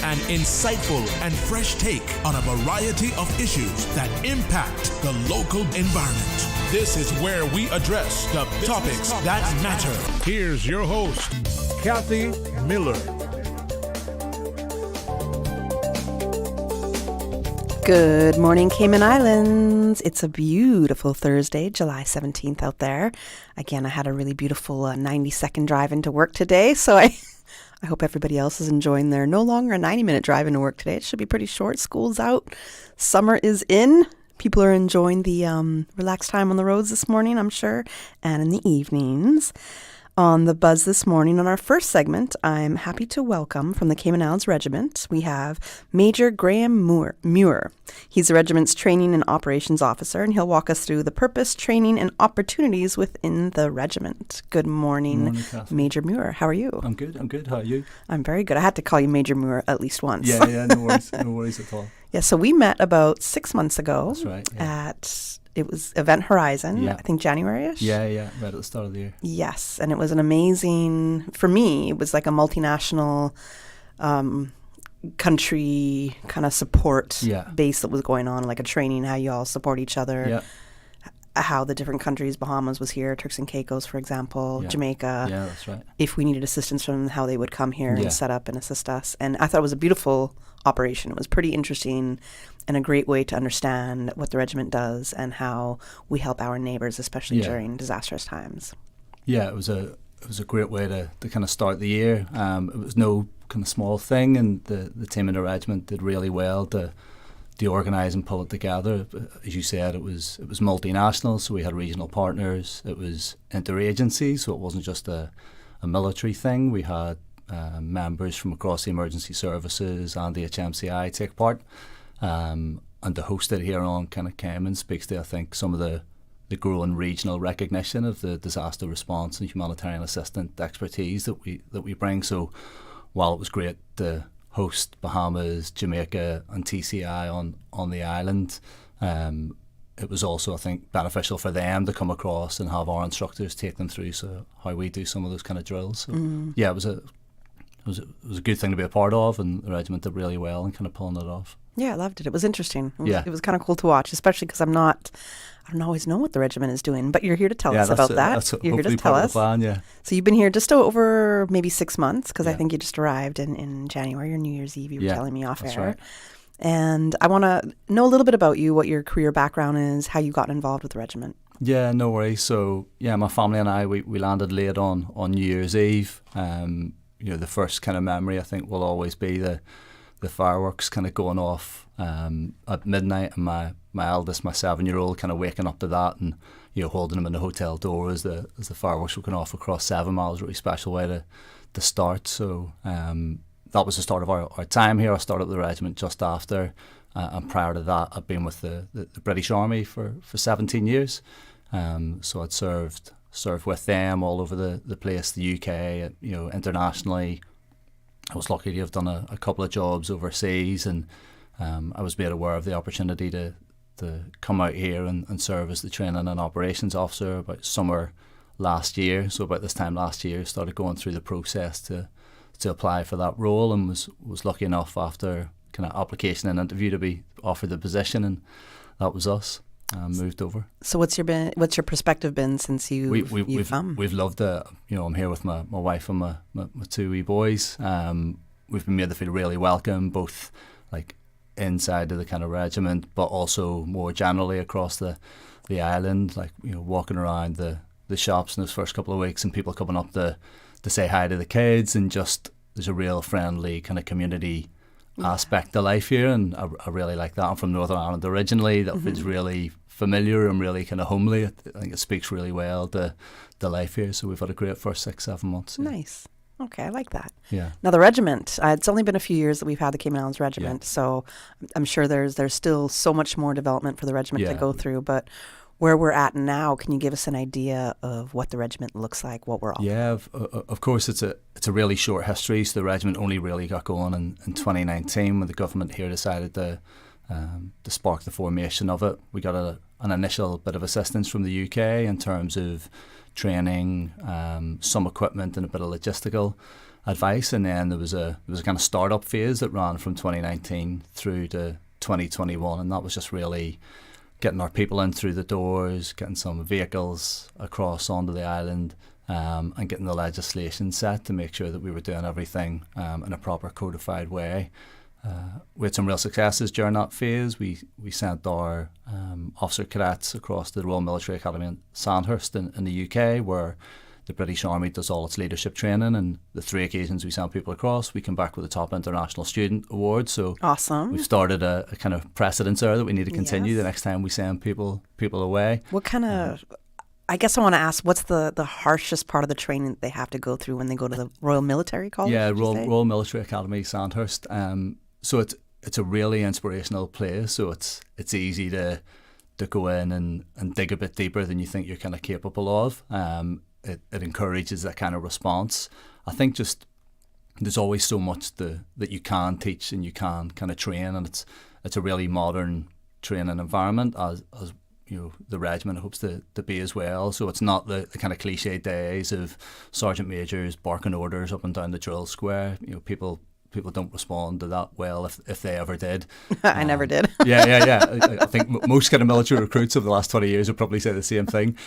An insightful and fresh take on a variety of issues that impact the local environment. This is where we address the topics that matter. Here's your host, Kathy Miller. Good morning, Cayman Islands. It's a beautiful Thursday, July 17th out there. Again, I had a really beautiful 90-second drive into work today, so I hope everybody else is enjoying their no longer a 90-minute drive into work today. It should be pretty short. School's out. Summer is in. People are enjoying the relaxed time on the roads this morning, I'm sure, and in the evenings. On the buzz this morning, on our first segment, I'm happy to welcome from the Cayman Islands Regiment, we have Major Graham Muir. He's the regiment's training and operations officer, and he'll walk us through the purpose, training, and opportunities within the regiment. Good morning, Major Muir. How are you? I'm good. How are you? I'm very good. I had to call you Major Muir at least once. Yeah, no worries at all. Yeah, so we met about 6 months ago. That's right. Yeah. It was Event Horizon, yeah. I think January-ish? Yeah, right at the start of the year. Yes, and it was an amazing, for me, it was like a multinational country kind of support base that was going on, like a training, how you all support each other, how the different countries, Bahamas was here, Turks and Caicos, for example, Jamaica. Yeah, that's right. If we needed assistance from them, how they would come here and set up and assist us. And I thought it was a beautiful operation. It was pretty interesting and a great way to understand what the regiment does and how we help our neighbors, especially during disastrous times. Yeah, it was a great way to kind of start the year. It was no kind of small thing, and the team in the regiment did really well to organise and pull it together. As you said, it was multinational, so we had regional partners. It was interagency, so it wasn't just a military thing. We had members from across the emergency services and the HMCI take part. And to host it here on kind of Cayman speaks to, I think, some of the growing regional recognition of the disaster response and humanitarian assistance expertise that we bring. So while it was great to host Bahamas, Jamaica and TCI on the island, it was also, I think, beneficial for them to come across and have our instructors take them through how we do some of those kind of drills. So it was a good thing to be a part of, and the regiment did really well in kind of pulling it off. Yeah, I loved it. It was interesting. It was kind of cool to watch, especially because I don't always know what the regiment is doing, but you're here to tell us about that. You're here to tell us. Plan, So you've been here just over maybe 6 months, because I think you just arrived in January or New Year's Eve. You were telling me off air. Right. And I want to know a little bit about you, what your career background is, how you got involved with the regiment. Yeah, no worries. So my family and I, we landed late on New Year's Eve. The first kind of memory I think will always be the fireworks kind of going off at midnight, and my eldest, my 7-year-old, kind of waking up to that, and holding him in the hotel door as the fireworks were going off across 7 miles. Really special way to start. So that was the start of our time here. I started with the regiment just after, and prior to that I'd been with the British Army for 17 years. So I'd served with them all over the place, the UK, internationally. I was lucky to have done a couple of jobs overseas, and I was made aware of the opportunity to come out here and serve as the training and operations officer about summer last year. So about this time last year, started going through the process to apply for that role, and was lucky enough after kind of application and interview to be offered the position, and that was us. Moved over. So what's your perspective been since you've come? We've loved it. I'm here with my wife and my 2 wee boys. We've been made to feel really welcome, both like inside of the kind of regiment, but also more generally across the island. Like walking around the shops in those first couple of weeks, and people coming up to say hi to the kids, and just there's a real friendly kind of community aspect to life here, and I really like that. I'm from Northern Ireland originally. That feels really familiar and really kind of homely. I think it speaks really well to life here. So we've had a great first 6-7 months. Yeah. Nice. Okay, I like that. Yeah. Now the regiment, it's only been a few years that we've had the Cayman Islands Regiment, so I'm sure there's still so much more development for the regiment to go through. But where we're at now, can you give us an idea of what the regiment looks like, what we're all? Yeah, of course, it's a really short history. So the regiment only really got going in 2019 when the government here decided to spark the formation of it. We got an initial bit of assistance from the UK in terms of training, some equipment and a bit of logistical advice. And then there was a kind of startup phase that ran from 2019 through to 2021, and that was just really getting our people in through the doors, getting some vehicles across onto the island, and getting the legislation set to make sure that we were doing everything in a proper codified way. We had some real successes during that phase. We sent our officer cadets across the Royal Military Academy in Sandhurst in the UK, where the British Army does all its leadership training, and the 3 occasions we sent people across, we come back with a top international student award. So awesome. We've started a kind of precedence there that we need to continue the next time we send people away. What kind of, I guess I want to ask, what's the harshest part of the training that they have to go through when they go to the Royal Military College? Yeah, Royal Military Academy, Sandhurst. So it's a really inspirational place. So it's easy to go in and dig a bit deeper than you think you're kind of capable of. It encourages that kind of response. I think just there's always so much that you can teach and you can kind of train, and it's a really modern training environment as you know the regiment hopes to be as well. So it's not the kind of cliche days of sergeant majors barking orders up and down the drill square. You know, people don't respond to that well if they ever did. I never did. Yeah. I think most kind of military recruits over the last 20 years would probably say the same thing.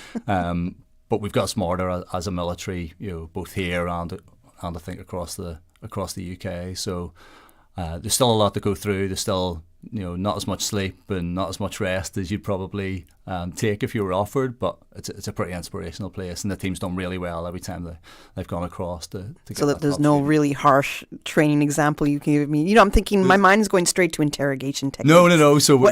But we've got smarter as a military, you know, both here and I think across the UK. So there's still a lot to go through. There's still, you know, not as much sleep and not as much rest as you'd probably take if you were offered, but it's a pretty inspirational place, and the team's done really well every time they've gone across to get so that there's top no shooting. Really harsh training example you can give me. You know, I'm thinking my mind is going straight to interrogation techniques. No. So we,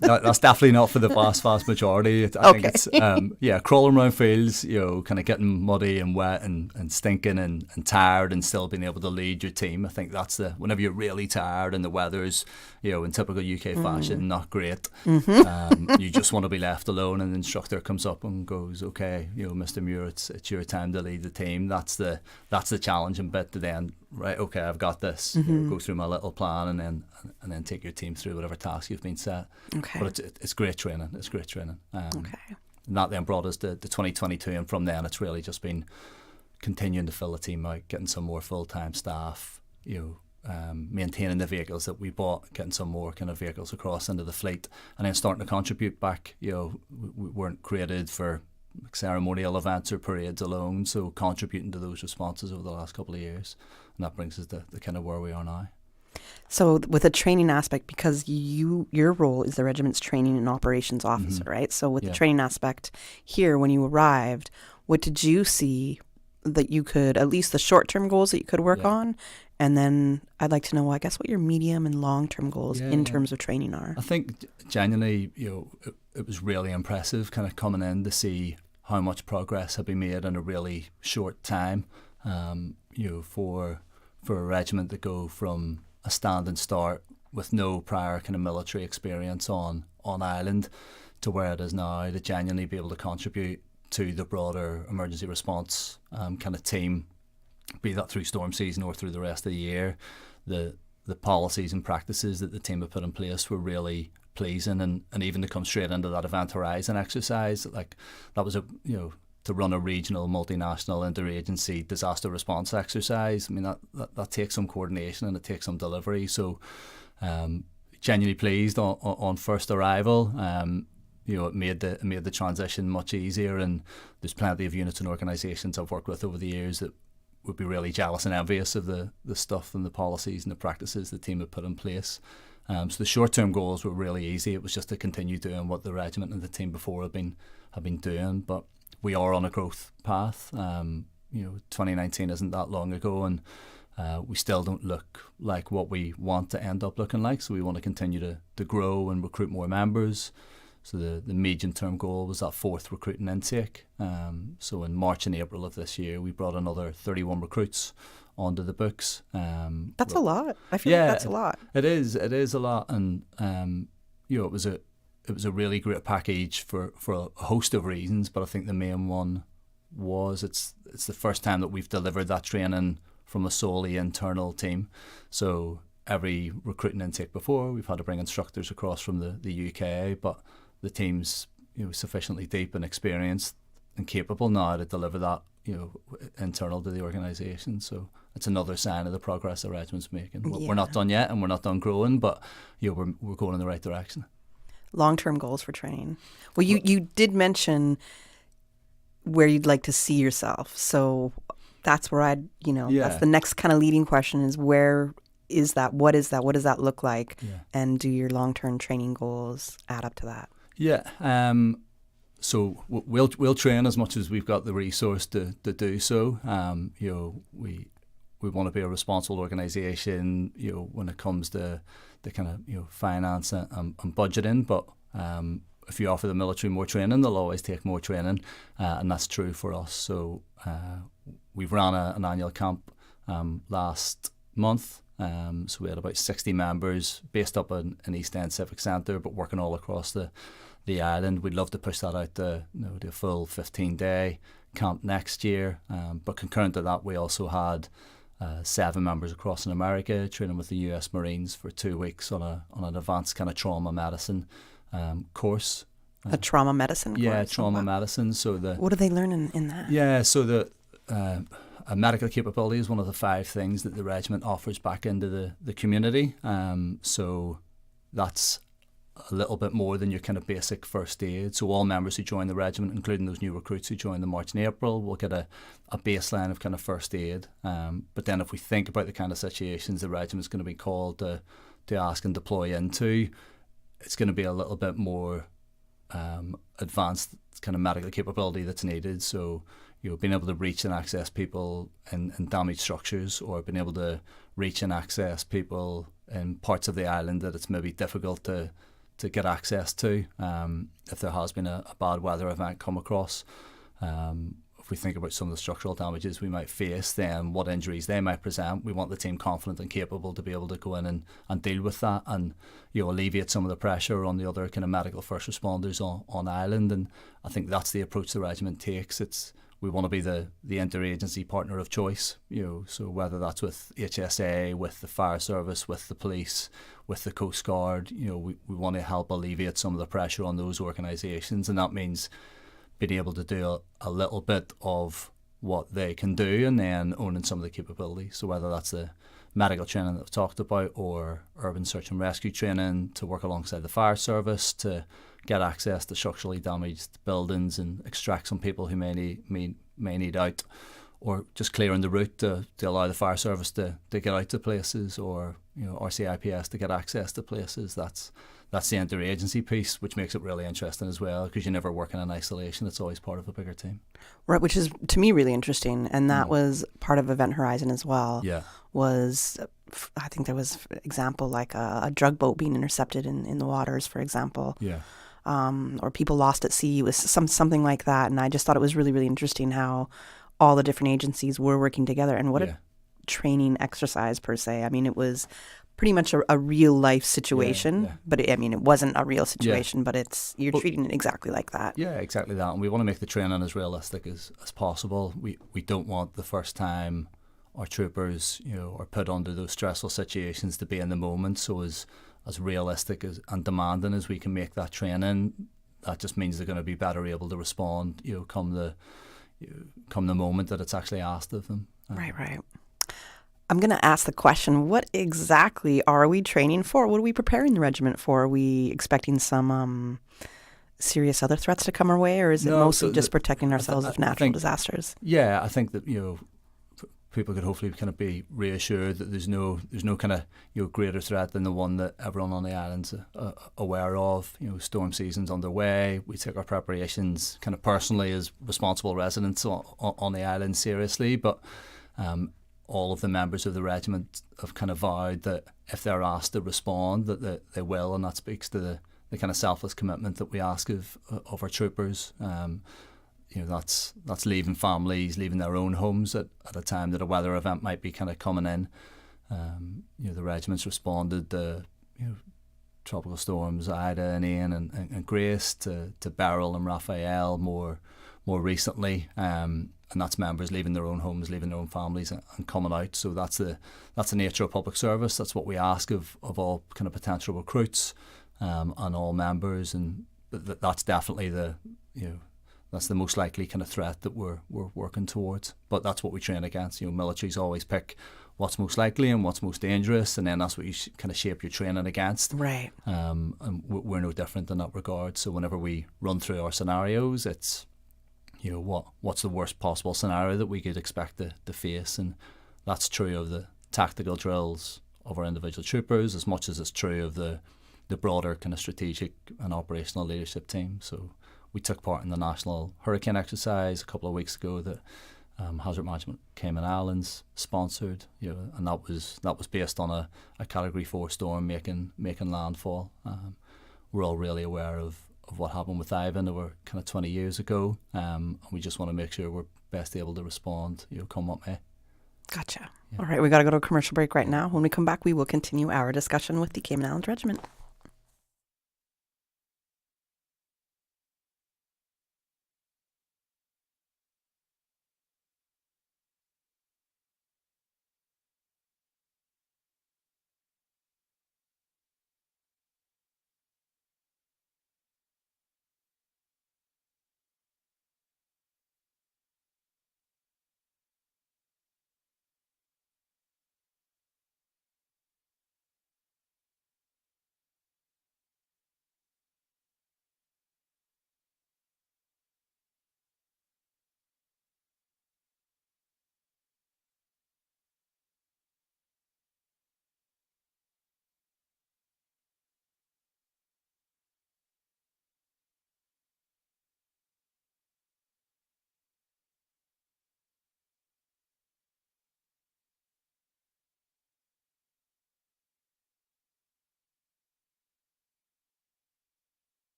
that's definitely not for the vast majority. I think it's crawling around fields, you know, kind of getting muddy and wet and stinking and tired, and still being able to lead your team. I think that's whenever you're really tired and the weather's, you know, in typical UK fashion, not great. You just want to be left alone, and the instructor comes up and goes, "Okay, you know, Mr. Muir, it's your time to lead the team." That's the challenging bit. To then, right, okay, I've got this. You know, go through my little plan, and then take your team through whatever task you've been set. Okay, but it's great training. It's great training. Okay, and that then brought us to 2022, and from then it's really just been continuing to fill the team out, getting some more full-time staff. You know. Maintaining the vehicles that we bought, getting some more kind of vehicles across into the fleet, and then starting to contribute back. You know, we weren't created for ceremonial events or parades alone, so contributing to those responses over the last couple of years, and that brings us to the kind of where we are now. So with a training aspect, because your role is the regiment's training and operations officer, right? So with the training aspect here, when you arrived, what did you see that you could, at least the short-term goals that you could work on? And then I'd like to know, I guess, what your medium and long-term goals in terms of training are. I think genuinely, you know, it was really impressive kind of coming in to see how much progress had been made in a really short time. You know, for a regiment to go from a standing start with no prior kind of military experience on island to where it is now, to genuinely be able to contribute to the broader emergency response kind of team, be that through storm season or through the rest of the year. The policies and practices that the team have put in place were really pleasing, and even to come straight into that Event Horizon exercise, like that was to run a regional, multinational, interagency disaster response exercise. I mean, that takes some coordination and it takes some delivery. So genuinely pleased on first arrival. You know, it made the transition much easier, and there's plenty of units and organisations I've worked with over the years that would be really jealous and envious of the stuff and the policies and the practices the team had put in place. So the short-term goals were really easy. It was just to continue doing what the regiment and the team before have been doing. But we are on a growth path. You know, 2019 isn't that long ago, and we still don't look like what we want to end up looking like. So we want to continue to grow and recruit more members. So the medium-term goal was that 4th recruiting intake. So in March and April of this year, we brought another 31 recruits onto the books. That's a lot. I feel like that's a lot. It is a lot, and you know, it was a really great package for a host of reasons. But I think the main one was it's the first time that we've delivered that training from a solely internal team. So every recruiting intake before, we've had to bring instructors across from the UK, but the team's, you know, sufficiently deep and experienced and capable now to deliver that, internal to the organisation. So it's another sign of the progress the regiment's making. Yeah. We're not done yet, and we're not done growing, but we're going in the right direction. Long-term goals for training. Well, you did mention where you'd like to see yourself. So that's where that's the next kind of leading question is, where is that? What is that? What does that look like? Yeah. And do your long-term training goals add up to that? Yeah. So we'll train as much as we've got the resource to do so. We want to be a responsible organisation, when it comes to the kind of finance and budgeting. But if you offer the military more training, they'll always take more training, and that's true for us. So we've ran an annual camp last month. So we had about 60 members based up in East End Civic Centre, but working all across the island. We'd love to push that out to the full 15-day camp next year. But concurrent to that, we also had 7 members across in America training with the US Marines for 2 weeks on an advanced kind of trauma medicine course. A trauma medicine course? Yeah, trauma medicine. So what do they learn in that? Yeah, so a medical capability is one of the 5 things that the regiment offers back into the community. So that's a little bit more than your kind of basic first aid. So all members who join the regiment, including those new recruits who join in March and April, will get a baseline of kind of first aid. But then if we think about the kind of situations the regiment's going to be called to ask and deploy into, it's going to be a little bit more advanced kind of medical capability that's needed. So being able to reach and access people in damaged structures, or being able to reach and access people in parts of the island that it's maybe difficult to get access to if there has been a bad weather event come across. If we think about some of the structural damages we might face, then what injuries they might present, we want the team confident and capable to be able to go in and deal with that, and alleviate some of the pressure on the other kind of medical first responders on island. And I think that's the approach the regiment takes. We want to be the interagency partner of choice, so whether that's with HSA, with the fire service, with the police, with the Coast Guard, we want to help alleviate some of the pressure on those organisations, and that means being able to do a little bit of what they can do and then owning some of the capabilities. So whether that's the medical training that I've talked about, or urban search and rescue training to work alongside the fire service to get access to structurally damaged buildings and extract some people who may need out, or just clearing the route to allow the fire service to get out to places, or RCIPS to get access to places. That's the interagency piece, which makes it really interesting as well, because you're never working in isolation. It's always part of a bigger team. Right, which is, to me, really interesting. And that was part of Event Horizon as well. Yeah. I think there was, for example, like a drug boat being intercepted in the waters, for example. Yeah. Or people lost at sea. It was something like that. And I just thought it was really, really interesting how all the different agencies were working together. And what a training exercise, per se. I mean, it was pretty much a real life situation, but it wasn't a real situation, but you're treating it exactly like that. Yeah, exactly that. And we want to make the training as realistic as possible. We don't want the first time our troopers, are put under those stressful situations to be in the moment. So as realistic and demanding as we can make that training, that just means they're going to be better able to respond, come the moment that it's actually asked of them. Right. I'm going to ask the question, what exactly are we training for? What are we preparing the regiment for? Are we expecting some serious other threats to come our way, or is it mostly just protecting ourselves of natural disasters? Yeah, I think that, people could hopefully kind of be reassured that there's no kind of greater threat than the one that everyone on the island's aware of. Storm season's underway. We take our preparations kind of personally as responsible residents on the island seriously, but all of the members of the regiment have kind of vowed that if they're asked to respond, that they will, and that speaks to the kind of selfless commitment that we ask of our troopers. That's leaving families, leaving their own homes at a time that a weather event might be kind of coming in. The regiment's responded to tropical storms Ida and Ian and Grace, to Beryl and Raphael more recently. And that's members leaving their own homes, leaving their own families and coming out. So that's the nature of public service. That's what we ask of all kind of potential recruits and all members. And that's definitely that's the most likely kind of threat that we're working towards. But that's what we train against. Militaries always pick what's most likely and what's most dangerous, and then that's what you kind of shape your training against. Right. And we're no different in that regard. So whenever we run through our scenarios, it's what's the worst possible scenario that we could expect to face, and that's true of the tactical drills of our individual troopers as much as it's true of the broader kind of strategic and operational leadership team. So we took part in the national hurricane exercise a couple of weeks ago that Hazard Management Cayman Islands sponsored, and that was based on a Category 4 storm making landfall. We're all really aware of what happened with Ivan over kind of 20 years ago, and we just want to make sure we're best able to respond, come what may. Gotcha. Yeah. All right, we got to go to a commercial break right now. When we come back, we will continue our discussion with the Cayman Islands Regiment.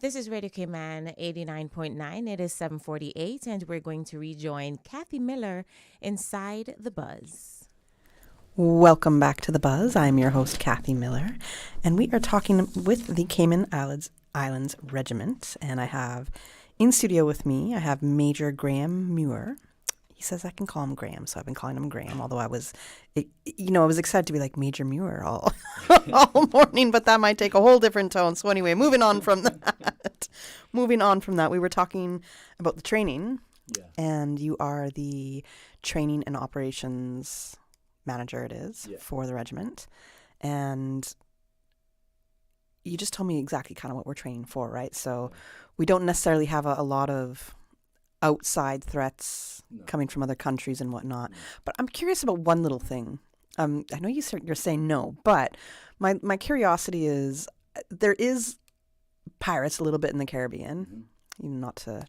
This is Radio Cayman 89.9. It is 7:48, and we're going to rejoin Kathy Miller inside The Buzz. Welcome back to The Buzz. I'm your host, Kathy Miller, and we are talking with the Cayman Islands Regiment, and I have in studio with me, I have Major Graham Muir. He says I can call him Graham, so I've been calling him Graham, although I was excited to be like Major Muir all morning, but that might take a whole different tone. So anyway, moving on from that, we were talking about the training, and you are the training and operations manager, for the regiment. And you just told me exactly kind of what we're training for, right? So we don't necessarily have a lot of outside threats coming from other countries and whatnot. But I'm curious about one little thing. I know you're saying no, but my curiosity is there is pirates a little bit in the Caribbean, not to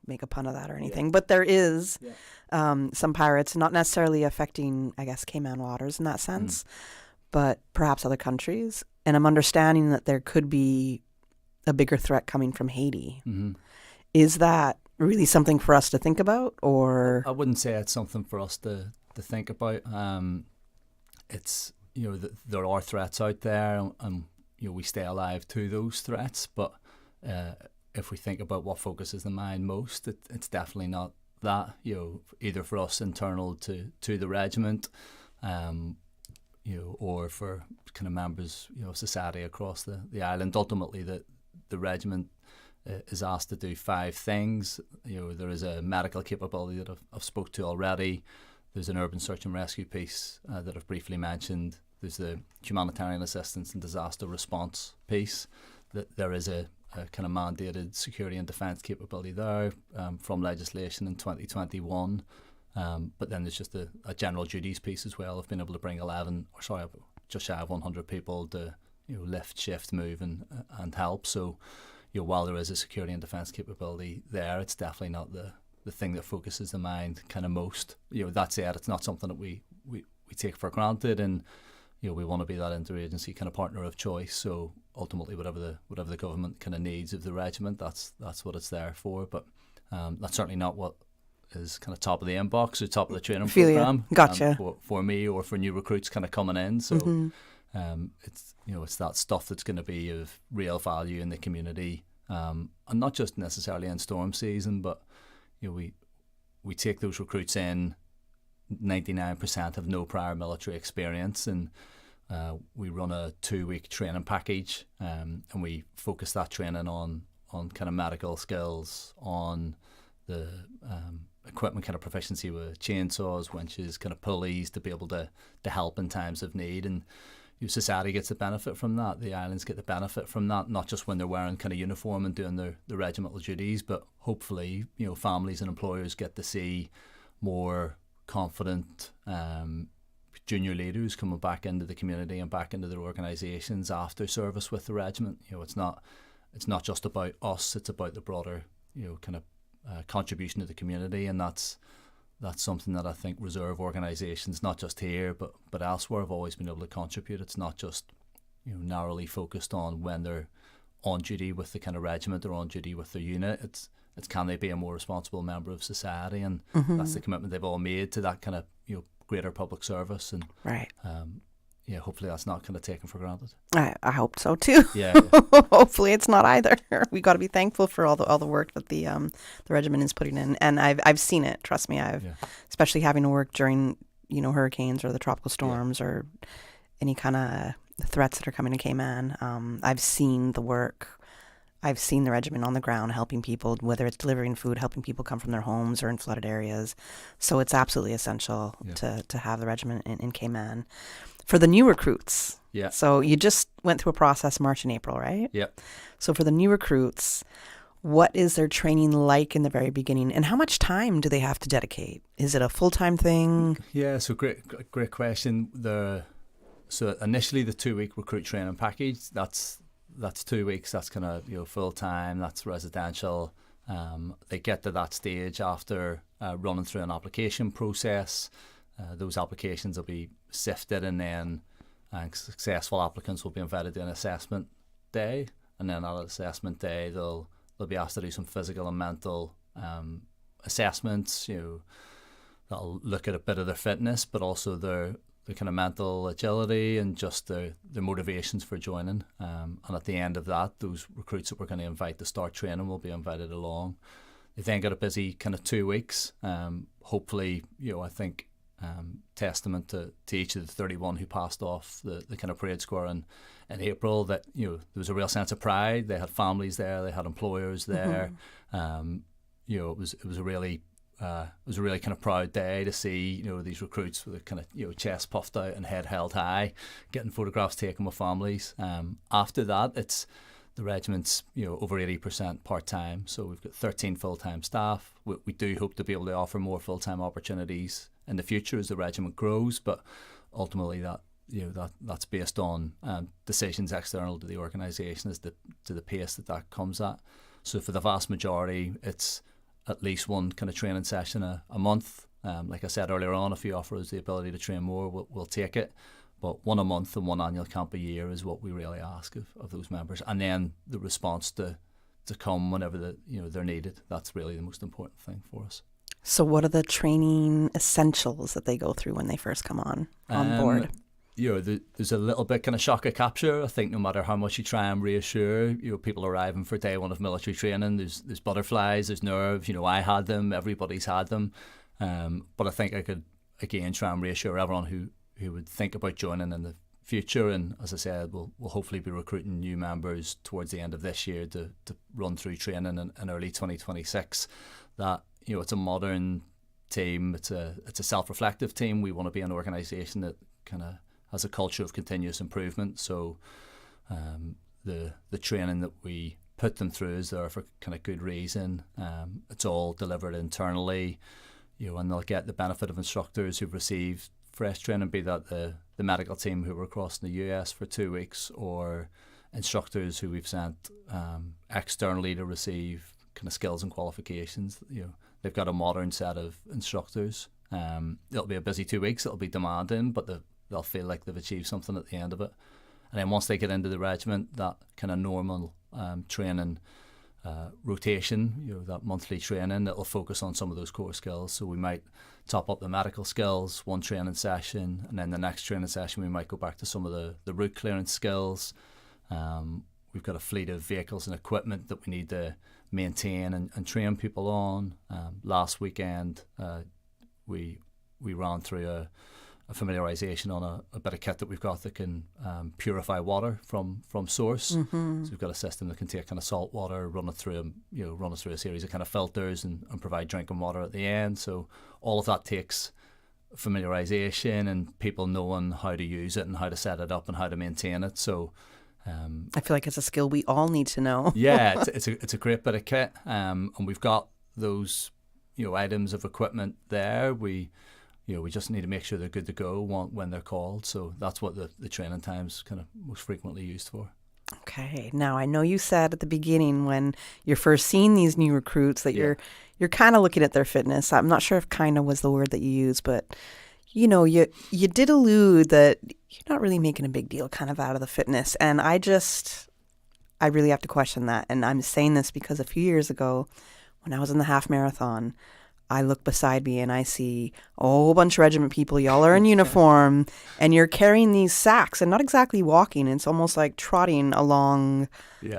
make a pun of that or anything, but there is some pirates, not necessarily affecting, I guess, Cayman waters in that sense, but perhaps other countries. And I'm understanding that there could be a bigger threat coming from Haiti. Is that really something for us to think about, or? I wouldn't say it's something for us to think about. It's, there are threats out there, and we stay alive to those threats, but if we think about what focuses the mind most, it's definitely not that, either for us internal to the regiment, or for kind of members, of society across the island. Ultimately, the regiment is asked to do 5 things. There is a medical capability that I've spoke to already. There's an urban search and rescue piece that I've briefly mentioned. There's the humanitarian assistance and disaster response piece. There is a kind of mandated security and defence capability there from legislation in 2021. But then there's just a general duties piece as well of being able to bring just shy of 100 people to lift, shift, move and help. So while there is a security and defence capability there, it's definitely not the thing that focuses the mind kind of most. That said, it's not something that we take for granted, and we want to be that interagency kind of partner of choice. So ultimately, whatever the government kind of needs of the regiment, that's what it's there for. But that's certainly not what is kind of top of the inbox or top of the training Feel ya. program. Gotcha. For me or for new recruits kind of coming in. So it's that stuff that's going to be of real value in the community, and not just necessarily in storm season, but we take those recruits in. 99% have no prior military experience, and we run a 2-week training package, and we focus that training on kind of medical skills, on the equipment kind of proficiency with chainsaws, winches, kind of pulleys to be able to help in times of need. And society gets the benefit from that. The islands get the benefit from that, not just when they're wearing kind of uniform and doing their regimental duties, but hopefully families and employers get to see more confident junior leaders coming back into the community and back into their organisations after service with the regiment. It's not just about us; it's about the broader kind of contribution to the community, and that's something that I think reserve organisations, not just here but elsewhere, have always been able to contribute. It's not just narrowly focused on when they're on duty with the kind of regiment or on duty with their unit. It's can they be a more responsible member of society, and that's the commitment they've all made to that kind of greater public service. And right. Hopefully that's not kind of taken for granted. I hope so too. Yeah. Hopefully it's not either. We got to be thankful for all the work that the regiment is putting in, and I've seen it. Trust me, especially having to work during hurricanes or the tropical storms or any kind of threats that are coming to Cayman. I've seen the work. I've seen the regiment on the ground helping people, whether it's delivering food, helping people come from their homes or in flooded areas. So it's absolutely essential to have the regiment in Cayman. For the new recruits, so you just went through a process March and April, right? Yep. So for the new recruits, what is their training like in the very beginning, and how much time do they have to dedicate? Is it a full-time thing? Yeah, so great question. So initially the 2-week recruit training package, that's 2 weeks. That's kind of full time. That's residential. They get to that stage after running through an application process. Those applications will be sifted, and then successful applicants will be invited to an assessment day. And then at assessment day, they'll be asked to do some physical and mental assessments. That'll look at a bit of their fitness, but also their kind of mental agility and just their motivations for joining. And at the end of that, those recruits that we're going to invite to start training will be invited along. They then got a busy kind of 2 weeks. Hopefully, I think testament to each of the 31 who passed off the kind of parade square in April, that there was a real sense of pride. They had families there, they had employers there. It was a really kind of proud day to see these recruits with a kind of chest puffed out and head held high, getting photographs taken with families. After that, it's the regiment's over 80% part time, so we've got 13 full time staff. We do hope to be able to offer more full time opportunities in the future as the regiment grows, but ultimately that's based on decisions external to the organisation as to the pace that comes at. So for the vast majority, it's at least one kind of training session a month. Like I said earlier on, if you offer us the ability to train more, we'll take it. But one a month and one annual camp a year is what we really ask of those members. And then the response to come whenever they're needed. That's really the most important thing for us. So what are the training essentials that they go through when they first come on board? There's a little bit kind of shock of capture. I think no matter how much you try and reassure, people arriving for day one of military training, there's butterflies, there's nerves. I had them, everybody's had them. But I think I could, again, try and reassure everyone who would think about joining in the future. And as I said, we'll hopefully be recruiting new members towards the end of this year to run through training in early 2026. That it's a modern team. It's a self-reflective team. We want to be an organisation that kind of has a culture of continuous improvement. So the training that we put them through is there for kind of good reason. It's all delivered internally, and they'll get the benefit of instructors who've received fresh training, be that the medical team who were across in the US for 2 weeks, or instructors who we've sent externally to receive kind of skills and qualifications. They've got a modern set of instructors. It'll be a busy 2 weeks. It'll be demanding, but they'll feel like they've achieved something at the end of it. And then once they get into the regiment, that kind of normal training rotation, that monthly training that will focus on some of those core skills. So we might top up the medical skills one training session, and then the next training session we might go back to some of the route clearance skills. We've got a fleet of vehicles and equipment that we need to maintain and train people on. Last weekend we ran through a familiarisation on a bit of kit that we've got that can purify water from source. So we've got a system that can take kind of salt water, run it through a series of kind of filters and provide drinking water at the end. So all of that takes familiarisation and people knowing how to use it and how to set it up and how to maintain it. So I feel like it's a skill we all need to know. Yeah, it's a great bit of kit, and we've got those items of equipment there. We just need to make sure they're good to go when they're called. So that's what the training time's kind of most frequently used for. Okay. Now, I know you said at the beginning when you're first seeing these new recruits that you're kind of looking at their fitness. I'm not sure if kind of was the word that you used, but you did allude that you're not really making a big deal kind of out of the fitness. And I really have to question that. And I'm saying this because a few years ago when I was in the half marathon, I look beside me and I see a whole bunch of regiment people. Y'all are in uniform and you're carrying these sacks and not exactly walking. It's almost like trotting along the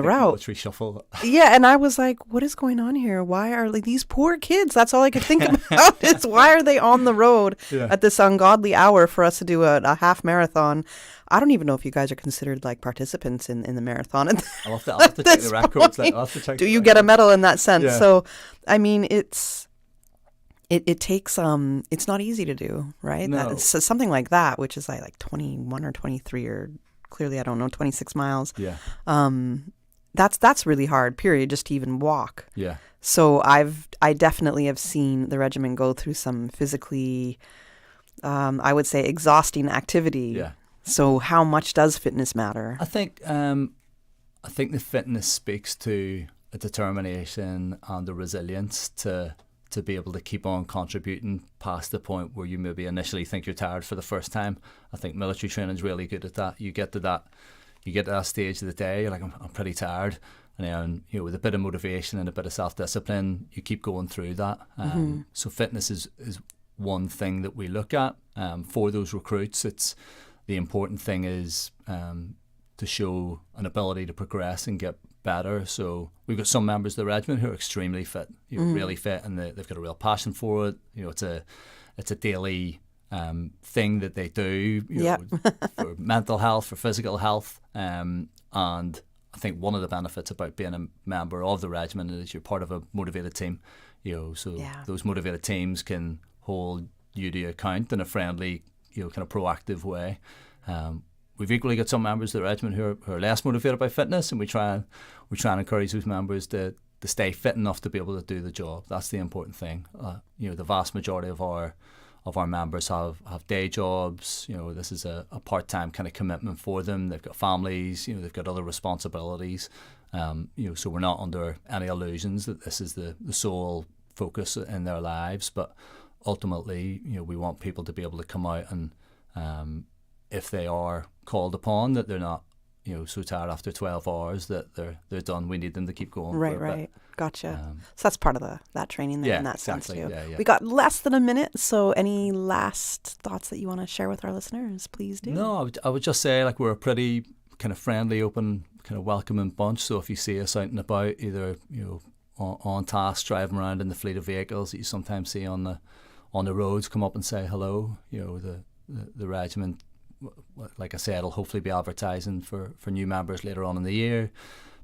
route. Military shuffle. Yeah, and I was like, what is going on here? Why are these poor kids? That's all I could think about is why are they on the road at this ungodly hour for us to do a half marathon? I don't even know if you guys are considered like participants in the marathon. I'll have to check the records. Do you get a medal in that sense? Yeah. So, I mean, it takes it's not easy to do, right? No. Something like that, which is like 21 or 23 or clearly I don't know 26 miles. Yeah. That's really hard. Period. Just to even walk. Yeah. So I definitely have seen the regiment go through some physically, I would say, exhausting activity. Yeah. So how much does fitness matter? I think the fitness speaks to a determination and a resilience to be able to keep on contributing past the point where you maybe initially think you're tired for the first time. I think military training is really good at that. You get to that stage of the day, you're like, I'm pretty tired. And then, with a bit of motivation and a bit of self-discipline, you keep going through that. So fitness is one thing that we look at. For those recruits, the important thing is to show an ability to progress and get better. So we've got some members of the regiment who are extremely fit, really fit, and they've got a real passion for it. It's a daily thing that they do for mental health, for physical health. And I think one of the benefits about being a member of the regiment is you're part of a motivated team. Those motivated teams can hold you to account in a friendly, kind of proactive way. We've equally got some members of the regiment who are less motivated by fitness, and we try and encourage those members to stay fit enough to be able to do the job. That's the important thing. The vast majority of our members have day jobs. This is a part-time kind of commitment for them. They've got families. They've got other responsibilities. So we're not under any illusions that this is the sole focus in their lives. But ultimately, we want people to be able to come out and if they are called upon, that they're not so tired after 12 hours that they're done. We need them to keep going. Right. Gotcha. So that's part of that training there in that exactly. sense too. Yeah. We got less than a minute, so any last thoughts that you want to share with our listeners, please do. No, I would just say we're a pretty kind of friendly, open, kind of welcoming bunch. So if you see us out and about, either on task, driving around in the fleet of vehicles that you sometimes see on the roads, come up and say hello. The regiment, like I said, will hopefully be advertising for new members later on in the year.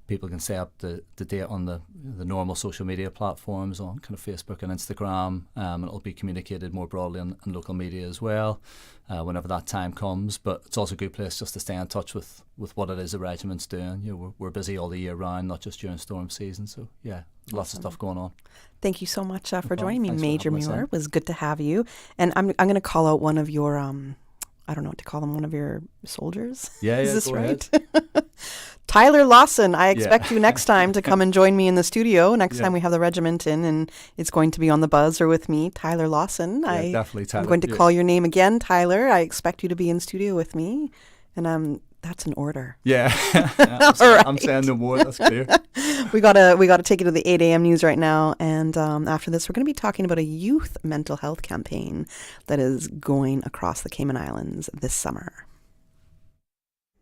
People can set up the date on the normal social media platforms on kind of Facebook and Instagram, and it'll be communicated more broadly in local media as well whenever that time comes. But it's also a good place just to stay in touch with what it is the regiment's doing. We're busy all the year round, not just during storm season. So lots of stuff going on. Thank you so much for joining me, Thanks Major Muir. It was good to have you. And I'm going to call out one of your I don't know what to call them, one of your soldiers. Yeah, is this right? Tyler Lawson, I expect you next time to come and join me in the studio. Next time we have the regiment in, and it's going to be on the buzz or with me, Tyler Lawson. Definitely, Tyler. I'm going to call your name again, Tyler. I expect you to be in studio with me. And That's an order. Yeah. I'm saying no more, that's clear. We gotta take you to the 8 a.m. news right now. And after this, we're going to be talking about a youth mental health campaign that is going across the Cayman Islands this summer.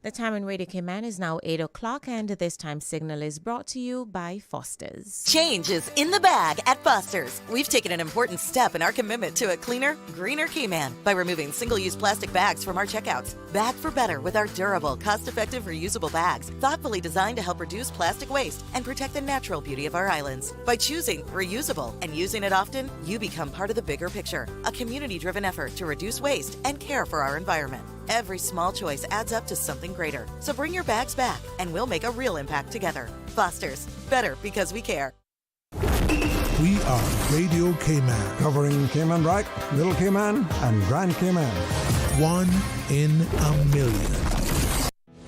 The time in Radio Cayman is now 8 o'clock, and this time signal is brought to you by Foster's. Change is in the bag at Foster's. We've taken an important step in our commitment to a cleaner, greener Cayman by removing single-use plastic bags from our checkouts. Bag for better with our durable, cost-effective, reusable bags, thoughtfully designed to help reduce plastic waste and protect the natural beauty of our islands. By choosing reusable and using it often, you become part of the bigger picture, a community-driven effort to reduce waste and care for our environment. Every small choice adds up to something greater. So bring your bags back, and we'll make a real impact together. Foster's. Better because we care. We are Radio Cayman. Covering Cayman Right, Little Cayman, and Grand Cayman. 1 in a million.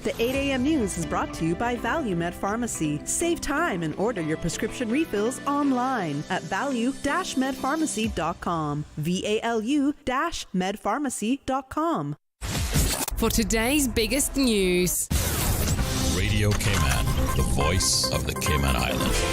The 8 a.m. news is brought to you by ValueMed Pharmacy. Save time and order your prescription refills online at value-medpharmacy.com. VALU-medpharmacy.com. For today's biggest news. Radio Cayman, the voice of the Cayman Islands.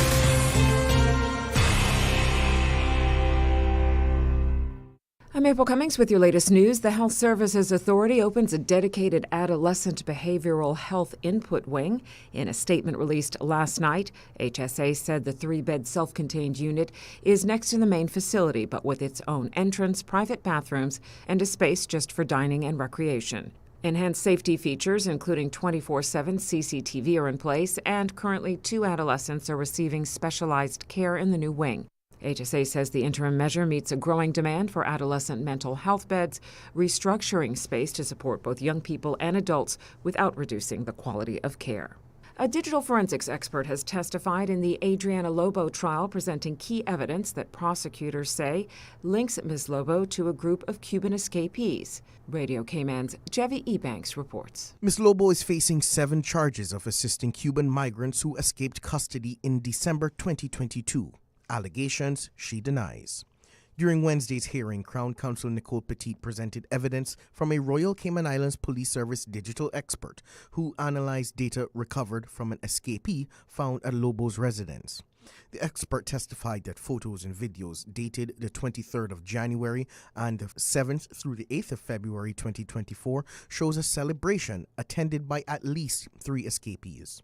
I'm April Cummings with your latest news. The Health Services Authority opens a dedicated adolescent behavioral health input wing. In a statement released last night, HSA said the 3-bed self-contained unit is next to the main facility, but with its own entrance, private bathrooms, and a space just for dining and recreation. Enhanced safety features, including 24/7 CCTV, are in place, and currently 2 adolescents are receiving specialized care in the new wing. HSA says the interim measure meets a growing demand for adolescent mental health beds, restructuring space to support both young people and adults without reducing the quality of care. A digital forensics expert has testified in the Adriana Lobo trial, presenting key evidence that prosecutors say links Ms. Lobo to a group of Cuban escapees. Radio Cayman's Renee Ebanks reports. Ms. Lobo is facing 7 charges of assisting Cuban migrants who escaped custody in December 2022. Allegations she denies. During Wednesday's hearing, Crown Counsel Nicole Petit presented evidence from a Royal Cayman Islands Police Service digital expert who analyzed data recovered from an escapee found at Lobo's residence. The expert testified that photos and videos dated the 23rd of January and the 7th through the 8th of February 2024 shows a celebration attended by at least 3 escapees.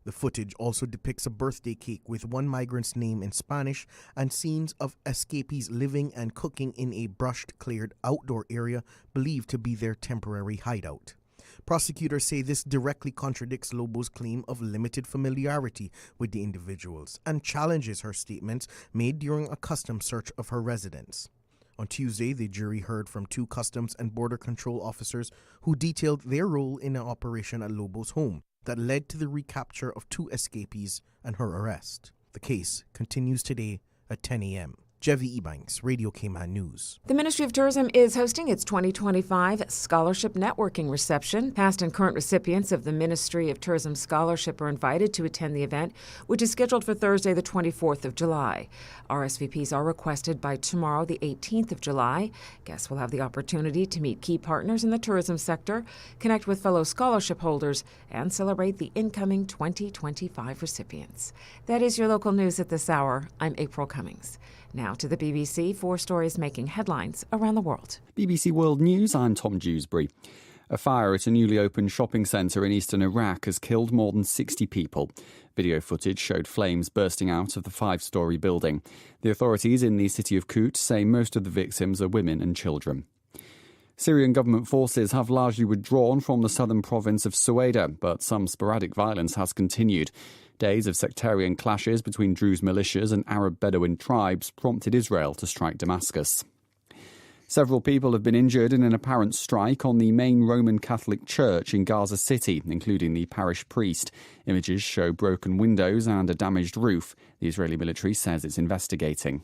The footage also depicts a birthday cake with one migrant's name in Spanish and scenes of escapees living and cooking in a brushed, cleared outdoor area believed to be their temporary hideout. Prosecutors say this directly contradicts Lobo's claim of limited familiarity with the individuals and challenges her statements made during a customs search of her residence. On Tuesday, the jury heard from 2 Customs and Border Control officers who detailed their role in an operation at Lobo's home that led to the recapture of 2 escapees and her arrest. The case continues today at 10 a.m. Renee Ebanks, Radio Cayman News. The Ministry of Tourism is hosting its 2025 Scholarship Networking Reception. Past and current recipients of the Ministry of Tourism Scholarship are invited to attend the event, which is scheduled for Thursday, the 24th of July. RSVPs are requested by tomorrow, the 18th of July. Guests will have the opportunity to meet key partners in the tourism sector, connect with fellow scholarship holders, and celebrate the incoming 2025 recipients. That is your local news at this hour. I'm April Cummings. Now to the BBC, 4 stories making headlines around the world. BBC World News, I'm Tom Dewsbury. A fire at a newly opened shopping centre in eastern Iraq has killed more than 60 people. Video footage showed flames bursting out of the 5-storey building. The authorities in the city of Kut say most of the victims are women and children. Syrian government forces have largely withdrawn from the southern province of Sueda, but some sporadic violence has continued. Days of sectarian clashes between Druze militias and Arab Bedouin tribes prompted Israel to strike Damascus. Several people have been injured in an apparent strike on the main Roman Catholic church in Gaza City, including the parish priest. Images show broken windows and a damaged roof. The Israeli military says it's investigating.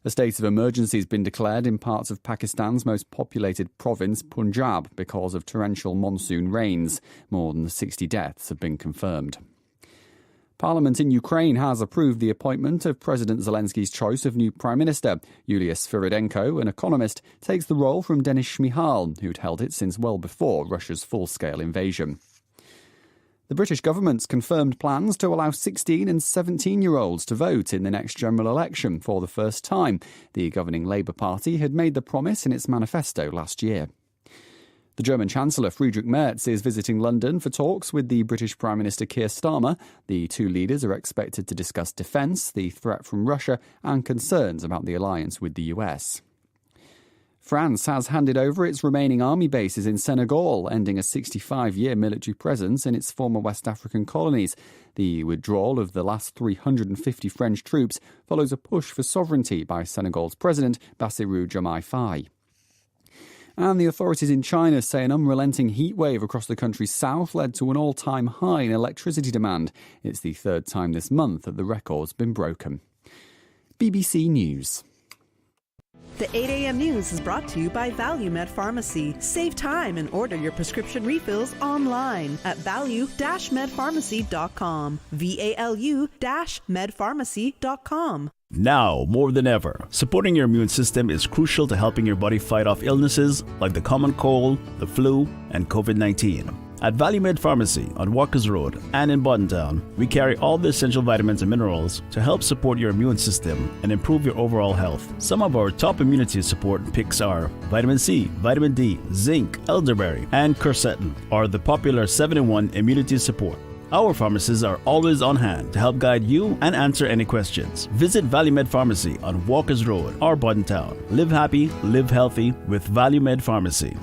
A state of emergency has been declared in parts of Pakistan's most populated province, Punjab, because of torrential monsoon rains. More than 60 deaths have been confirmed. Parliament in Ukraine has approved the appointment of President Zelensky's choice of new Prime Minister. Yulia Sviridenko, an economist, takes the role from Denis Shmyhal, who'd held it since well before Russia's full-scale invasion. The British government's confirmed plans to allow 16 and 17-year-olds to vote in the next general election for the first time. The governing Labour Party had made the promise in its manifesto last year. The German Chancellor Friedrich Merz is visiting London for talks with the British Prime Minister Keir Starmer. The two leaders are expected to discuss defence, the threat from Russia, and concerns about the alliance with the US. France has handed over its remaining army bases in Senegal, ending a 65-year military presence in its former West African colonies. The withdrawal of the last 350 French troops follows a push for sovereignty by Senegal's president, Bassirou Diomaye Faye. And the authorities in China say an unrelenting heat wave across the country's south led to an all-time high in electricity demand. It's the third time this month that the record's been broken. BBC News. The 8 a.m. news is brought to you by ValueMed Pharmacy. Save time and order your prescription refills online at value-medpharmacy.com. VALU-medpharmacy.com. Now, more than ever, supporting your immune system is crucial to helping your body fight off illnesses like the common cold, the flu, and COVID-19. At ValueMed Pharmacy on Walkers Road and in Panton, we carry all the essential vitamins and minerals to help support your immune system and improve your overall health. Some of our top immunity support picks are vitamin C, vitamin D, zinc, elderberry, and quercetin are the popular 7-in-1 immunity support. Our pharmacists are always on hand to help guide you and answer any questions. Visit ValueMed Pharmacy on Walkers Road or Panton. Live happy, live healthy with ValueMed Pharmacy.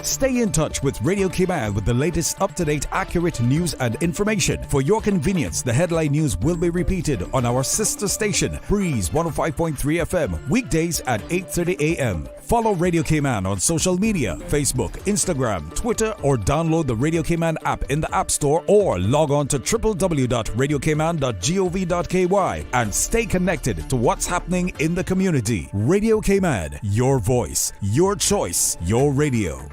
Stay in touch with Radio Cayman with the latest up-to-date, accurate news and information. For your convenience, the headline news will be repeated on our sister station, Breeze 105.3 FM, weekdays at 8:30 a.m. Follow Radio Cayman on social media, Facebook, Instagram, Twitter, or download the Radio Cayman app in the App Store or log on to www.radiocayman.gov.ky and stay connected to what's happening in the community. Radio Cayman, your voice, your choice, your radio.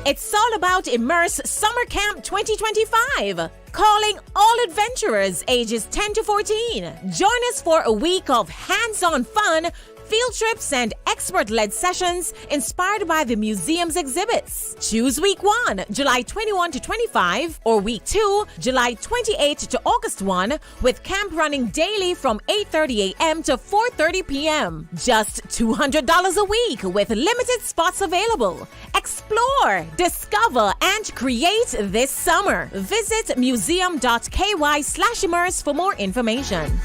It's all about Immerse Summer Camp 2025. Calling all adventurers ages 10 to 14. Join us for a week of hands-on fun, field trips, and expert-led sessions inspired by the museum's exhibits. Choose week 1, July 21 to 25, or week 2, July 28 to August 1, with camp running daily from 8:30 a.m. to 4:30 p.m. Just $200 a week with limited spots available. Explore, discover, and create this summer. Visit museum.ky/immerse for more information.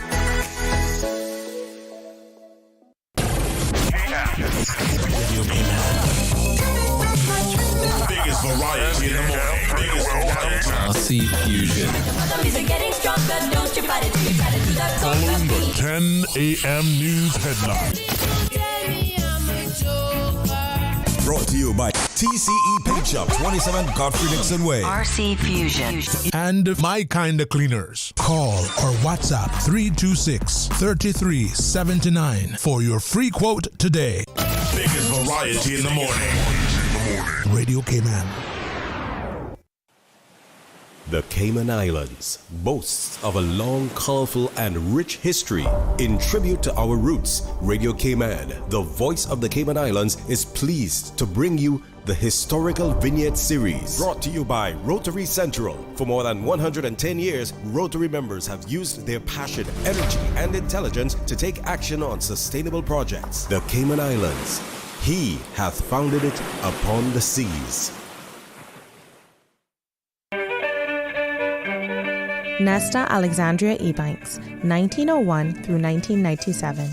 Biggest variety in the morning. RC Fusion. Following the 10 a.m. news headline. Brought to you by TCE Paint Shop, 27 Godfrey Nixon Way. RC Fusion. And My Kinda Cleaners. Call or WhatsApp 326-3379 for your free quote today. Biggest variety in the morning. Radio Cayman. The Cayman Islands boasts of a long, colorful, and rich history. In tribute to our roots, Radio Cayman, the voice of the Cayman Islands, is pleased to bring you the Historical Vignette Series, brought to you by Rotary Central. For more than 110 years, Rotary members have used their passion, energy, and intelligence to take action on sustainable projects. The Cayman Islands, He hath founded it upon the seas. Nesta Alexandria Ebanks, 1901 through 1997.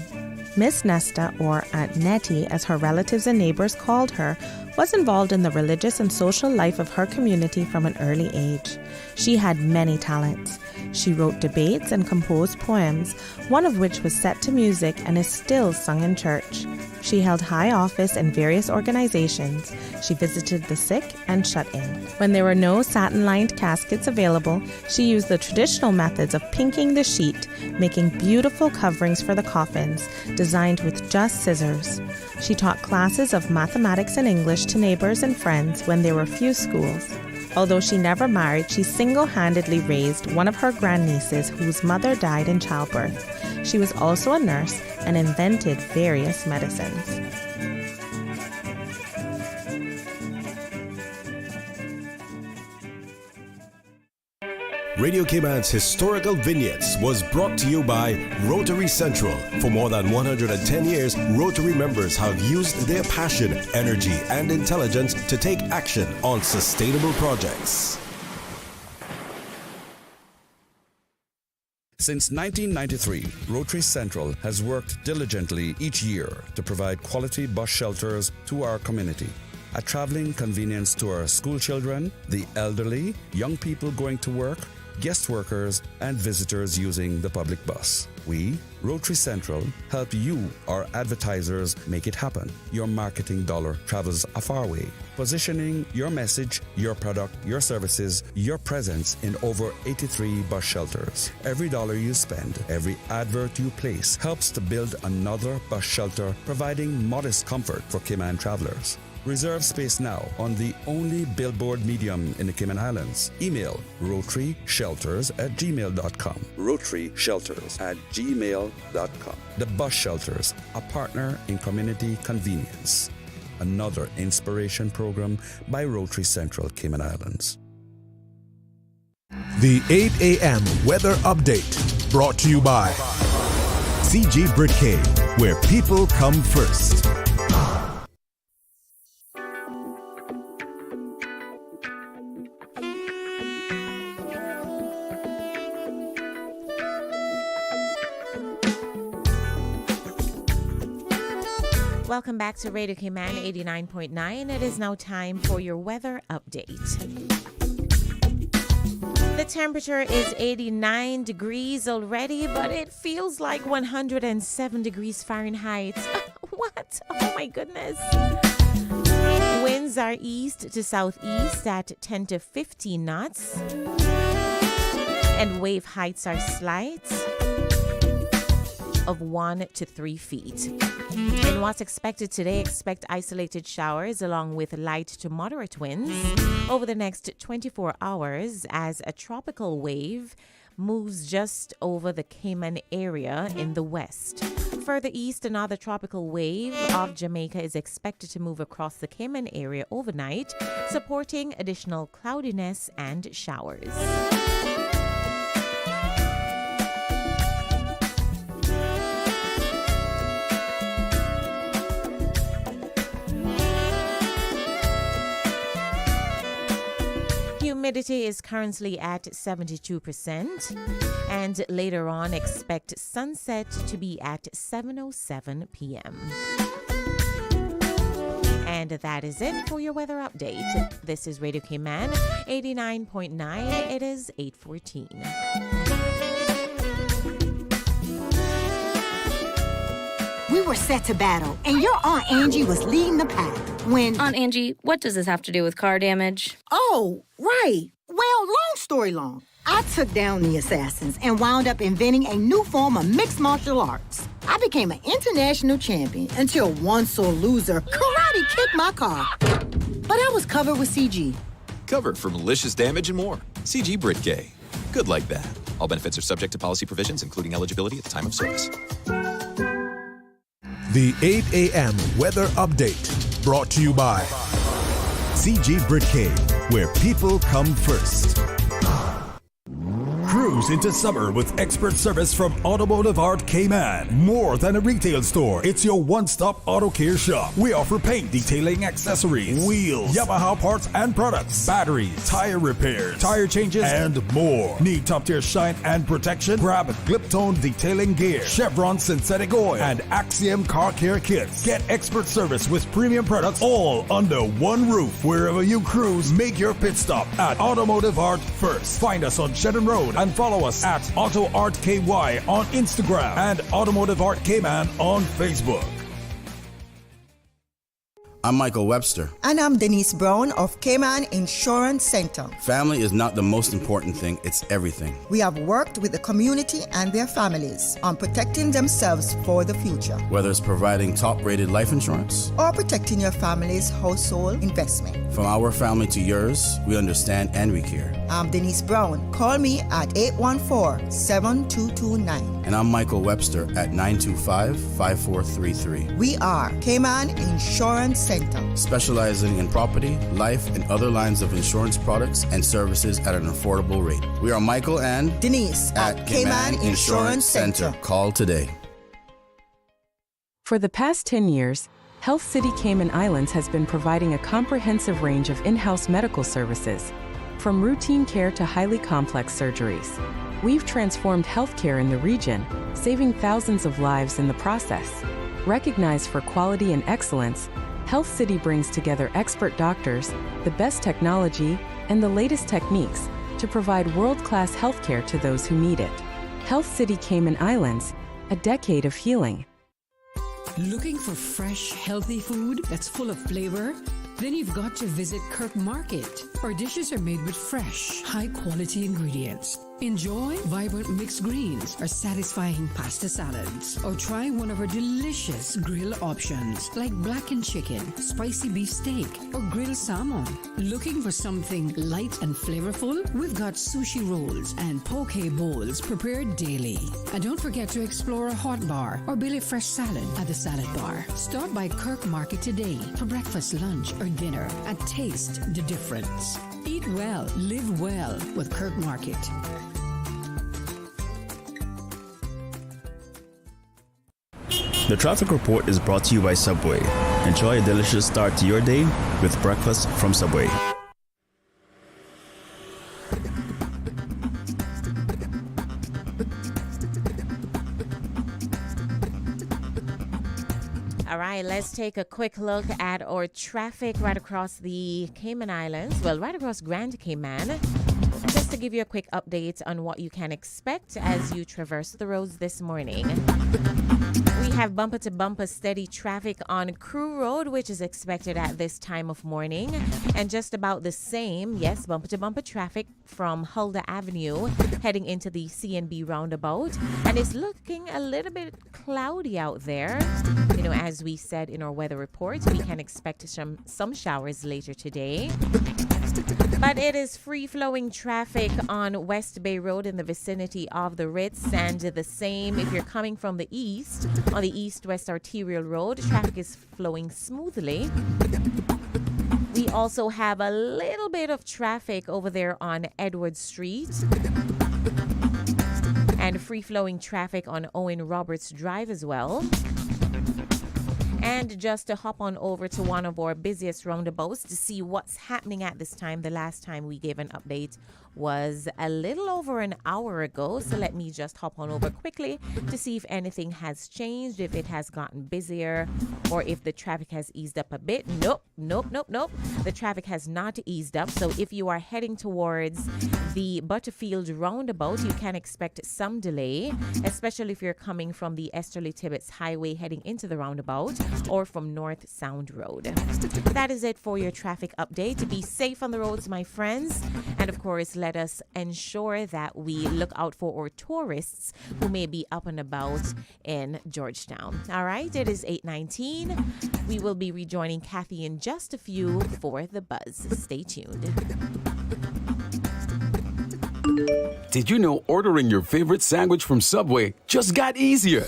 Miss Nesta, or Aunt Nettie as her relatives and neighbors called her, was involved in the religious and social life of her community from an early age. She had many talents. She wrote debates and composed poems, one of which was set to music and is still sung in church. She held high office in various organizations. She visited the sick and shut-in. When there were no satin-lined caskets available, she used the traditional methods of pinking the sheet, making beautiful coverings for the coffins, designed with just scissors. She taught classes of mathematics and English to neighbors and friends when there were few schools. Although she never married, she single-handedly raised one of her grandnieces whose mother died in childbirth. She was also a nurse and invented various medicines. Radio Cayman's Historical Vignettes was brought to you by Rotary Central. For more than 110 years, Rotary members have used their passion, energy, and intelligence to take action on sustainable projects. Since 1993, Rotary Central has worked diligently each year to provide quality bus shelters to our community. A traveling convenience to our school children, the elderly, young people going to work, guest workers, and visitors using the public bus. We, Rotary Central, help you, our advertisers, make it happen. Your marketing dollar travels a far way. Positioning your message, your product, your services, your presence in over 83 bus shelters. Every dollar you spend, every advert you place helps to build another bus shelter, providing modest comfort for Cayman travelers. Reserve space now on the only billboard medium in the Cayman Islands. Email rotaryshelters@gmail.com. rotaryshelters@gmail.com. The Bus Shelters, a partner in community convenience. Another inspiration program by Rotary Central Cayman Islands. The 8 a.m. weather update brought to you by CG Britcay, where people come first. Welcome back to Radio Cayman 89.9. It is now time for your weather update. The temperature is 89 degrees already, but it feels like 107 degrees Fahrenheit. What? Oh my goodness. Winds are east to southeast at 10 to 15 knots. And wave heights are slight of 1 to 3 feet. In what's expected today, expect isolated showers along with light to moderate winds over the next 24 hours as a tropical wave moves just over the Cayman area in the west. Further east, another tropical wave of Jamaica is expected to move across the Cayman area overnight, supporting additional cloudiness and showers. Humidity is currently at 72%, and later on expect sunset to be at 7:07 p.m. And that is it for your weather update. This is Radio Cayman 89.9. It is 8:14. We were set to battle, and your Aunt Angie was leading the pack when... Aunt Angie, what does this have to do with car damage? Oh, right. Well, long story long. I took down the assassins and wound up inventing a new form of mixed martial arts. I became an international champion until one sore loser karate kicked my car. But I was covered with CG. Covered for malicious damage and more. CG Britcay. Good like that. All benefits are subject to policy provisions, including eligibility at the time of service. The 8 a.m. weather update brought to you by CG Britcay, where people come first. Cruise into summer with expert service from Automotive Art Cayman. More than a retail store, it's your one-stop auto care shop. We offer paint, detailing, accessories, wheels, Yamaha parts and products, batteries, tire repairs, tire changes, and more. Need top-tier shine and protection? Grab Gliptone detailing gear, Chevron synthetic oil, and Axiom car care kits. Get expert service with premium products all under one roof. Wherever you cruise, make your pit stop at Automotive Art first. Find us on Shedden Road and follow us at Auto Art KY on Instagram and Automotive Art Cayman on Facebook. I'm Michael Webster. And I'm Denise Brown of Cayman Insurance Center. Family is not the most important thing, it's everything. We have worked with the community and their families on protecting themselves for the future. Whether it's providing top-rated life insurance or protecting your family's household investment. From our family to yours, we understand and we care. I'm Denise Brown. Call me at 814-7229. And I'm Michael Webster at 925-5433. We are Cayman Insurance Center. Specializing in property, life, and other lines of insurance products and services at an affordable rate. We are Michael and Denise at Cayman Insurance Center. Call today. For the past 10 years, Health City Cayman Islands has been providing a comprehensive range of in-house medical services, from routine care to highly complex surgeries. We've transformed healthcare in the region, saving thousands of lives in the process. Recognized for quality and excellence, Health City brings together expert doctors, the best technology, and the latest techniques to provide world-class healthcare to those who need it. Health City Cayman Islands, a decade of healing. Looking for fresh, healthy food that's full of flavor? Then you've got to visit Kirk Market. Our dishes are made with fresh, high-quality ingredients. Enjoy vibrant mixed greens or satisfying pasta salads. Or try one of our delicious grill options like blackened chicken, spicy beef steak, or grilled salmon. Looking for something light and flavorful? We've got sushi rolls and poke bowls prepared daily. And don't forget to explore a hot bar or belly fresh salad at the salad bar. Stop by Kirk Market today for breakfast, lunch, or dinner and taste the difference. Eat well, live well with Kirk Market. The traffic report is brought to you by Subway. Enjoy a delicious start to your day with breakfast from Subway. All right, let's take a quick look at our traffic right across the Cayman Islands. Well, right across Grand Cayman. Just to give you a quick update on what you can expect as you traverse the roads this morning. We have bumper-to-bumper steady traffic on Crew Road, which is expected at this time of morning. And just about the same, yes, bumper-to-bumper traffic from Huldah Avenue heading into the CNB roundabout. And it's looking a little bit cloudy out there. You know, as we said in our weather report, we can expect some showers later today. But it is free-flowing traffic on West Bay Road in the vicinity of the Ritz, and the same if you're coming from the east on the east-west arterial road. Traffic is flowing smoothly. We also have a little bit of traffic over there on Edward Street, and free-flowing traffic on Owen Roberts Drive as well. And just to hop on over to one of our busiest roundabouts to see what's happening at this time. The last time we gave an update was a little over an hour ago. So let me just hop on over quickly to see if anything has changed, if it has gotten busier, or if the traffic has eased up a bit. Nope. The traffic has not eased up. So if you are heading towards the Butterfield roundabout, you can expect some delay, especially if you're coming from the Esterly Tibbetts Highway heading into the roundabout, or from North Sound Road. That is it for your traffic update. Be safe on the roads, my friends. And of course, let us ensure that we look out for our tourists who may be up and about in Georgetown. All right, it is 8:19. We will be rejoining Kathy in just a few for The Buzz. Stay tuned. Did you know ordering your favorite sandwich from Subway just got easier?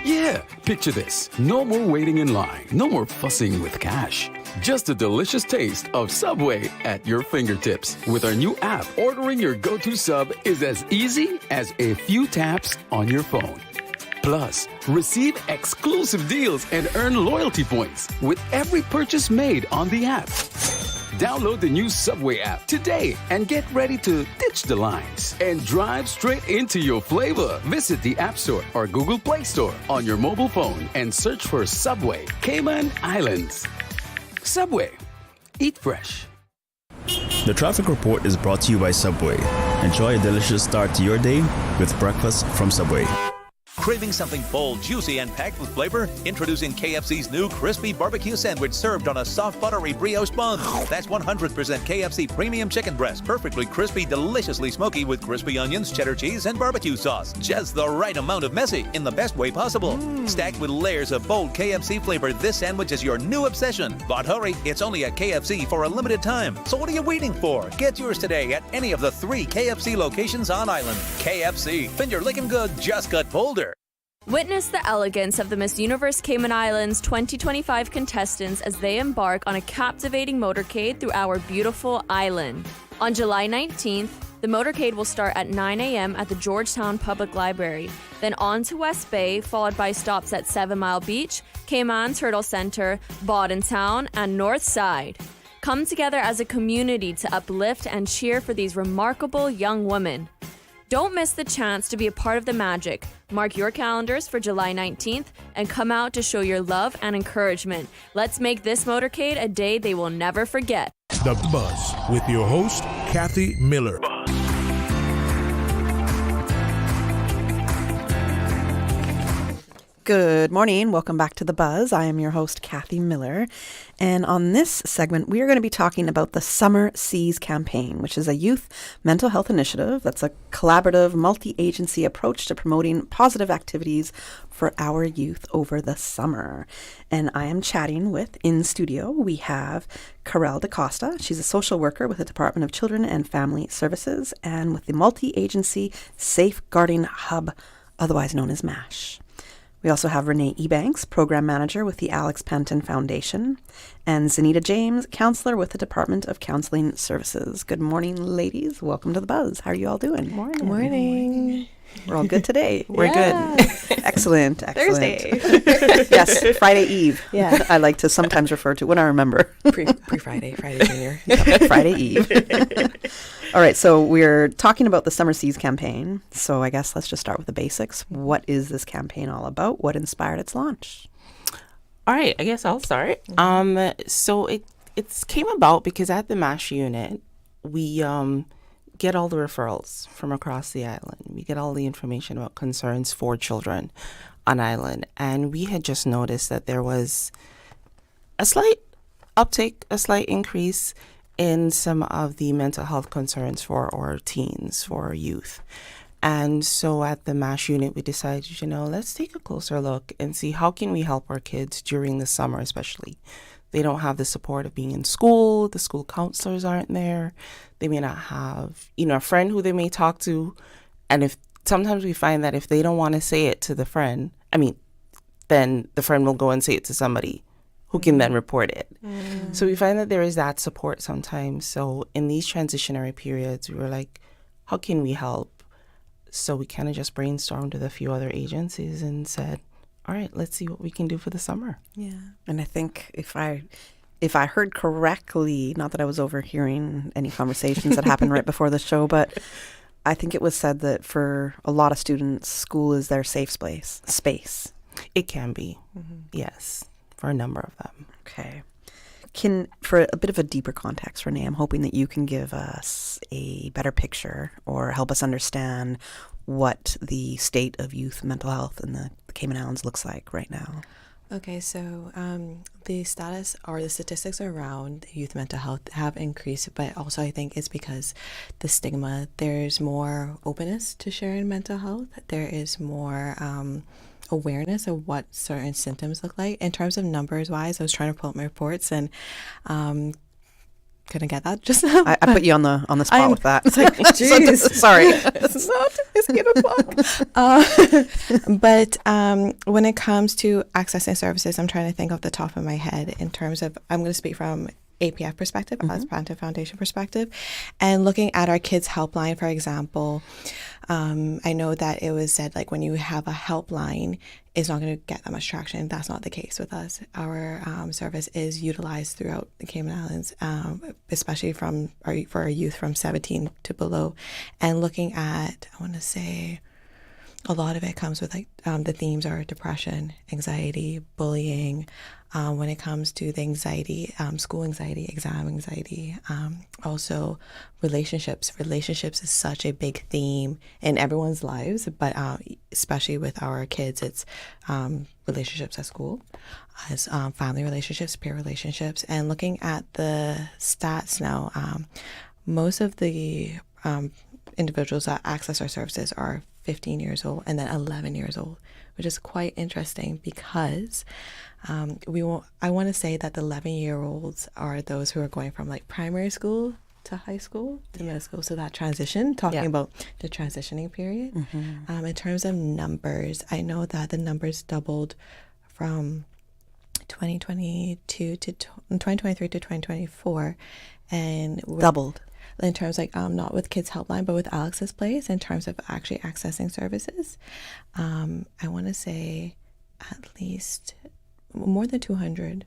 Yeah, picture this. No more waiting in line. No more fussing with cash. Just a delicious taste of Subway at your fingertips. With our new app, ordering your go-to sub is as easy as a few taps on your phone. Plus, receive exclusive deals and earn loyalty points with every purchase made on the app. Download the new Subway app today and get ready to ditch the lines and drive straight into your flavor. Visit the App Store or Google Play Store on your mobile phone and search for Subway Cayman Islands. Subway. Eat fresh. The traffic report is brought to you by Subway. Enjoy a delicious start to your day with breakfast from Subway. Craving something bold, juicy, and packed with flavor? Introducing KFC's new crispy barbecue sandwich served on a soft, buttery brioche bun. That's 100% KFC premium chicken breast, perfectly crispy, deliciously smoky with crispy onions, cheddar cheese, and barbecue sauce. Just the right amount of messy in the best way possible. Stacked with layers of bold KFC flavor, this sandwich is your new obsession. But hurry, it's only at KFC for a limited time. So what are you waiting for? Get yours today at any of the 3 KFC locations on island. KFC, finger licking good, just got bolder. Witness the elegance of the Miss Universe Cayman Islands 2025 contestants as they embark on a captivating motorcade through our beautiful island. On July 19th, the motorcade will start at 9 a.m. at the Georgetown Public Library, then on to West Bay, followed by stops at 7 Mile Beach, Cayman Turtle Center, Bodden Town, and North Side. Come together as a community to uplift and cheer for these remarkable young women. Don't miss the chance to be a part of the magic. Mark your calendars for July 19th and come out to show your love and encouragement. Let's make this motorcade a day they will never forget. The Buzz with your host, Kathy Miller. Good morning. Welcome back to The Buzz. I am your host, Kathy Miller. And on this segment, we are going to be talking about the Summer Seas campaign, which is a youth mental health initiative that's a collaborative, multi-agency approach to promoting positive activities for our youth over the summer. And I am chatting with, in studio, we have Carelle DaCosta. She's a social worker with the Department of Children and Family Services and with the multi-agency Safeguarding Hub, otherwise known as MASH. We also have Renee Ebanks, Program Manager with the Alex Panton Foundation, and Zenita James, Counselor with the Department of Counselling Services. Good morning, ladies. Welcome to The Buzz. How are you all doing? Good morning. We're all good today. We're good. Excellent. Thursday. Yes, Friday Eve. Yeah. I like to sometimes refer to when I remember. Pre-Friday, Friday Junior. Friday Eve. All right, so we're talking about the Summer Seas campaign. So I guess let's just start with the basics. What is this campaign all about? What inspired its launch? All right, I guess I'll start. So it came about because at the MASH unit, we get all the referrals from across the island. We get all the information about concerns for children on island. And we had just noticed that there was a slight uptick, a slight increase in some of the mental health concerns for our teens, for our youth. And so at the MASH unit, we decided, let's take a closer look and see how can we help our kids during the summer, especially. They don't have the support of being in school. The school counselors aren't there. They may not have, a friend who they may talk to. And if sometimes we find that if they don't want to say it to the friend, then the friend will go and say it to somebody who can then report it. So we find that there is that support sometimes. So in these transitionary periods, we were like, how can we help? So we kind of just brainstormed with a few other agencies and said, all right, let's see what we can do for the summer. Yeah. And I think if I heard correctly, not that I was overhearing any conversations that happened right before the show, but I think it was said that for a lot of students, school is their safe space. It can be, yes, for a number of them. Okay. For a bit of a deeper context, Renee, I'm hoping that you can give us a better picture or help us understand what the state of youth mental health in the Cayman Islands looks like right now. Okay, so the status or the statistics around youth mental health have increased, but also I think it's because the stigma, there's more openness to sharing mental health. There is more awareness of what certain symptoms look like. In terms of numbers wise, I was trying to pull up my reports and couldn't get that just now. I put you on the spot with that. It's like, geez. Sorry. It's 8 o'clock. But when it comes to accessing services, I'm trying to think off the top of my head in terms of, I'm going to speak from APF perspective, as Panton Foundation perspective, and looking at our kids helpline, for example, I know that it was said like when you have a helpline, it's not going to get that much traction. That's not the case with us. Our service is utilized throughout the Cayman Islands, especially for our youth from 17 to below, and looking at, I want to say, a lot of it comes with like the themes are depression, anxiety, bullying. When it comes to the anxiety, school anxiety, exam anxiety, also relationships. Relationships is such a big theme in everyone's lives, but especially with our kids, it's relationships at school, as family relationships, peer relationships. And looking at the stats now, most of the individuals that access our services are 15 years old and then 11 years old, which is quite interesting because I want to say that the 11-year-olds are those who are going from like primary school to high school to middle school. So that transition, talking about the transitioning period. In terms of numbers, I know that the numbers doubled from 2022 to 2023 to 2024, and doubled. In terms like not with Kids Helpline, but with Alex's Place, in terms of actually accessing services. I want to say at least more than 200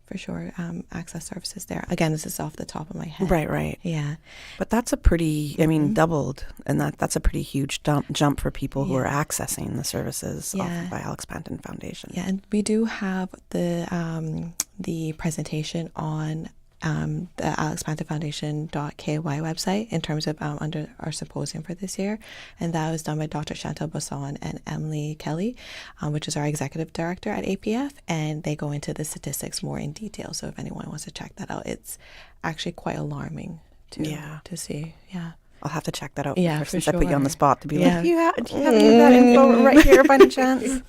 for sure access services there. Again, this is off the top of my head. Right. Yeah. But that's a pretty, I mean, doubled, and that's a pretty huge jump for people who are accessing the services offered by Alex Panton Foundation. Yeah, and we do have the presentation on the AlexPantonFoundation.KY website in terms of under our symposium for this year, and that was done by Dr. Chantal Basson and Emily Kelly, which is our executive director at APF, and they go into the statistics more in detail. So if anyone wants to check that out, it's actually quite alarming to see. Yeah. I'll have to check that out since I put you on the spot to be like, Do you have that info right here by any chance?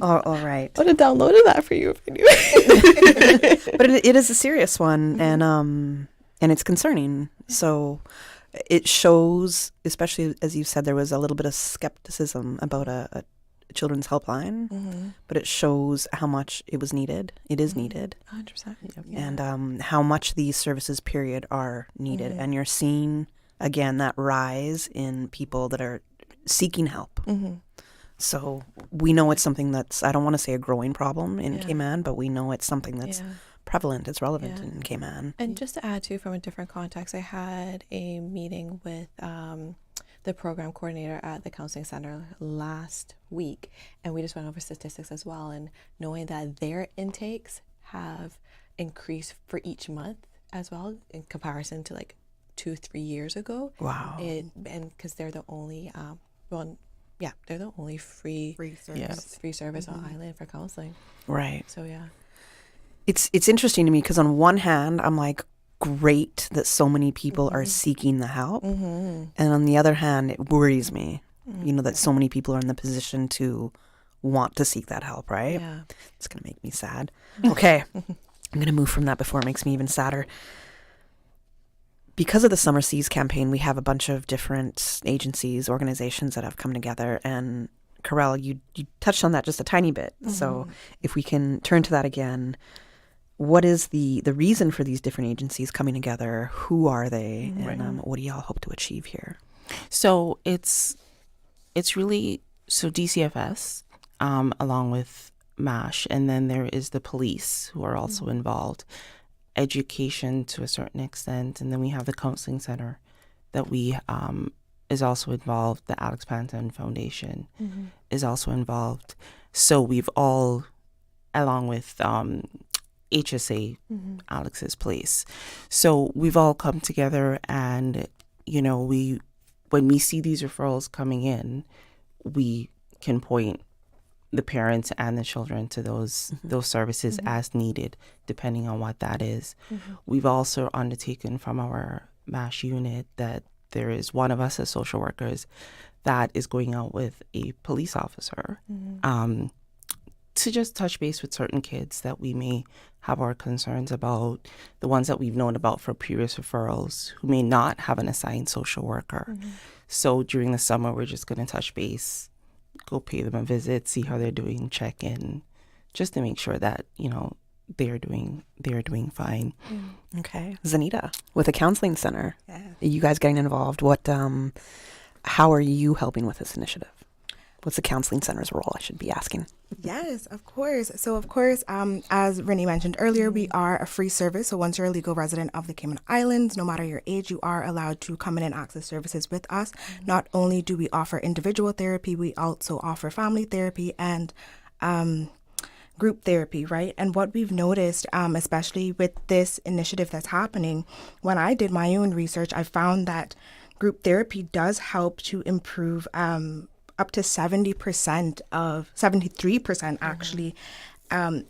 All right. I would have downloaded that for you if I knew. But it is a serious one, and it's concerning. So it shows, especially as you said, there was a little bit of skepticism about a children's helpline, but it shows how much it was needed. It is needed. 100%. And how much these services, period, are needed. And you're seeing, again, that rise in people that are seeking help. So we know it's something that's, I don't want to say a growing problem in Cayman, but we know it's something that's prevalent, it's relevant in Cayman. And just to add to, from a different context, I had a meeting with the program coordinator at the Counselling Center last week, and we just went over statistics as well, and knowing that their intakes have increased for each month as well in comparison to like 2-3 years ago. Wow. And because they're the only they're the only free service on island for counseling. Right. So it's interesting to me because on one hand I'm like, great that so many people are seeking the help, and on the other hand it worries me, that so many people are in the position to want to seek that help, right? It's gonna make me sad. Okay. I'm gonna move from that before it makes me even sadder. Because of the Summer Seas campaign, we have a bunch of different agencies, organizations that have come together. And Carelle, you touched on that just a tiny bit. So if we can turn to that again, what is the reason for these different agencies coming together? Who are they? And what do y'all hope to achieve here? So it's really, DCFS, along with MASH, and then there is the police who are also involved. Education to a certain extent, and then we have the Counselling Center that we is also involved. The Alex Panton Foundation is also involved. So we've all, along with HSA, Alex's Place. So we've all come together, and when we see these referrals coming in, we can point the parents and the children to those services as needed, depending on what that is. We've also undertaken from our MASH unit that there is one of us as social workers that is going out with a police officer to just touch base with certain kids that we may have our concerns about, the ones that we've known about for previous referrals who may not have an assigned social worker. So during the summer, we're just going to touch base, go pay them a visit, see how they're doing, check in, just to make sure that, they're doing fine. Okay. Zenita, with the Counselling Center, are you guys getting involved? How are you helping with this initiative? What's the counseling center's role, I should be asking? Yes, of course. So, of course, as Renee mentioned earlier, we are a free service. So once you're a legal resident of the Cayman Islands, no matter your age, you are allowed to come in and access services with us. Not only do we offer individual therapy, we also offer family therapy and group therapy, right? And what we've noticed, especially with this initiative that's happening, when I did my own research, I found that group therapy does help to improve up to 73% actually,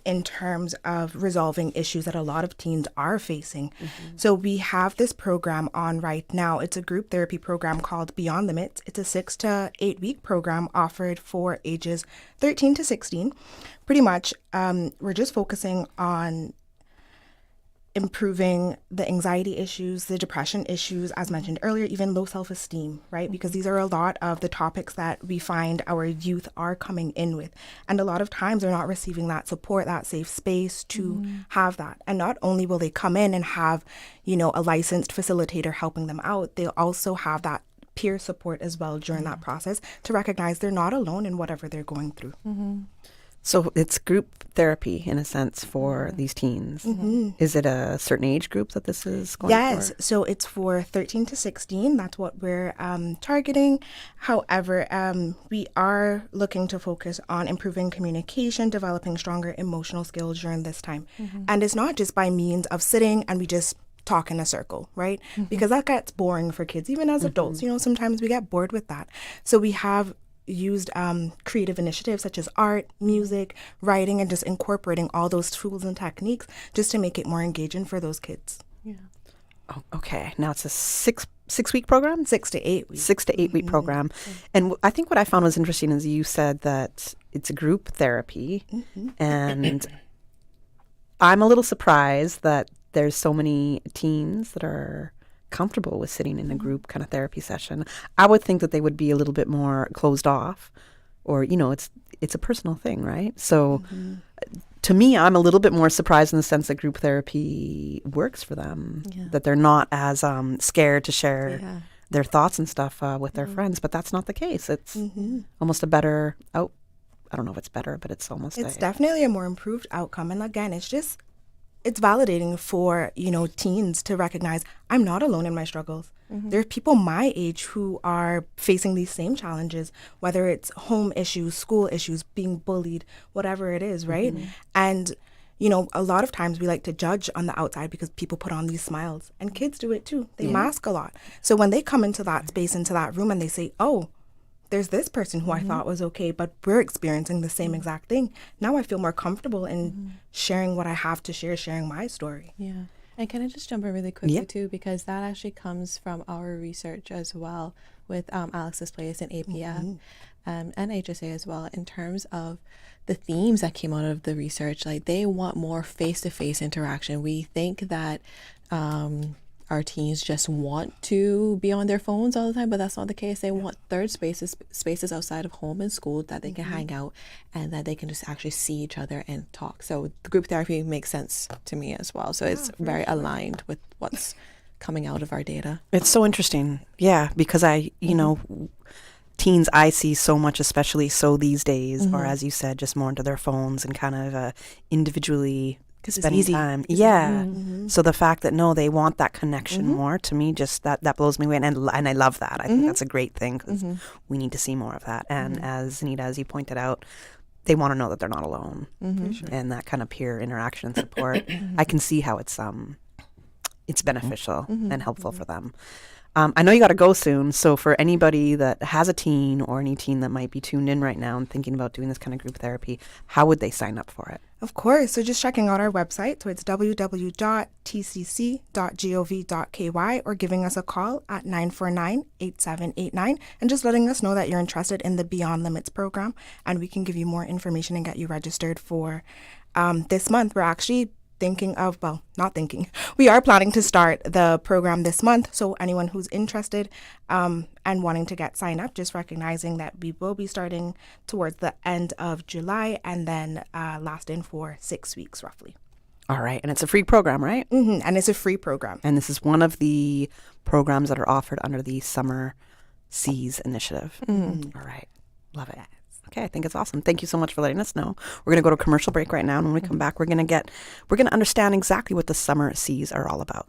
in terms of resolving issues that a lot of teens are facing. So we have this program on right now. It's a group therapy program called Beyond Limits. It's a 6 to 8 week program offered for ages 13 to 16. Pretty much, we're just focusing on improving the anxiety issues, the depression issues, as mentioned earlier, even low self-esteem, right? Because these are a lot of the topics that we find our youth are coming in with. And a lot of times they're not receiving that support, that safe space to have that. And not only will they come in and have, you know, a licensed facilitator helping them out, they'll also have that peer support as well during that process to recognize they're not alone in whatever they're going through. So it's group therapy in a sense for these teens. Is it a certain age group that this is going for? Yes, so it's for 13 to 16. That's what we're targeting. However, we are looking to focus on improving communication, developing stronger emotional skills during this time. And it's not just by means of sitting and we just talk in a circle, right? Because that gets boring for kids, even as adults. You know, sometimes we get bored with that. So we have used creative initiatives such as art, music, writing, and just incorporating all those tools and techniques just to make it more engaging for those kids. Oh, okay. Now it's a six week program? 6 to 8 weeks. 6 to 8 week program. And I think what I found was interesting is you said that it's a group therapy. And I'm a little surprised that there's so many teens that are comfortable with sitting in a group kind of therapy session. I would think that they would be a little bit more closed off, or, you know, it's a personal thing, right? So to me, I'm a little bit more surprised in the sense that group therapy works for them, that they're not as scared to share their thoughts and stuff with their friends, but that's not the case. It's almost a better I don't know if it's better, but it's almost definitely a more improved outcome. And again, it's validating for, you know, teens to recognize I'm not alone in my struggles. There are people my age who are facing these same challenges, whether it's home issues, school issues, being bullied, whatever it is, right? And, you know, a lot of times we like to judge on the outside because people put on these smiles, and kids do it too. They mask a lot. So when they come into that space, into that room, and they say, oh, there's this person who I thought was okay, but we're experiencing the same exact thing. Now I feel more comfortable in sharing what I have to share, sharing my story. Yeah. And can I just jump in really quickly too, because that actually comes from our research as well with Alex's Place and APF and HSA as well, in terms of the themes that came out of the research. Like, they want more face-to-face interaction. We think that our teens just want to be on their phones all the time, but that's not the case. They want third spaces outside of home and school that they can hang out and that they can just actually see each other and talk. So the group therapy makes sense to me as well. So it's very aligned with what's coming out of our data. It's so interesting. Yeah, because you know, teens I see so much, especially so these days, or as you said, just more into their phones and kind of individually spending time. So the fact that they want that connection more, to me, just that blows me away, and I love that. I think that's a great thing, because we need to see more of that. And as Zenita, as you pointed out, they want to know that they're not alone, and that kind of peer interaction and support. I can see how it's beneficial and helpful for them. I know you got to go soon, so for anybody that has a teen or any teen that might be tuned in right now and thinking about doing this kind of group therapy, how would they sign up for it? Of course. So just checking out our website. So it's www.tcc.gov.ky, or giving us a call at 949-8789 and just letting us know that you're interested in the Beyond Limits program, and we can give you more information and get you registered for this month. We're actually we are planning to start the program this month. So anyone who's interested and wanting to get signed up, just recognizing that we will be starting towards the end of July and then lasting for 6 weeks roughly. All right. And it's a free program, right? And it's a free program. And this is one of the programs that are offered under the Summer Seas initiative. All right. Love it. Okay, I think it's awesome. Thank you so much for letting us know. We're going to go to a commercial break right now, and when we come back, we're going to understand exactly what the summer seas are all about.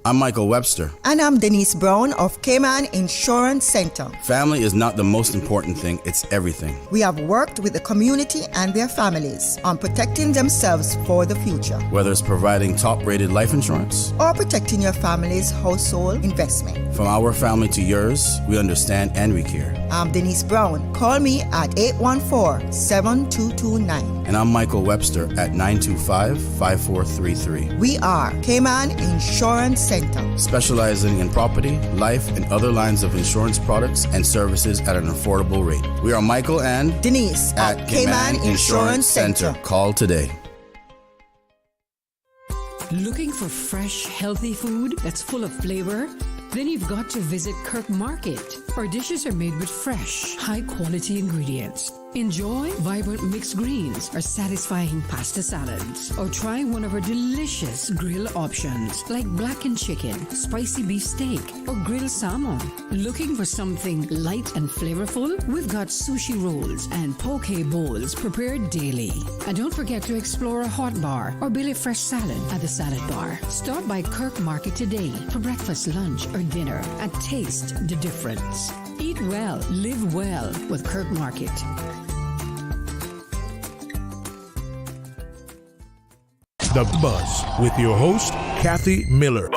I'm Michael Webster. And I'm Denise Brown of Cayman Insurance Center. Family is not the most important thing, it's everything. We have worked with the community and their families on protecting themselves for the future. Whether it's providing top-rated life insurance or protecting your family's household investment. From our family to yours, we understand and we care. I'm Denise Brown. Call me at 814-7229. And I'm Michael Webster at 925-5433. We are Cayman Insurance Center. Specializing in property, life, and other lines of insurance products and services at an affordable rate. We are Michael and Denise at Cayman Insurance Center. Call today. Looking for fresh, healthy food that's full of flavor? Then you've got to visit Kirk Market. Our dishes are made with fresh, high-quality ingredients. Enjoy vibrant mixed greens or satisfying pasta salads. Or try one of our delicious grill options like blackened chicken, spicy beef steak, or grilled salmon. Looking for something light and flavorful? We've got sushi rolls and poke bowls prepared daily. And don't forget to explore a hot bar or Billy Fresh salad at the salad bar. Stop by Kirk Market today for breakfast, lunch, or dinner and taste the difference. Eat well, live well with Kirk Market. The Buzz with your host, Kathy Miller.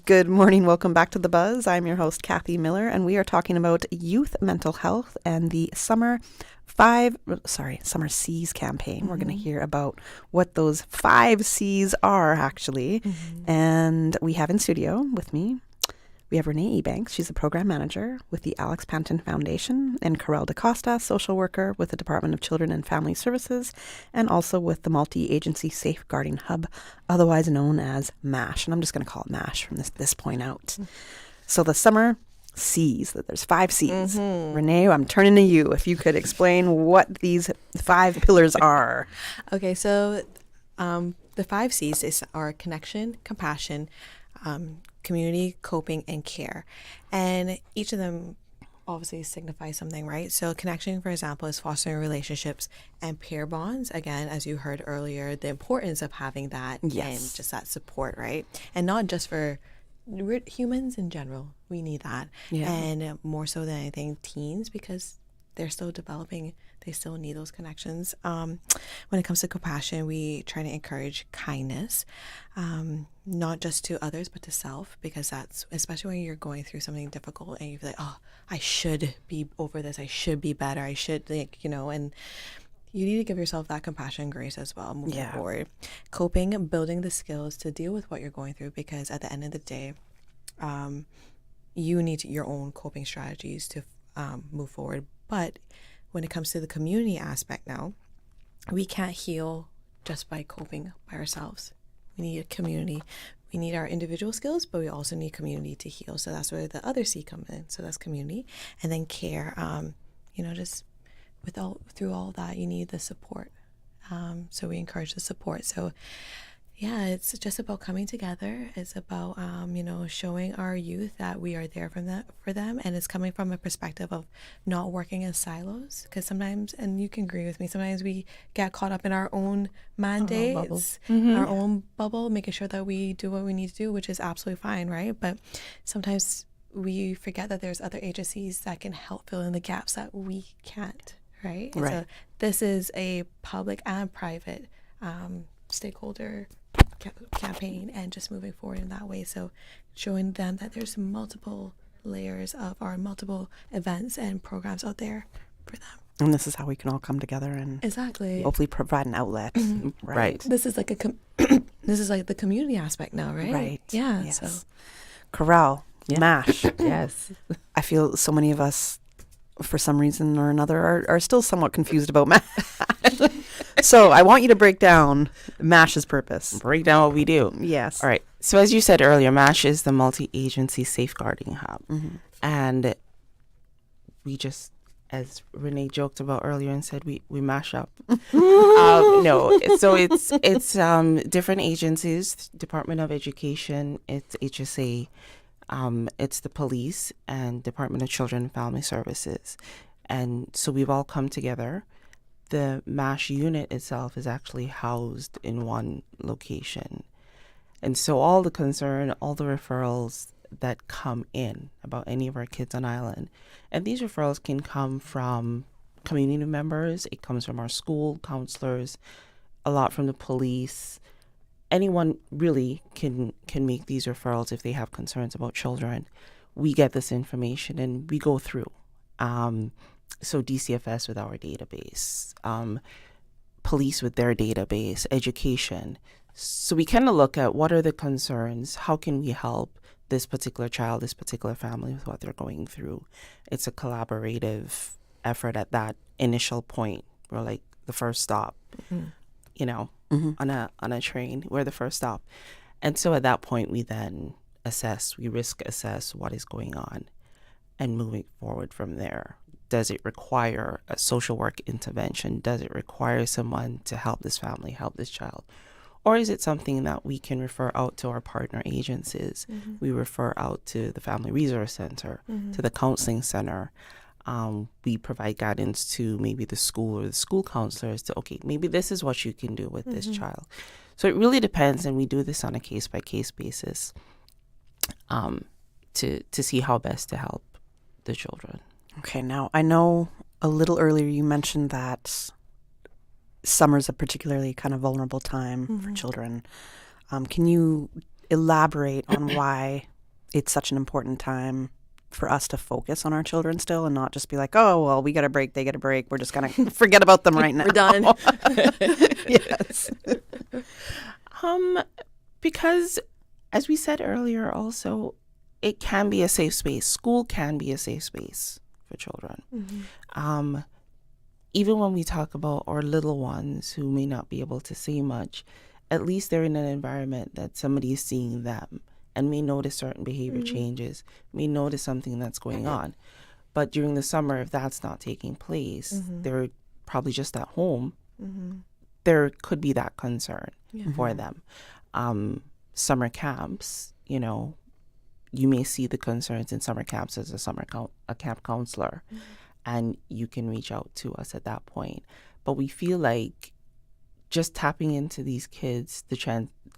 Good morning. Welcome back to The Buzz. I'm your host, Kathy Miller, and we are talking about youth mental health and the Summer Seas campaign. Mm-hmm. We're going to hear about what those 5 C's are, actually. Mm-hmm. And we have in studio with me, we have Renee Ebanks. She's a program manager with the Alex Panton Foundation, and Carelle DaCosta, social worker with the Department of Children and Family Services, and also with the Multi-Agency Safeguarding Hub, otherwise known as MASH. And I'm just going to call it MASH from this point out. Mm-hmm. So the Summer C's, there's 5 C's. Mm-hmm. Renee, I'm turning to you. If you could explain what these 5 pillars are. Okay, so the 5 C's are connection, compassion, community, coping, and care. And each of them obviously signifies something, right? So connection, for example, is fostering relationships and peer bonds. Again, as you heard earlier, the importance of having that and just that support, right? And not just for humans in general. We need that. Yeah. And more so than anything, teens, because they're still developing. They still need those connections. When it comes to compassion, we try to encourage kindness, not just to others, but to self, because that's, especially when you're going through something difficult and you feel like, oh, I should be over this. I should be better. I should, and you need to give yourself that compassion and grace as well moving forward. Coping, building the skills to deal with what you're going through, because at the end of the day, you need your own coping strategies to move forward. But when it comes to the community aspect now, we can't heal just by coping by ourselves. We need a community. We need our individual skills, but we also need community to heal. So that's where the other C comes in. So that's community. And then care, just through all that, you need the support. So we encourage the support. So yeah, it's just about coming together. It's about, showing our youth that we are there for them. And it's coming from a perspective of not working in silos. Because sometimes, and you can agree with me, sometimes we get caught up in our own mandates, our own bubble, making sure that we do what we need to do, which is absolutely fine, right? But sometimes we forget that there's other agencies that can help fill in the gaps that we can't, right? And so this is a public and private stakeholder campaign, and just moving forward in that way. So showing them that there's multiple layers of our multiple events and programs out there for them. And this is how we can all come together and hopefully provide an outlet. Mm-hmm. Right. This is like this is like the community aspect now, right? Right. Yeah. Yes. So Carelle, MASH. Yes. I feel so many of us, for some reason or another, are still somewhat confused about MASH. So I want you to break down MASH's purpose. Break down what we do. Yes. All right. So as you said earlier, MASH is the Multi-Agency Safeguarding Hub. Mm-hmm. And we just, as Renee joked about earlier and said, we mash up. No. So it's different agencies, Department of Education, it's HSA, It's the police and Department of Children and Family Services. And so we've all come together. The MASH unit itself is actually housed in one location. And so all the concern, all the referrals that come in about any of our kids on island, and these referrals can come from community members, it comes from our school counselors, a lot from the police. Anyone really can make these referrals if they have concerns about children. We get this information and we go through. So DCFS with our database, police with their database, education. So we kind of look at what are the concerns, how can we help this particular child, this particular family with what they're going through. It's a collaborative effort at that initial point. We're like the first stop, you know, on a train. We're the first stop. And so at that point, we then we risk assess what is going on and moving forward from there. Does it require a social work intervention? Does it require someone to help this family, help this child? Or is it something that we can refer out to our partner agencies? We refer out to the Family Resource Center, to the Counselling Center. We provide guidance to maybe the school or the school counselors to, okay, maybe this is what you can do with this child. So it really depends, and we do this on a case-by-case basis to see how best to help the children. Okay, now I know a little earlier you mentioned that summer's a particularly kind of vulnerable time for children. Can you elaborate on why it's such an important time for us to focus on our children still and not just be like, oh, well, we get a break, they get a break, we're just going to forget about them right now. We're done. Yes. Because as we said earlier also, it can be a safe space. School can be a safe space for children. Even when we talk about our little ones who may not be able to say much, at least they're in an environment that somebody is seeing them and may notice certain behavior changes, may notice something that's going on. But during the summer, if that's not taking place, they're probably just at home. There could be that concern for them. Summer camps, you know, you may see the concerns in summer camps as a camp counselor, and you can reach out to us at that point. But we feel like just tapping into these kids,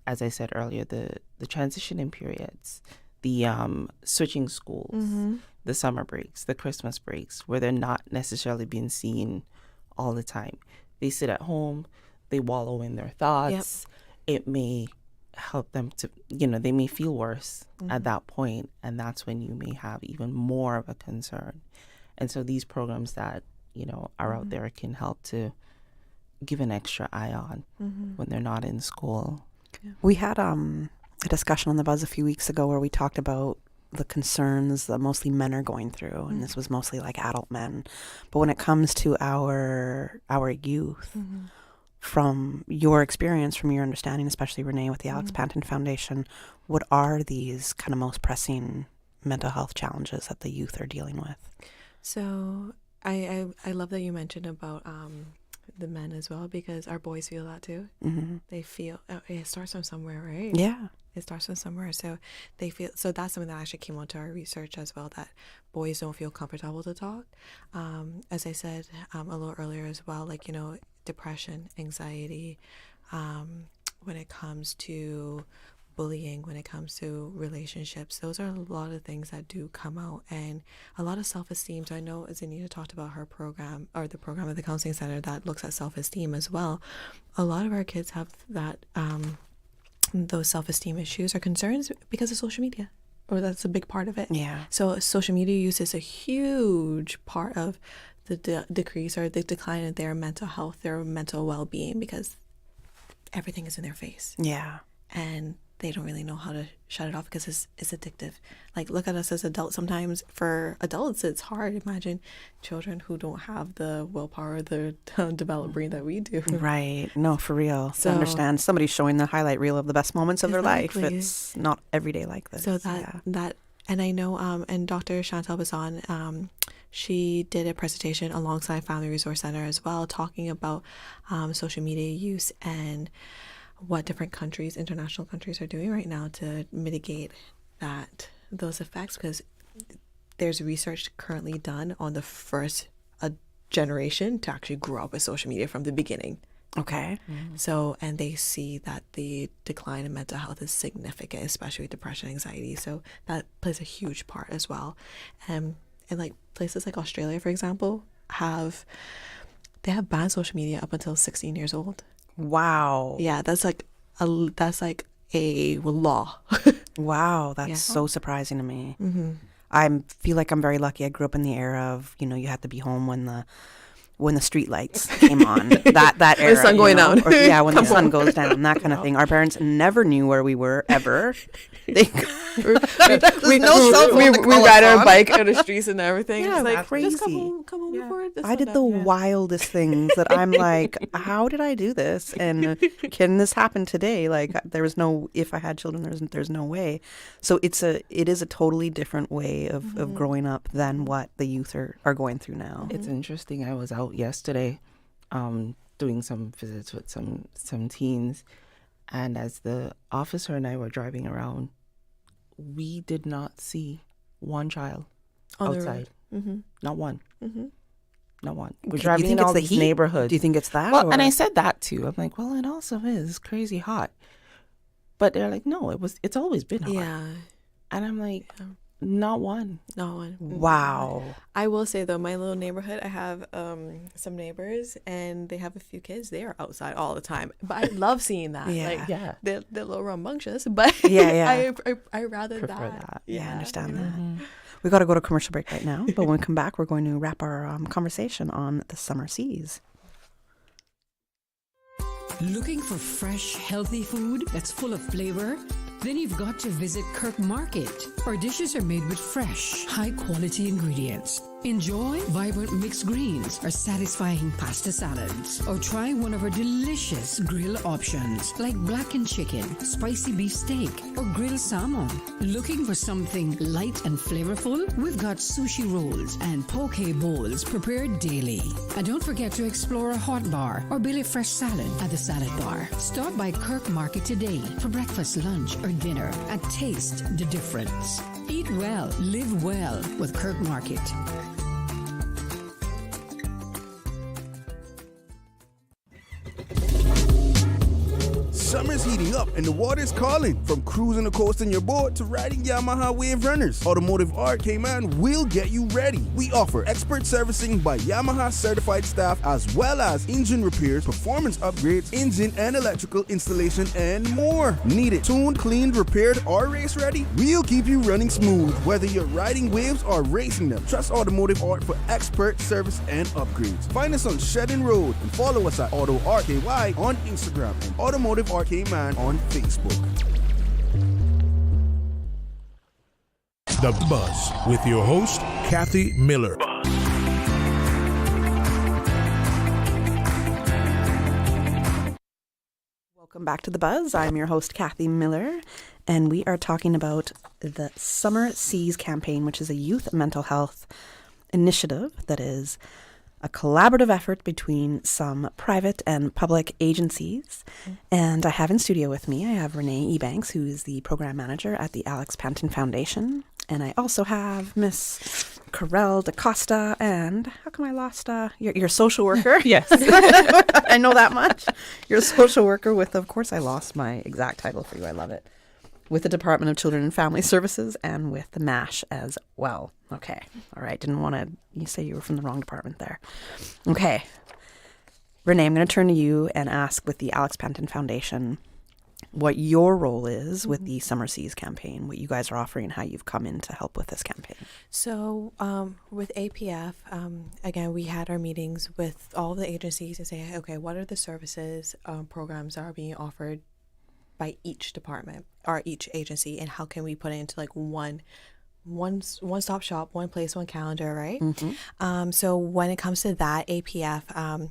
as I said earlier, the transitioning periods, the switching schools, the summer breaks, the Christmas breaks, where they're not necessarily being seen all the time. They sit at home, they wallow in their thoughts. It may help them to, they may feel worse at that point, and that's when you may have even more of a concern. And so these programs that, are out there can help to give an extra eye on when they're not in school. We had a discussion on the Buzz a few weeks ago where we talked about the concerns that mostly men are going through, and this was mostly like adult men. But when it comes to our youth, from your experience, from your understanding, especially Renee with the Alex Panton Foundation, what are these kind of most pressing mental health challenges that the youth are dealing with? So I love that you mentioned about the men as well, because our boys feel that too. They feel it starts from somewhere, right? Yeah, it starts from somewhere. So they feel, so that's something that actually came onto our research as well, that boys don't feel comfortable to talk. As I said a little earlier as well, like, depression, anxiety, when it comes to bullying, when it comes to relationships, those are a lot of things that do come out, and a lot of self-esteem. So I know Zenita talked about her program, or the program at the Counselling Center that looks at self-esteem as well. A lot of our kids have that those self-esteem issues or concerns because of social media, or that's a big part of it. Yeah. So social media use is a huge part of the decrease or the decline in their mental health, their mental well-being, because everything is in their face. Yeah. And they don't really know how to shut it off because it's addictive. Like, look at us as adults. Sometimes for adults, it's hard. Imagine children who don't have the willpower, the developed brain that we do. Right. No, for real. So, I understand somebody's showing the highlight reel of the best moments of their life. It's not every day like this. So that, and I know, and Dr. Chantal Bazan, she did a presentation alongside Family Resource Center as well, talking about social media use and what different countries, international countries, are doing right now to mitigate that those effects because there's research currently done on the first generation to actually grow up with social media from the beginning. Okay. So, and they see that the decline in mental health is significant, especially with depression, anxiety. So that plays a huge part as well. And like places like Australia, for example, they have banned social media up until 16 years old. Wow. Yeah, that's like a law. Wow, that's so surprising to me. I feel like I'm very lucky. I grew up in the era of, you had to be home when the street lights came on, that era. The sun going down. Or, when the sun goes down, that kind of thing. Our parents never knew where we were, ever. We ride our bike on the streets and everything. Yeah, it's like, crazy. just come home before this. I did the wildest things that I'm like, how did I do this? And can this happen today? Like, there was no, if I had children, there's no way. So it is a totally different way of growing up than what the youth are going through now. It's interesting. I was out yesterday doing some visits with some teens, and as the officer and I were driving around, we did not see one child outside. Not one. Not one. We're driving in all these neighborhoods. Do you think it's that? Well, and I said that too. I'm like, well, it also is crazy hot. But they're like, no, it's always been hot. Yeah. And I'm like, not one. Not one. Wow. I will say though, my little neighborhood, I have some neighbors and they have a few kids. They are outside all the time. But I love seeing that. They're a little rambunctious, but I rather prefer that. Yeah, I understand that. We got to go to commercial break right now, but when we come back, we're going to wrap our conversation on the summer seas. Looking for fresh, healthy food that's full of flavor? Then you've got to visit Kirk Market. Our dishes are made with fresh, high-quality ingredients. Enjoy vibrant mixed greens or satisfying pasta salads. Or try one of our delicious grill options like blackened chicken, spicy beef steak, or grilled salmon. Looking for something light and flavorful? We've got sushi rolls and poke bowls prepared daily. And don't forget to explore a hot bar or Billy Fresh salad at the salad bar. Stop by Kirk Market today for breakfast, lunch, or dinner and taste the difference. Eat well, live well with Kirk Market. Summer's heating up and the water's calling. From cruising the coast in your boat to riding Yamaha Wave Runners, Automotive Art Cayman will get you ready. We offer expert servicing by Yamaha certified staff as well as engine repairs, performance upgrades, engine and electrical installation, and more. Need it tuned, cleaned, repaired, or race ready? We'll keep you running smooth whether you're riding waves or racing them. Trust Automotive Art for expert service and upgrades. Find us on Shedden Road and follow us at Auto Art KY on Instagram and Automotive Art Cayman on Facebook. The Buzz with your host, Kathy Miller. Welcome back to The Buzz. I'm your host, Kathy Miller, and we are talking about the Summer Seas campaign, which is a youth mental health initiative that is a collaborative effort between some private and public agencies. And I have in studio with me, I have Renee Ebanks, who is the program manager at the Alex Panton Foundation. And I also have Miss Carelle DaCosta, and how come I lost your social worker? Yes. I know that much. You're a social worker with, of course, I lost my exact title for you. I love it. With the Department of Children and Family Services and with the MASH as well. Okay. All right. Didn't want to, you say you were from the wrong department there. Okay. Renee, I'm going to turn to you and ask with the Alex Panton Foundation what your role is with the Summer Seas campaign, what you guys are offering, and how you've come in to help with this campaign. So with APF, again, we had our meetings with all the agencies to say, okay, what are the services, programs that are being offered by each department or each agency, and how can we put it into like one stop shop, one place, one calendar, right? So when it comes to that, APF,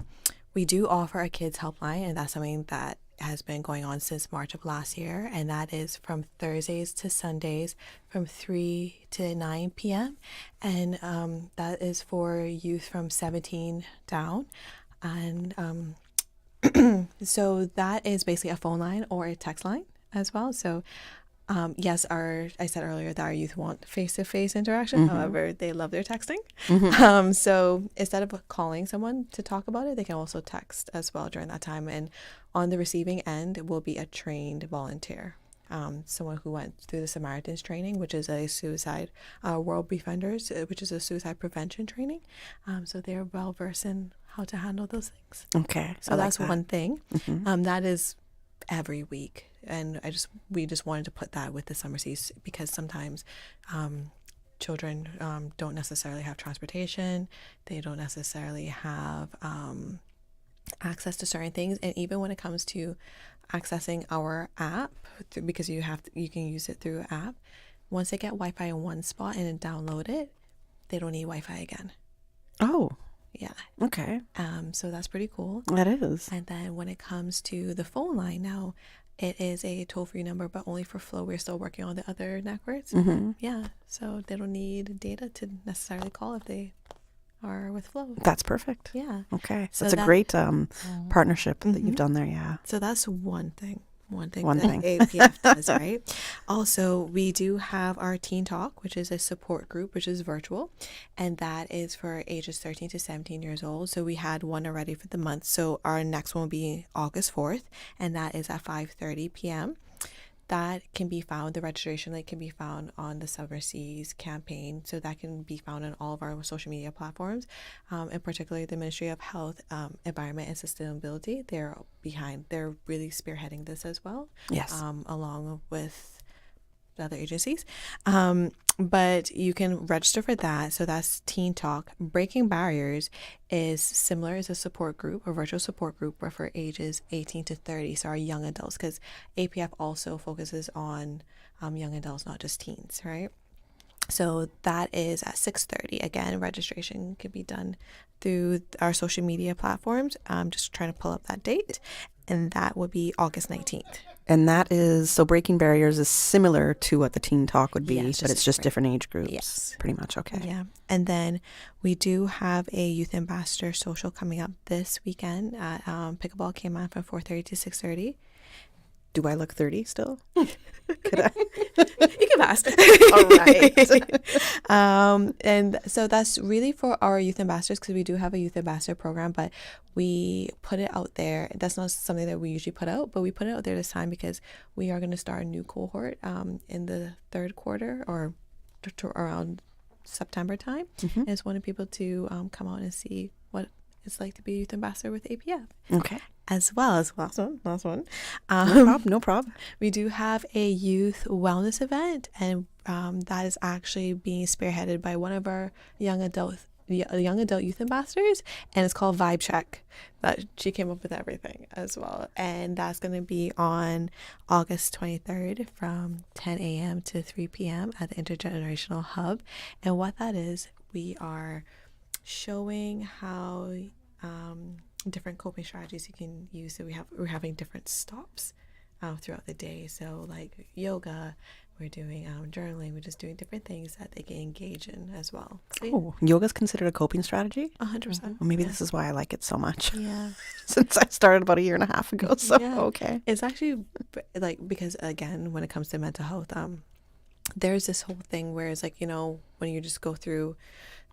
we do offer a kids helpline, and that's something that has been going on since March of last year, and that is from Thursdays to Sundays from 3 to 9 p.m. And that is for youth from 17 down. And so that is basically a phone line or a text line as well. So Yes, I said earlier that our youth want face-to-face interaction. Mhm. However, they love their texting. Mhm. So instead of calling someone to talk about it, they can also text as well during that time. And on the receiving end will be a trained volunteer, someone who went through the Samaritans training, which is a suicide World Befrienders, which is a suicide prevention training. So they're well versed in how to handle those things. Okay, So I like that's that. one thing. Mhm. That is every week, and we just wanted to put that with the summer seas because sometimes children don't necessarily have transportation, they don't necessarily have access to certain things, and even when it comes to accessing our app, because you can use it through an app. Once they get Wi-Fi in one spot and then download it, they don't need Wi-Fi again. Oh. Yeah. Okay. So that's pretty cool. That is. And then when it comes to the phone line now, it is a toll-free number, but only for Flow. We're still working on the other networks. Mhm. Yeah. So they don't need data to necessarily call if they are with Flow. That's perfect. Yeah. Okay. So That's a great partnership that you've done there. Yeah. So that's one thing. One thing One that thing. APF does, right? Also, we do have our Teen Talk, which is a support group, which is virtual, and that is for ages 13 to 17 years old. So we had one already for the month. So our next one will be August 4th, and that is at 5:30 p.m. That can be found, the registration link can be found on the Summer Seas campaign. So that can be found on all of our social media platforms, and particularly the Ministry of Health, Environment and Sustainability. They're really spearheading this as well. Yes. Along with the other agencies. But you can register for that. So that's Teen Talk. Breaking Barriers is similar as a support group, a virtual support group, but for ages 18 to 30. So our young adults, because APF also focuses on young adults, not just teens, right? So that is at 6:30. Again, registration can be done through our social media platforms. I'm just trying to pull up that date. And that would be August 19th. And that is, so Breaking Barriers is similar to what the Teen Talk would be, Yeah, but it's just different age groups. Yes. Pretty much. Okay. Yeah. And then we do have a Youth Ambassador Social coming up this weekend at Pickleball Cayman from 4:30 to 6:30. Do I look 30 still? Could I? You can pass. All right. And so that's really for our youth ambassadors, because we do have a youth ambassador program, but we put it out there. That's not something that we usually put out, but we put it out there this time because we are going to start a new cohort in the third quarter or around September time. Mhm. And just wanted people to come out and see what it's like to be a youth ambassador with APF. Okay. As well as last one. No problem. We do have a youth wellness event, and that is actually being spearheaded by one of our young adult youth ambassadors, and it's called Vibe Check. That she came up with everything as well, and that's going to be on August 23rd from 10 a.m. to 3 p.m. at the Intergenerational Hub. And what that is, we are showing how different coping strategies you can use. So we're having different stops throughout the day. So like yoga, we're doing journaling, we're just doing different things that they can engage in as well. So, yeah. Oh, yoga's considered a coping strategy? 100%. Well, maybe this is why I like it so much. Yeah. Since I started about a year and a half ago. So, Yeah. okay. It's actually like, because again, when it comes to mental health, there's this whole thing where it's like, when you just go through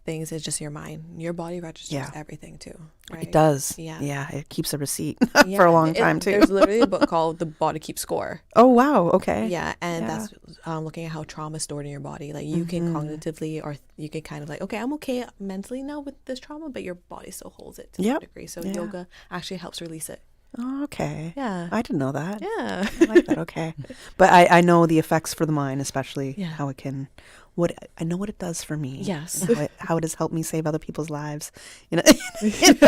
things, it's just your mind. Your body registers everything too, right? It does. Yeah. Yeah. It keeps a receipt for a long time too. There's literally a book called The Body Keeps Score. Oh, wow. Okay. Yeah. And that's looking at how trauma is stored in your body. Like you can cognitively, or you can kind of like, okay, I'm okay mentally now with this trauma, but your body still holds it to some degree. So yoga actually helps release it. Oh, okay. Yeah. I didn't know that. Yeah. I like that. Okay. But I know the effects for the mind, especially how it can, I know what it does for me. Yes. How it has helped me save other people's lives. She's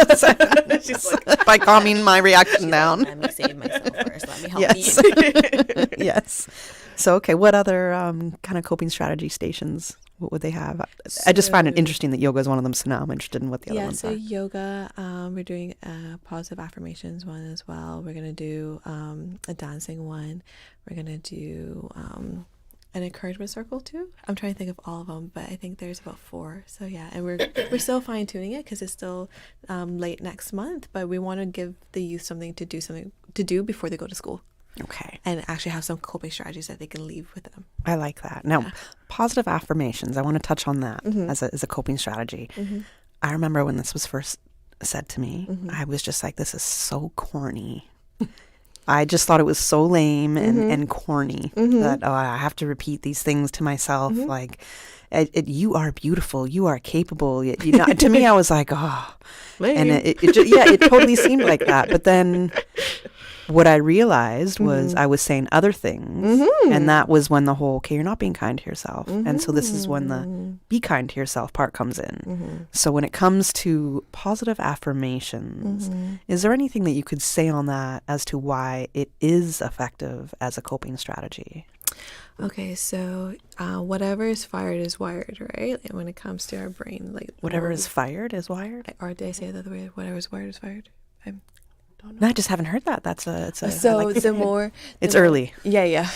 like, by calming my reaction down. Let me save myself first. Let me help me. Yes. So, okay. What other kind of coping strategy stations, what would they have? I just find it interesting that yoga is one of them. So now I'm interested in what the other ones so are. yoga, we're doing a positive affirmations one as well. We're going to do a dancing one. We're going to do an encouragement circle too. I'm trying to think of all of them, but I think there's about 4. So yeah, and we're still fine tuning it because it's still late next month. But we want to give the youth something to do before they go to school. Okay. And actually have some coping strategies that they can leave with them. I like that. Now, positive affirmations, I want to touch on that as a coping strategy. I remember when this was first said to me, I was just like, this is so corny. I just thought it was so lame and corny that I have to repeat these things to myself. Like, you are beautiful. You are capable. You know, to me, I was like, oh. Lame. And it totally seemed like that. But then what I realized was I was saying other things. And that was when the whole, okay, you're not being kind to yourself. And so this is when the be kind to yourself part comes in. So when it comes to positive affirmations, is there anything that you could say on that as to why it is effective as a coping strategy? Okay, so whatever is fired is wired, right? And when it comes to our brain, like whatever is fired is wired. Or did I say it the other way? Whatever is wired is fired. No, I just haven't heard that. It's so like the more it's early. Yeah.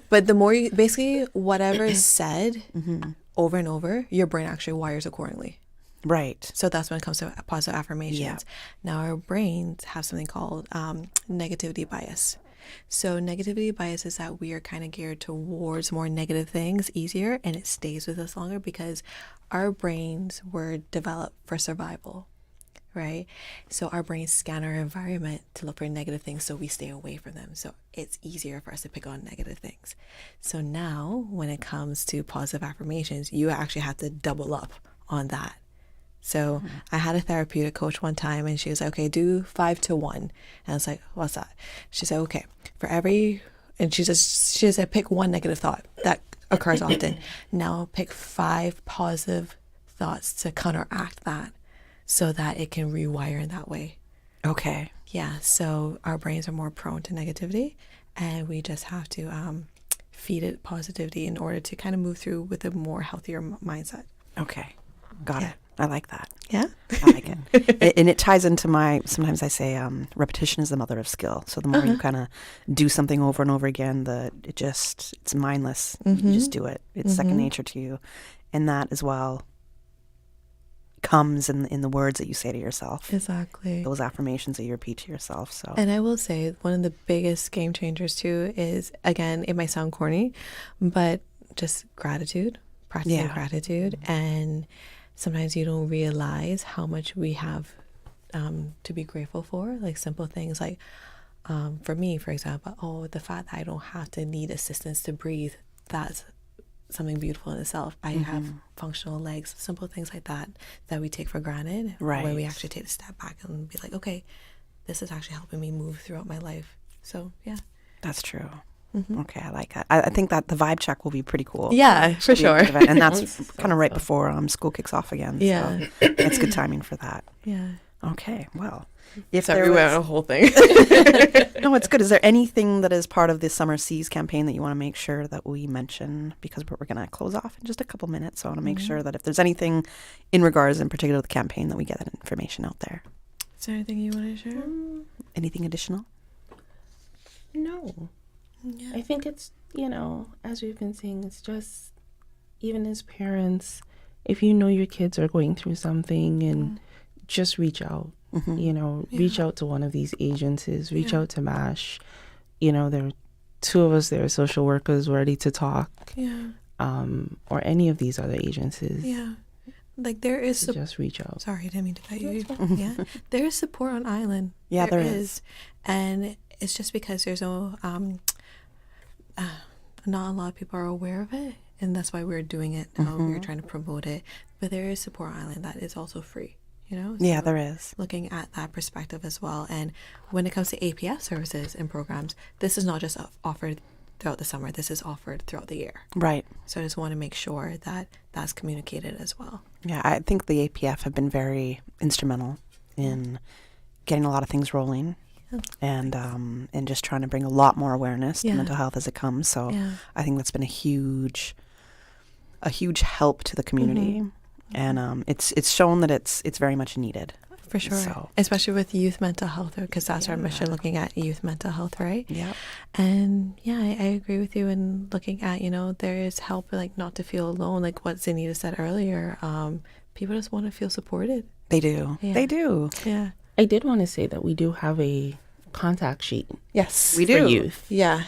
But the more you basically whatever is said over and over, your brain actually wires accordingly. Right. So that's when it comes to positive affirmations. Yeah. Now our brains have something called negativity bias. So negativity bias is that we are kind of geared towards more negative things easier, and it stays with us longer because our brains were developed for survival, right? So our brains scan our environment to look for negative things so we stay away from them. So it's easier for us to pick on negative things. So now when it comes to positive affirmations, you actually have to double up on that. So I had a therapeutic coach one time and she was like, okay, do 5 to 1. And I was like, what's that? She said, okay, for every, and she said, pick one negative thought that occurs often. Now pick 5 positive thoughts to counteract that so that it can rewire in that way. Okay. Yeah. So our brains are more prone to negativity and we just have to feed it positivity in order to kind of move through with a more healthier mindset. Okay. Got it. I like that. Yeah? I like it. And it ties into sometimes I say repetition is the mother of skill. So the more you kind of do something over and over again, it's mindless. You just do it. It's second nature to you. And that as well comes in the words that you say to yourself. Exactly. Those affirmations that you repeat to yourself. So. And I will say one of the biggest game changers too is, again, it might sound corny, but just gratitude, practicing gratitude. And sometimes you don't realize how much we have to be grateful for, like simple things like, for me, for example, the fact that I don't have to need assistance to breathe, that's something beautiful in itself. I have functional legs, simple things like that we take for granted. Right. When we actually take a step back and be like, okay, this is actually helping me move throughout my life. So, yeah. That's true. Okay, I like that. I think that the vibe check will be pretty cool. Yeah, for sure. And that's kind of right before school kicks off again. Yeah. So it's good timing for that. Yeah. Okay, well. Sorry, we went on a whole thing. No, it's good. Is there anything that is part of the Summer Seas campaign that you want to make sure that we mention? Because we're going to close off in just a couple minutes. So I want to make sure that if there's anything in regards in particular to the campaign that we get that information out there. Is there anything you want to share? Anything additional? No. Yeah. I think it's, as we've been saying, it's just, even as parents, if you know your kids are going through something and just reach out, reach out to one of these agencies, reach out to MASH. There are 2 of us there, social workers ready to talk. Yeah. Or any of these other agencies. Yeah. Like there is just reach out. Sorry, I didn't mean to cut you. Yeah. There is support on island. Yeah, there is. And it's just because there's no not a lot of people are aware of it, and that's why we're doing it now. We're trying to promote it, but there is support island that is also free, So yeah, there is. Looking at that perspective as well. And when it comes to APF services and programs, this is not just offered throughout the summer, this is offered throughout the year. Right. So I just want to make sure that that's communicated as well. Yeah, I think the APF have been very instrumental in getting a lot of things rolling. And just trying to bring a lot more awareness to mental health as it comes. So I think that's been a huge help to the community, and it's shown that it's very much needed. For sure, so. Especially with youth mental health, because that's our mission, looking at youth mental health, right? Yeah. And I agree with you in looking at there is help, like not to feel alone, like what Zenita said earlier. People just want to feel supported. They do. Yeah. They do. Yeah. I did want to say that we do have a contact sheet. Yes, we for do. youth. Yeah.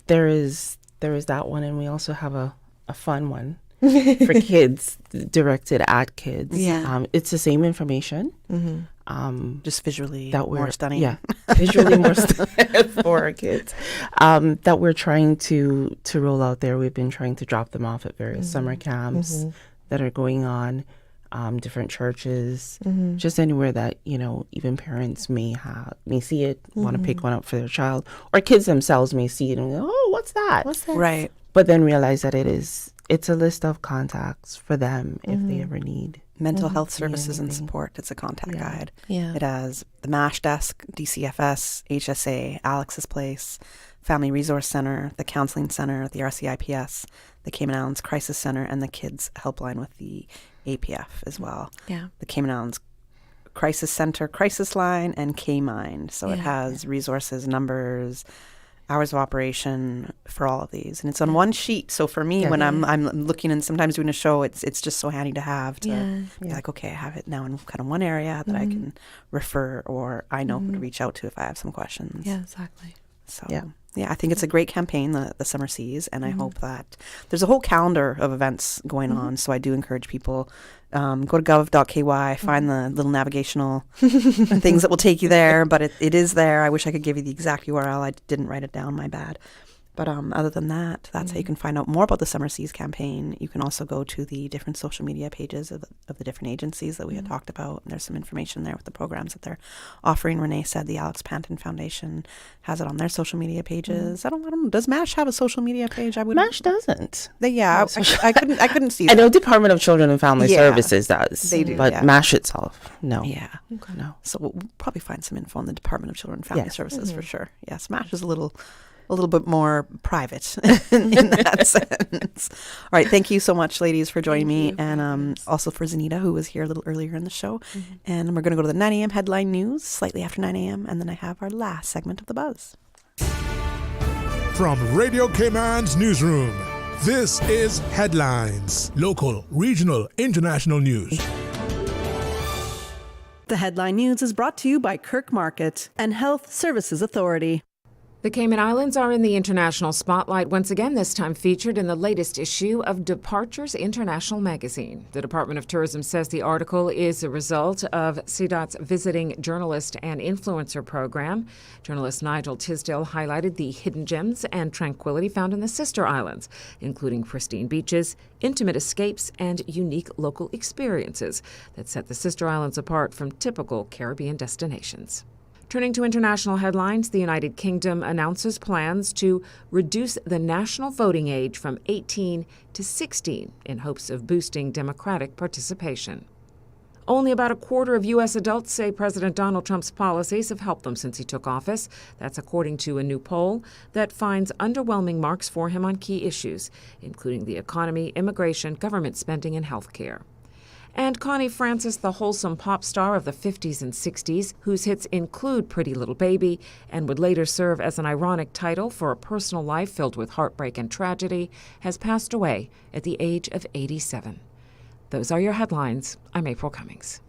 There is that one, and we also have a fun one for kids, directed at kids. Yeah. It's the same information. Just visually that we're more stunning. Yeah, visually more stunning for our kids. That we're trying to roll out there. We've been trying to drop them off at various summer camps that are going on, different churches, just anywhere that even parents may see it, want to pick one up for their child, or kids themselves may see it and go, "Oh, what's that?" Right. But then realize that it's a list of contacts for them if they ever need mental health services and support. It's a contact guide. Yeah. It has the MASH desk, DCFS, HSA, Alex's Place, Family Resource Center, the Counselling Center, the RCIPS, the Cayman Islands Crisis Center, and the Kids Helpline with the APF as well. Yeah. The Cayman Islands Crisis Center, Crisis Line, and K-Mind. So it has resources, numbers, hours of operation for all of these, and it's on one sheet. So for me, when I'm looking and sometimes doing a show, it's just so handy to have to be like, okay, I have it now in kind of one area that I can refer, or I know who to reach out to if I have some questions. Yeah, exactly. So I think it's a great campaign, the Summer Seas, and I hope that there's a whole calendar of events going on. So I do encourage people, go to gov.ky, find the little navigational things that will take you there, but it is there. I wish I could give you the exact URL. I didn't write it down, my bad. But other than that, that's how you can find out more about the Summer Seas campaign. You can also go to the different social media pages of the different agencies that we had talked about. And there's some information there with the programs that they're offering. Renee said the Alex Panton Foundation has it on their social media pages. I don't know. Does MASH have a social media page? MASH doesn't. I couldn't see that. I know Department of Children and Family Services does. They do, but MASH itself, no. Yeah. Okay. No. So we'll probably find some info on the Department of Children and Family Services for sure. Yes, MASH is a little bit more private in that sense. All right. Thank you so much, ladies, for joining me. And also for Zenita, who was here a little earlier in the show. And we're going to go to the 9 a.m. headline news, slightly after 9 a.m. And then I have our last segment of The Buzz. From Radio Cayman's newsroom, this is Headlines. Local, regional, international news. The headline news is brought to you by Kirk Market and Health Services Authority. The Cayman Islands are in the international spotlight once again, this time featured in the latest issue of Departures International magazine. The Department of Tourism says the article is a result of CDOT's Visiting Journalist and Influencer program. Journalist Nigel Tisdale highlighted the hidden gems and tranquility found in the sister islands, including pristine beaches, intimate escapes, and unique local experiences that set the sister islands apart from typical Caribbean destinations. Turning to international headlines, the United Kingdom announces plans to reduce the national voting age from 18 to 16 in hopes of boosting democratic participation. Only about a quarter of U.S. adults say President Donald Trump's policies have helped them since he took office. That's according to a new poll that finds underwhelming marks for him on key issues, including the economy, immigration, government spending, and health care. And Connie Francis, the wholesome pop star of the 50s and 60s, whose hits include Pretty Little Baby and would later serve as an ironic title for a personal life filled with heartbreak and tragedy, has passed away at the age of 87. Those are your headlines. I'm April Cummings.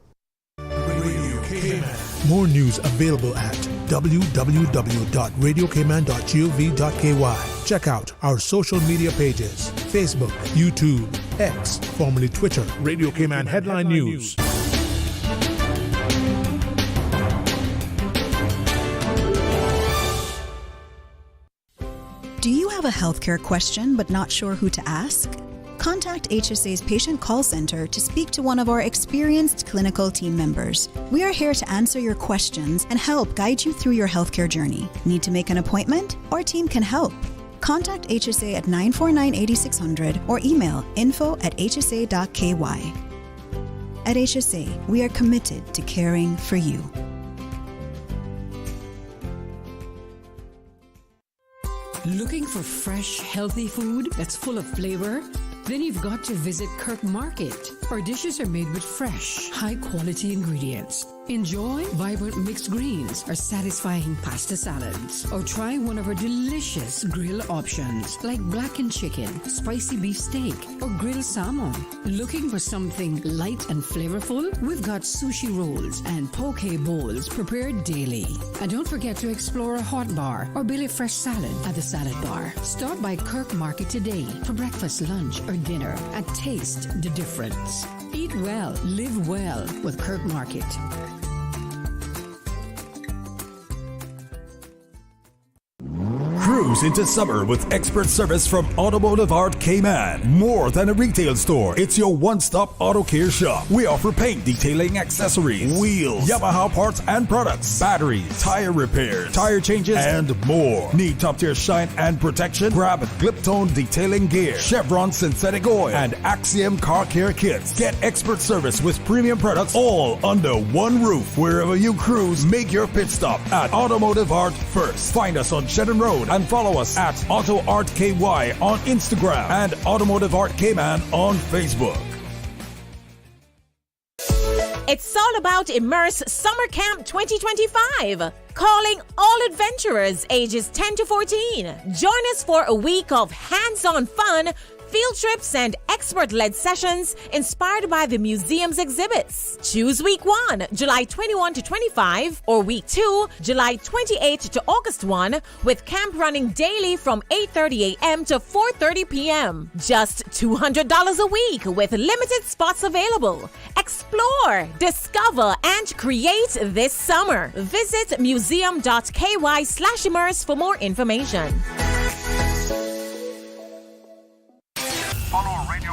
More news available at www.radiocayman.gov.ky. Check out our social media pages: Facebook, YouTube, X, formerly Twitter, Radio Cayman Headline News. Do you have a healthcare question but not sure who to ask? Contact HSA's Patient Call Center to speak to one of our experienced clinical team members. We are here to answer your questions and help guide you through your healthcare journey. Need to make an appointment? Our team can help. Contact HSA at 949-8600 or email info@hsa.ky. At HSA, we are committed to caring for you. Looking for fresh, healthy food that's full of flavor? Then you've got to visit Kirk Market. Our dishes are made with fresh, high-quality ingredients. Enjoy vibrant mixed greens or satisfying pasta salads. Or try one of our delicious grill options like blackened chicken, spicy beef steak, or grilled salmon. Looking for something light and flavorful? We've got sushi rolls and poke bowls prepared daily. And don't forget to explore a hot bar or Billy Fresh salad at the salad bar. Stop by Kirk Market today for breakfast, lunch, or dinner and taste the difference. Eat well, live well with Kirk Market. Cruise into summer with expert service from Automotive Art Cayman. More than a retail store, it's your one-stop auto care shop. We offer paint, detailing, accessories, wheels, Yamaha parts and products, batteries, tire repairs, tire changes, and more. Need top-tier shine and protection? Grab Gliptone detailing gear, Chevron synthetic oil, and Axiom car care kits. Get expert service with premium products all under one roof. Wherever you cruise, make your pit stop at Automotive Art first. Find us on Shedden Road and follow us at Auto Art KY on Instagram and Automotive Art Cayman on Facebook. It's all about Immerse Summer Camp 2025. Calling all adventurers ages 10 to 14. Join us for a week of hands-on fun, field trips, and expert-led sessions inspired by the museum's exhibits. Choose week 1, July 21 to 25, or week 2, July 28 to August 1, with camp running daily from 8:30 a.m. to 4:30 p.m. Just $200 a week with limited spots available. Explore, discover, and create this summer. Visit museum.ky/immerse for more information.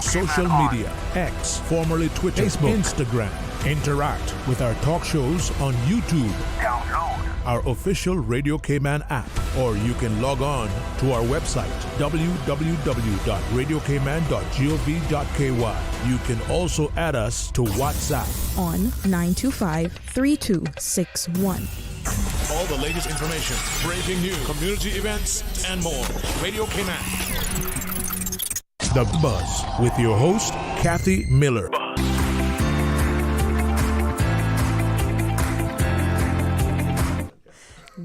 Social media, X, formerly Twitter, Facebook, Instagram. Interact with our talk shows on YouTube. Download our official Radio Cayman app, or you can log on to our website, www.radiocayman.gov.ky. You can also add us to WhatsApp on 925-3261. All the latest information, breaking news, community events, and more. Radio Cayman. The Buzz with your host, Kathy Miller.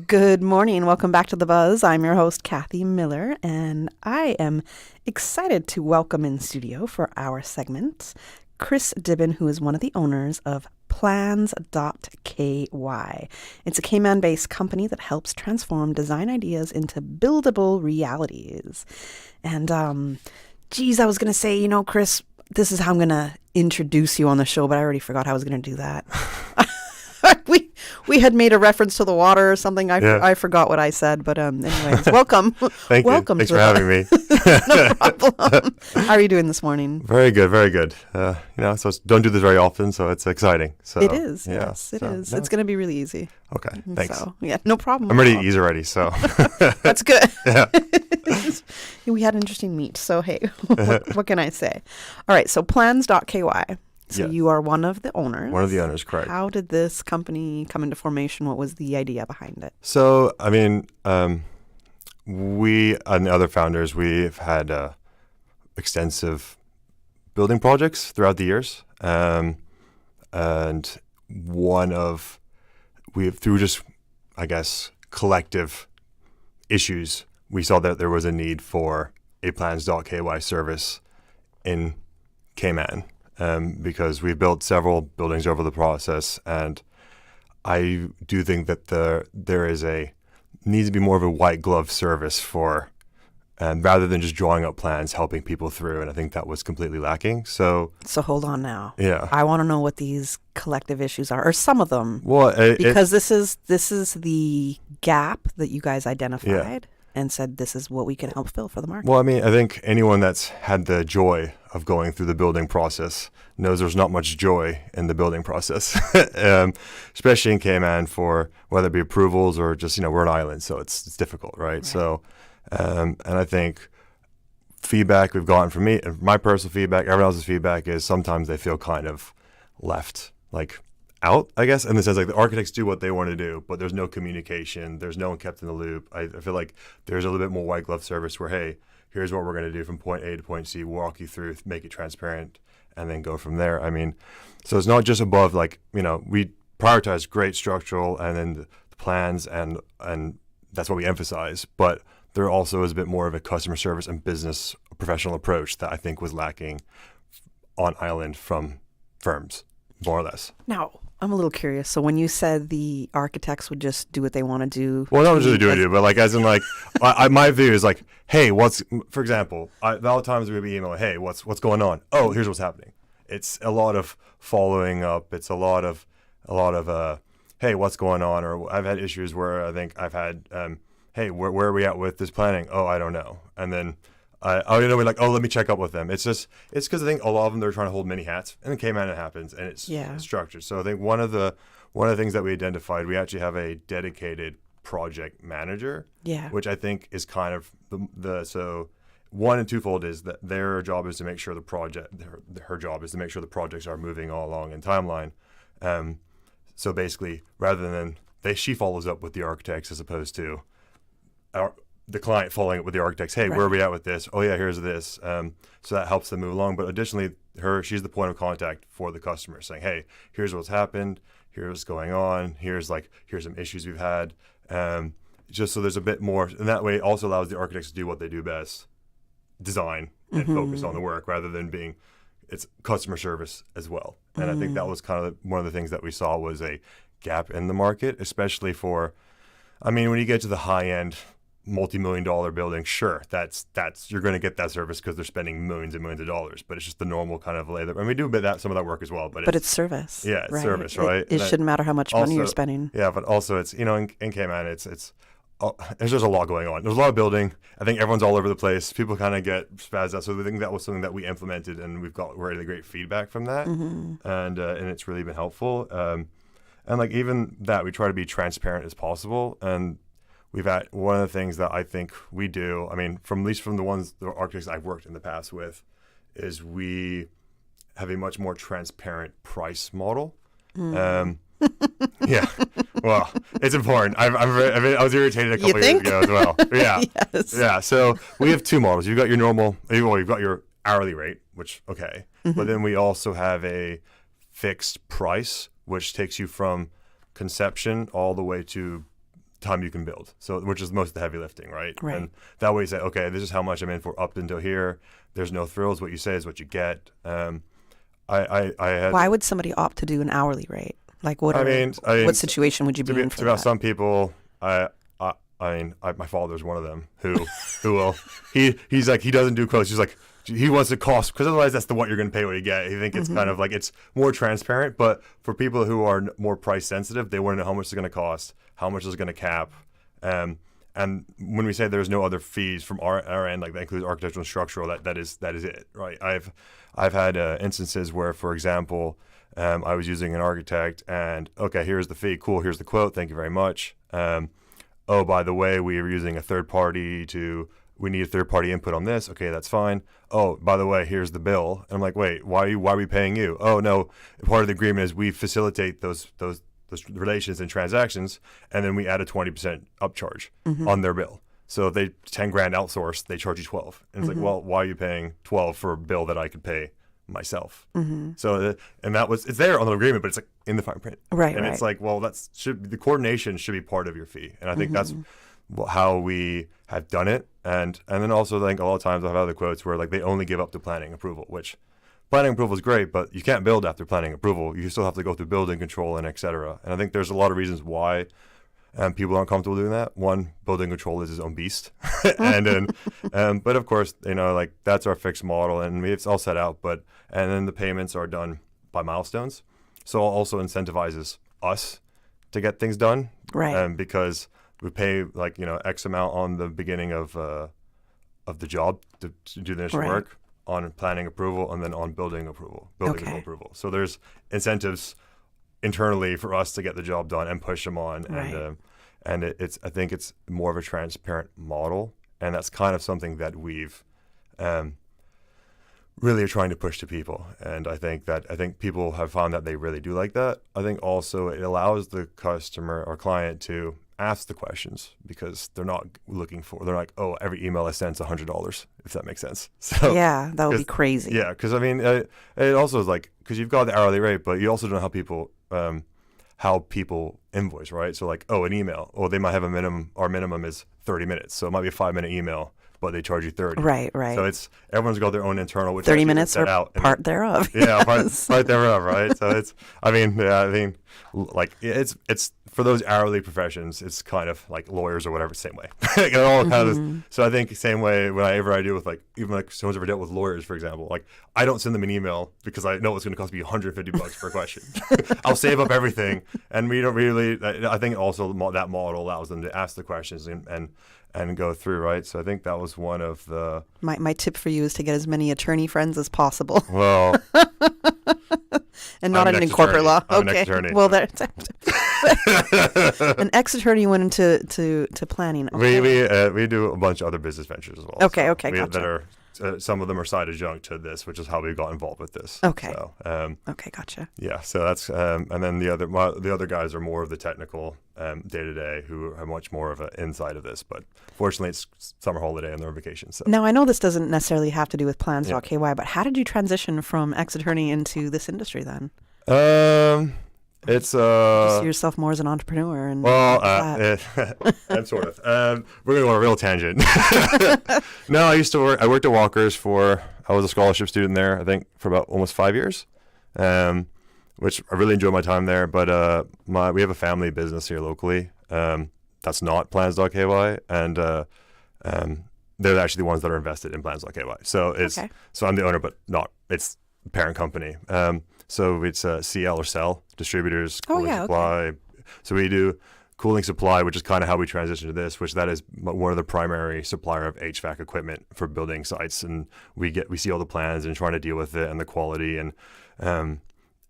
Good morning. Welcome back to The Buzz. I'm your host, Kathy Miller, and I am excited to welcome in studio for our segment Chris Dibben, who is one of the owners of Plans.KY. It's a Cayman-based company that helps transform design ideas into buildable realities. And, geez, I was going to say, Chris, this is how I'm going to introduce you on the show, but I already forgot how I was going to do that. We had made a reference to the water or something. I forgot what I said, but anyways, welcome. Welcome. Thanks for having me. No problem. How are you doing this morning? Very good, very good. So don't do this very often, so it's exciting. So it is. Yeah, yes, it is. It's going to be really easy. Okay, thanks. So, yeah, no problem. I'm ready to ease already, so. That's good. Yeah. We had interesting meet, so hey, what can I say? All right, so Plans.KY. So you are one of the owners. One of the owners, correct. How did this company come into formation? What was the idea behind it? So, I mean, we and the other founders, we've had extensive building projects throughout the years. And through just, I guess, collective issues, we saw that there was a need for a Plans.KY service in Cayman. Because we've built several buildings over the process, and I do think that there needs to be more of a white glove service for, rather than just drawing up plans, helping people through, and I think that was completely lacking. So hold on now. Yeah, I want to know what these collective issues are, or some of them. Well, because this is the gap that you guys identified. Yeah. And said, this is what we can help fill for the market. Well, I mean, I think anyone that's had the joy of going through the building process knows there's not much joy in the building process, especially in Cayman for whether it be approvals or just, we're an island, so it's difficult, right? So, and I think feedback we've gotten from me, my personal feedback, everyone else's feedback is sometimes they feel kind of left, out, I guess, in the sense the architects do what they want to do, but there's no communication, there's no one kept in the loop. I feel like there's a little bit more white glove service where, hey, here's what we're going to do from point A to point C, walk you through, make it transparent, and then go from there. I mean, so it's not just above we prioritize great structural and then the plans and that's what we emphasize. But there also is a bit more of a customer service and business professional approach that I think was lacking on island from firms, more or less. Now, I'm a little curious. So when you said the architects would just do what they want to do. Well, not just do it, but like as in like, my view is like, hey, for example, a lot of times we'd be emailing, hey, what's going on? Oh, here's what's happening. It's a lot of following up. It's a lot of hey, what's going on? Or I've had issues where I think I've had, hey, where are we at with this planning? Oh, I don't know. And then we're like, oh, let me check up with them. It's because I think a lot of them, they're trying to hold many hats, and then Cayman it happens, and it's structured. So I think one of the things that we identified, we actually have a dedicated project manager, which I think is kind of so one and twofold is that their job is to make sure her job is to make sure the projects are moving all along in timeline. So basically, rather than she follows up with the architects as opposed to the client following up with the architects. Hey, where are we at with this? Oh yeah, here's this. So that helps them move along. But additionally, she's the point of contact for the customer, saying, hey, here's what's happened. Here's what's going on. Here's some issues we've had. Just so there's a bit more, and that way it also allows the architects to do what they do best, design and focus on the work rather than it's customer service as well. And I think that was kind of one of the things that we saw was a gap in the market, especially when you get to the high end multi-million-dollar building, sure, that's you're going to get that service because they're spending millions and millions of dollars. But it's just the normal kind of lay. And we do some of that work as well. But it's service. Yeah, it's service, right? It shouldn't matter how much money you're spending. Yeah, but also it's in Cayman, it's there's just a lot going on. There's a lot of building. I think everyone's all over the place. People kind of get spazzed out. So I think that was something that we implemented, and we've got really great feedback from that, and it's really been helpful. And like even that, we try to be transparent as possible. And we've had one of the things that I think we do. I mean, at least from the architects I've worked in the past with, is we have a much more transparent price model. Yeah, well, it's important. I was irritated a couple years ago as well. Yeah, yes. Yeah. So we have two models. You've got your normal. You've got your hourly rate, which but then we also have a fixed price, which takes you from conception all the way to time you can build. So, which is most of the heavy lifting, right? And that way you say, okay, this is how much I'm in for up until here. There's no thrills. What you say is what you get. Why would somebody opt to do an hourly rate? Like what situation would you be in for that? Some people, my father's one of them who will, he's like, he doesn't do quotes. He's like, he wants the cost, because otherwise that's what you're going to pay what you get. I think it's kind of like, it's more transparent, but for people who are more price sensitive, they want to know how much it's going to cost, how much is going to cap. And when we say there's no other fees from our end, like that includes architectural and structural, that is it, right? I've had instances where, for example, I was using an architect and, okay, here's the fee. Cool. Here's the quote. Thank you very much. Oh, by the way, we were using a third party we need a third party input on this. Okay, that's fine. Oh, by the way, here's the bill. And I'm like, wait, why are we paying you? Oh, no. Part of the agreement is we facilitate those relations and transactions, and then we add a 20% upcharge on their bill. So if they $10,000 outsourced, they charge you 12. And it's like, well, why are you paying 12 for a bill that I could pay myself? So and it's there on the agreement, but it's like in the fine print, right? And it's like, well, the coordination should be part of your fee, and I think that's how we have done it. And then also, I think a lot of times I've had other quotes where like they only give up to planning approval, which planning approval is great, but you can't build after planning approval. You still have to go through building control and et cetera. And I think there's a lot of reasons why people aren't comfortable doing that. One, building control is its own beast. And then, but of course, like that's our fixed model and it's all set out, and then the payments are done by milestones. So it also incentivizes us to get things done. Right. Because we pay like, X amount on the beginning of the job to do the initial work, on planning approval, and then on building approval. So there's incentives internally for us to get the job done and push them on. Right. And I think it's more of a transparent model, and that's kind of something that we've really are trying to push to people. And I think people have found that they really do like that. I think also it allows the customer or client to ask the questions, because they're not they're like, oh, every email I send is $100, if that makes sense. So yeah, that would be crazy. Yeah, because I mean, it also is like, because you've got the hourly rate, but you also don't know how people how people invoice, right? So like, an email. They might have a minimum. Our minimum is 30 minutes, so it might be a 5-minute email, but they charge you 30. Right. So everyone's got their own internal, which 30 minutes or out. part thereof. Yeah, part thereof, right? So it's for those hourly professions, it's kind of like lawyers or whatever, same way. It all kind of. So I think same way whenever I deal with someone's ever dealt with lawyers, for example, like I don't send them an email because I know it's going to cost me $150 per question. I'll save up everything, and we don't really. I think also that model allows them to ask the questions and go through, right? So I think that was one of the... My tip for you is to get as many attorney friends as possible. Well... and not in corporate law. I'm okay. an ex-attorney. Well, an ex-attorney went into planning. Okay. We do a bunch of other business ventures as well. Okay, so gotcha. That are some of them are side adjunct to this, which is how we got involved with this. Okay. So, okay, gotcha. Yeah, so that's and then the other guys are more of the technical day to day, who are much more of an inside of this. But fortunately, it's summer holiday and they're on vacation. So now I know this doesn't necessarily have to do with Plans.KY, but how did you transition from ex-attorney into this industry then? It's you see yourself more as an entrepreneur, and I'm sort of. We're gonna go on a real tangent. No, I worked at Walker's I was a scholarship student there, I think, for about almost 5 years, which I really enjoyed my time there. But we have a family business here locally. That's not Plans.KY, and they're actually the ones that are invested in Plans.KY. So so I'm the owner, but it's the parent company. So it's CL or Cell distributors, cooling supply. Okay. So we do cooling supply, which is kind of how we transition to this, which that is one of the primary supplier of HVAC equipment for building sites. And we see all the plans and trying to deal with it and the quality. And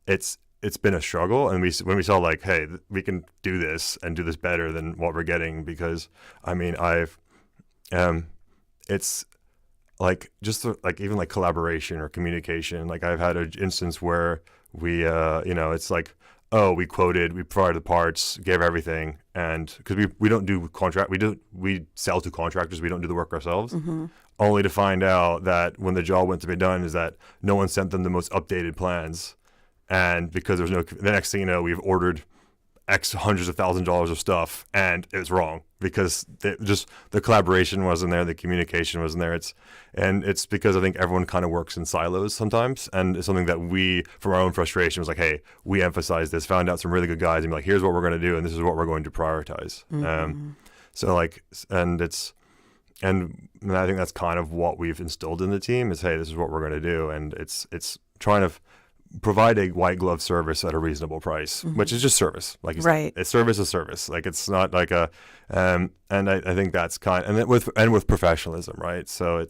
it's been a struggle. And when we saw like, hey, we can do this and do this better than what we're getting, because I mean, it's like just like even like collaboration or communication. Like I've had an instance where we, it's like, we quoted, we provided the parts, gave everything, and because we don't do contract, we sell to contractors, we don't do the work ourselves. Mm-hmm. Only to find out that when the job went to be done is that no one sent them the most updated plans, and because the next thing you know, we've ordered X hundreds of thousands of dollars of stuff, and it was wrong because the collaboration wasn't there, the communication wasn't there. It's because I think everyone kind of works in silos sometimes, and it's something that we, from our own frustration, was like, hey, we emphasize this, found out some really good guys, and be like, here's what we're going to do, and this is what we're going to prioritize. Mm-hmm. And I think that's kind of what we've instilled in the team is, hey, this is what we're going to do, and it's trying to provide a white glove service at a reasonable price, mm-hmm. which is just service, like you said. It's service is service. Like it's not like and I think that's with professionalism, right? So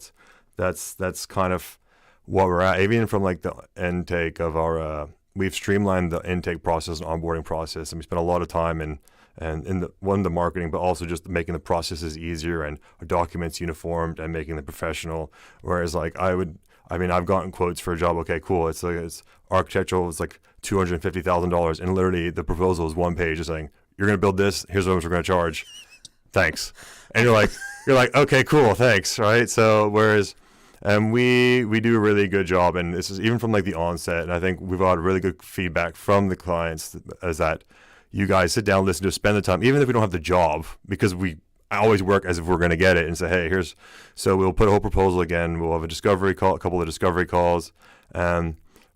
that's kind of what we're at. Even from like the intake of our, we've streamlined the intake process and onboarding process, and we spent a lot of time in the marketing, but also just making the processes easier and our documents uniformed and making them professional. Whereas like I've gotten quotes for a job. Okay, cool. It's architectural. It's like $250,000, and literally the proposal is one page, just saying you're going to build this. Here's how much we're going to charge. Thanks. And you're like, okay, cool, thanks, right? So whereas, we do a really good job, and this is even from like the onset, and I think we've got really good feedback from the clients as that you guys sit down, listen to us, spend the time, even if we don't have the job, because I always work as if we're going to get it and say, hey, so we'll put a whole proposal again. We'll have a discovery call, a couple of discovery calls.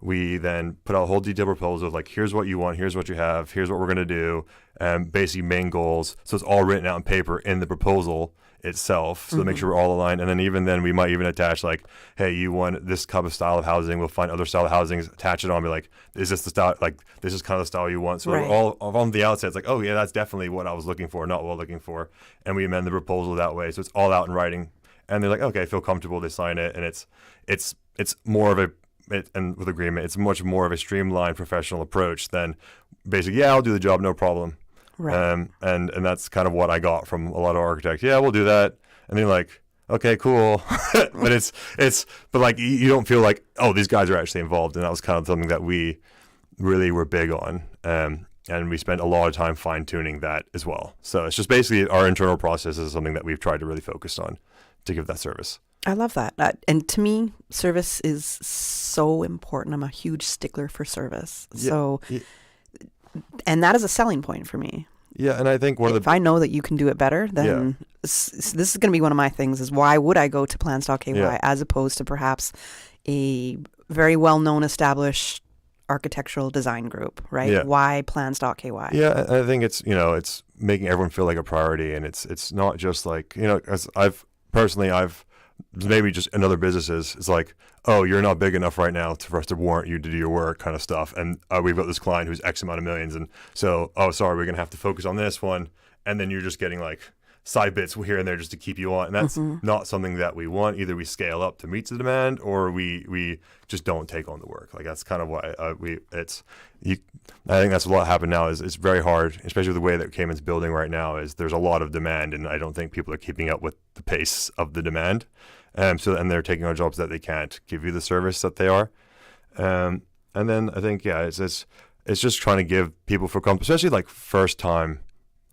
We then put out a whole detailed proposal of like, here's what you want, here's what you have, here's what we're going to do, basically main goals. So it's all written out on paper in the proposal itself. So to make sure we're all aligned. And then even then we might even attach like, hey, you want this type of style of housing. We'll find other style of housing, attach it on, be like, is this the style? Like, this is kind of the style you want. So we're all on the outset. It's like, oh yeah, that's definitely what I was looking for, not what I'm looking for. And we amend the proposal that way. So it's all out in writing. And they're like, okay, I feel comfortable. They sign it. And it's more of and with agreement, it's much more of a streamlined professional approach than basically, yeah, I'll do the job, no problem. Right. And that's kind of what I got from a lot of architects. Yeah, we'll do that. And they're like, okay, cool. But but like, you don't feel like, oh, these guys are actually involved. And that was kind of something that we really were big on. And we spent a lot of time fine tuning that as well. So it's just basically our internal process is something that we've tried to really focus on to give that service. I love that. And to me, service is so important. I'm a huge stickler for service. Yeah. So And that is a selling point for me. Yeah, and I think if I know that you can do it better, then this is going to be one of my things is why would I go to Plans.KY as opposed to perhaps a very well-known established architectural design group, right? Yeah. Why Plans.KY? Yeah, I think it's, it's making everyone feel like a priority, and it's not just like, as I've maybe just in other businesses, it's like, oh, you're not big enough right now for us to warrant you to do your work kind of stuff. And we've got this client who's X amount of millions. And so, sorry, we're going to have to focus on this one. And then you're just getting like side bits here and there just to keep you on. And that's not something that we want. Either we scale up to meet the demand or we just don't take on the work. Like that's kind of why I think that's what happened now is it's very hard, especially with the way that Cayman's building right now is there's a lot of demand and I don't think people are keeping up with the pace of the demand. And they're taking on jobs that they can't give you the service that they are. And then I think, it's just trying to give people especially like first time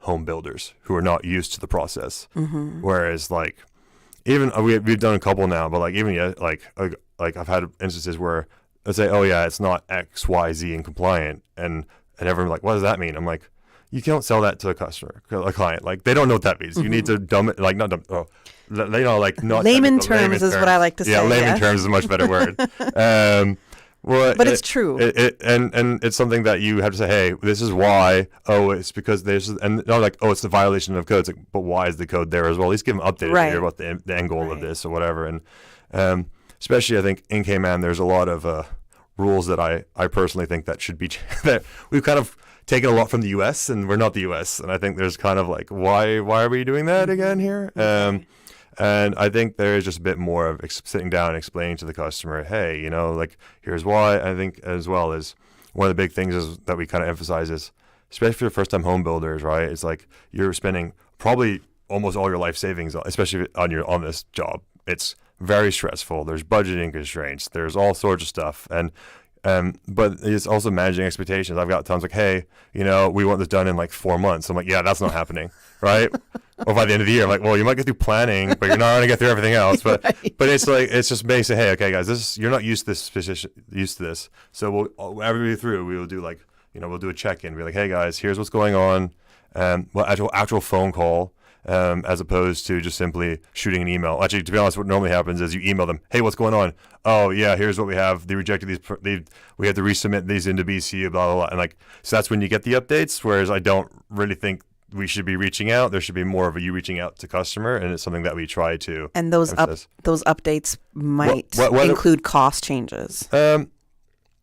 home builders who are not used to the process. Whereas like, even we've done a couple now, but like even like I've had instances where I say, oh yeah, it's not X, Y, Z and compliant. And everyone's like, what does that mean? I'm like, you can't sell that to a client. Like they don't know what that means. You need to dumb it, like not dumb. Oh, not layman terms is what I like to say. Yeah, layman terms is a much better word. But it's true. And it's something that you have to say, hey, this is why. Oh, it's because there's, and not like, oh, it's the violation of code. It's like, but why is the code there as well? At least give them updates to hear about the end goal of this or whatever. And especially, I think in Cayman, there's a lot of rules that I personally think that should be that we've kind of taken a lot from the U.S. and we're not the U.S. And I think there's kind of like, why are we doing that again here? And I think there is just a bit more of sitting down and explaining to the customer, hey, like here's why. I think as well as one of the big things is that we kind of emphasize is, especially for first-time home builders, right? It's like you're spending probably almost all your life savings, especially on this job. It's very stressful. There's budgeting constraints. There's all sorts of stuff. But it's also managing expectations. I've got tons like, hey, we want this done in like 4 months. I'm like, yeah, that's not happening, right? Or by the end of the year, I'm like, well, you might get through planning, but you're not going to get through everything else. But it's like it's just basically, hey, okay, guys, you're not used to this. So every through we will do like, we'll do a check-in. Be like, hey guys, here's what's going on. Actual phone call. As opposed to just simply shooting an email. Actually, to be honest, what normally happens is you email them, hey, what's going on? Oh, yeah, here's what we have. They rejected these. We have to resubmit these into BCU, blah, blah, blah. And like, so that's when you get the updates, whereas I don't really think we should be reaching out. There should be more of you reaching out to customer, and it's something that we try to. And those updates might include cost changes.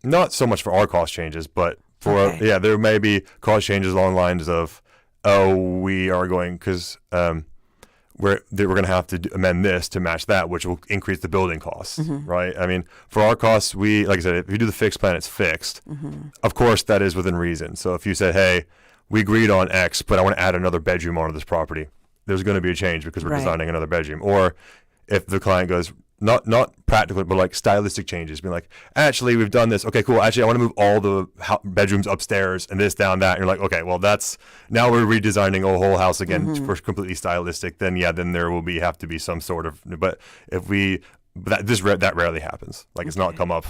Not so much for our cost changes, but there may be cost changes along the lines of, we are going because we're going to have to amend this to match that, which will increase the building costs, right? I mean, for our costs, like I said, if you do the fixed plan, it's fixed. Of course, that is within reason. So if you said, hey, we agreed on X, but I want to add another bedroom onto this property, there's going to be a change because we're designing another bedroom. Or if the client goes, not practical, but like stylistic changes, being like, actually, we've done this. Okay, cool. Actually, I want to move all the bedrooms upstairs and this down that. And you're like, okay, well, now we're redesigning a whole house again for completely stylistic. Then there will have to be some sort of. But if that rarely happens. Like it's not come up.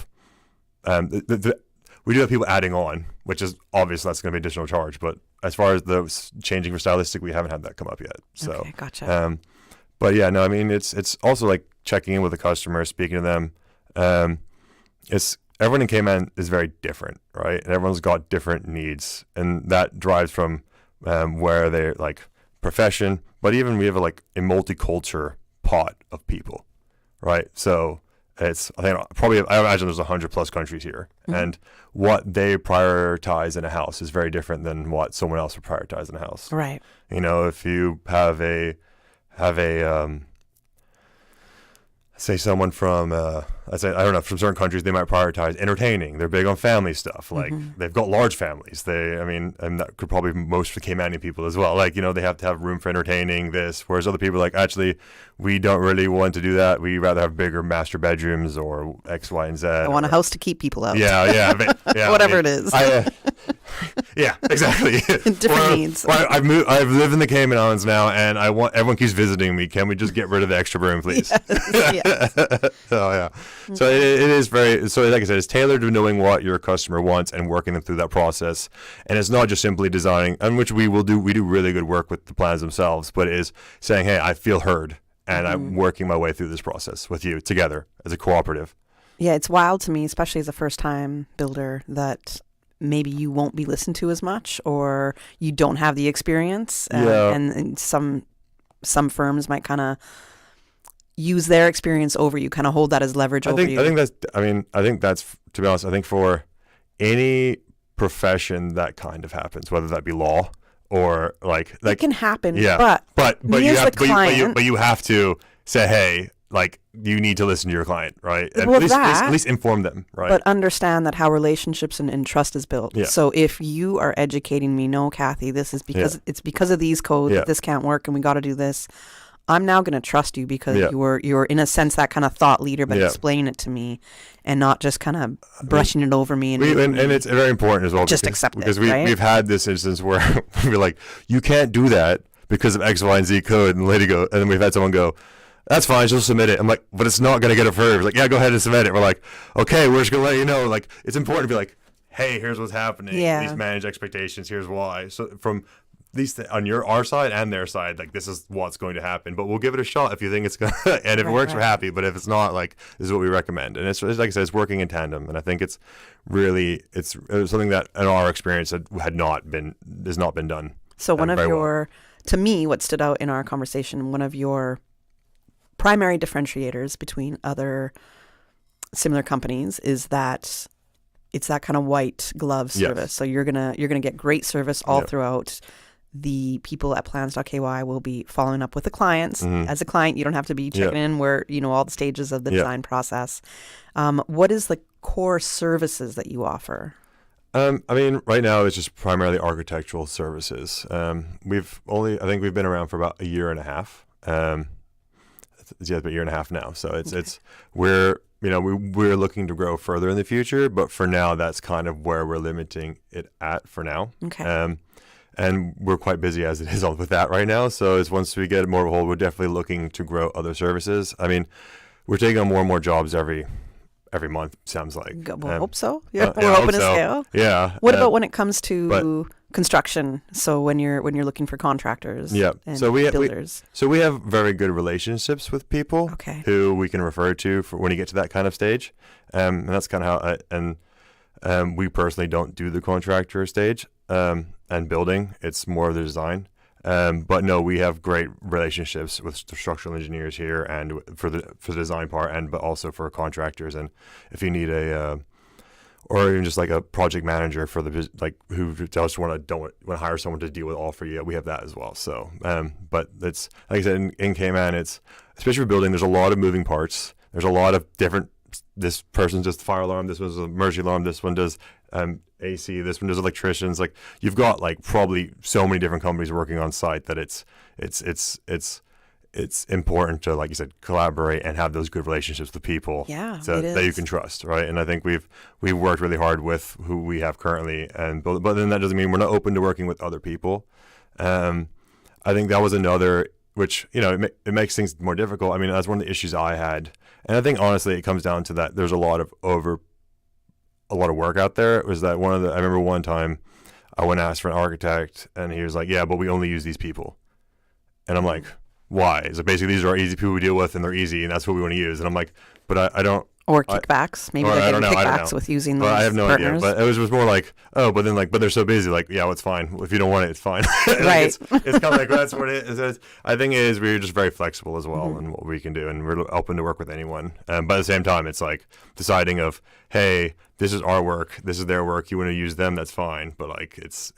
We do have people adding on, which is obvious. That's going to be additional charge. But as far as the changing for stylistic, we haven't had that come up yet. So, okay, gotcha. But yeah, no, I mean, it's also like checking in with the customer, speaking to them. Everyone in Cayman is very different, right? And everyone's got different needs, and that drives from where they're like profession, but even we have a multicultural pot of people, right? So I imagine there's 100+ countries here, and what they prioritize in a house is very different than what someone else would prioritize in a house. Right. If you have a say someone from from certain countries, they might prioritize entertaining. They're big on family stuff. Like they've got large families. And that could probably be most for Caymanian people as well. Like, they have to have room for entertaining this, whereas other people are like, actually, we don't really want to do that. We rather have bigger master bedrooms or X, Y, and Z. I want a house to keep people out. Yeah. Whatever it is. Yeah, exactly. Different needs. Or I've lived in the Cayman Islands now, and everyone keeps visiting me. Can we just get rid of the extra room, please? Yes. So yeah. So it is very. So like I said, it's tailored to knowing what your customer wants and working them through that process. And it's not just simply designing, and which we will do. We do really good work with the plans themselves, but it is saying, hey, I feel heard, and I'm working my way through this process with you together as a cooperative. Yeah, it's wild to me, especially as a first-time builder, that maybe you won't be listened to as much, or you don't have the experience, and some firms might kind of use their experience over you, kind of hold that as leverage over you. I think that's, to be honest, I think for any profession that kind of happens, whether that be law or like it can happen. Yeah, but me as the client, but you have to say, hey, like, you need to listen to your client, right? And well, at least inform them, right? But understand that how relationships and trust is built. Yeah. So if you are educating me, no, Kathy, this is because it's because of these codes that this can't work and we got to do this. I'm now going to trust you because you're in a sense that kind of thought leader, but explaining it to me and not just kind of brushing it over me. And it's very important as well. Just accept it, because right? we've had this instance where we're like, you can't do that because of X, Y, and Z code, and the lady go, and then we've had someone go, that's fine, she'll submit it. I'm like, but it's not going to get approved. Like, yeah, go ahead and submit it. We're like, okay, we're just going to let you know. Like, it's important to be like, hey, here's what's happening. Yeah. These manage expectations. Here's why. So from these on our side and their side, like, this is what's going to happen. But we'll give it a shot if you think it's going to. And if it works, we're happy. But if it's not, like, this is what we recommend. And it's like I said, it's working in tandem. And I think it's something that in our experience has not been done. So to me, what stood out in our conversation, one of your primary differentiators between other similar companies is that it's that kind of white glove service. Yes. So you're gonna get great service all throughout. The people at Plans.KY will be following up with the clients. As a client, you don't have to be checking in where all the stages of the design process. What is the core services that you offer? Right now it's just primarily architectural services. I think we've been around for about a year and a half. It's about a year and a half now. So we're looking to grow further in the future, but for now, that's kind of where we're limiting it at for now. Okay. And we're quite busy as it is with that right now. So once we get more of a hold, we're definitely looking to grow other services. I mean, we're taking on more and more jobs every month, sounds like. Well, I hope so. Yeah, we're hoping to scale. Yeah. What about when it comes to construction? So when you're looking for contractors, and builders. We have very good relationships with people who we can refer to for when you get to that kind of stage, and that's kind of how. We personally don't do the contractor stage and building. It's more of the design. But no, we have great relationships with structural engineers here, and for the design part, but also for contractors. And if you need or even just like a project manager for who just want to hire someone to deal with all for you, we have that as well. So, but it's like I said, in Cayman, it's especially for building. There's a lot of moving parts. There's a lot of different. This person does the fire alarm. This one's an emergency alarm. This one does AC. This one does electricians. Like, you've got like probably so many different companies working on site that it's important to, like you said, collaborate and have those good relationships with people that you can trust, right? And I think we've worked really hard with who we have currently, but then that doesn't mean we're not open to working with other people. I think that was another, which it makes things more difficult. I mean, that's one of the issues I had, and I think honestly it comes down to that. There's a lot of work out there. It was that I remember one time I went and asked for an architect, and he was like, "Yeah, but we only use these people," and I'm like, why? So basically, these are easy people we deal with, and they're easy, and that's what we want to use. And I'm like, but I don't. Or kickbacks. Maybe they're getting kickbacks with using those I have no partners. idea. But it was just more like, but they're so busy. Like, yeah, well, it's fine. If you don't want it, it's fine. Right. It's kind of like, that's what it is. I think it is we're just very flexible as well in what we can do, and we're open to work with anyone. But at the same time, it's like deciding of, hey, this is our work, this is their work. You want to use them, that's fine. But like, it's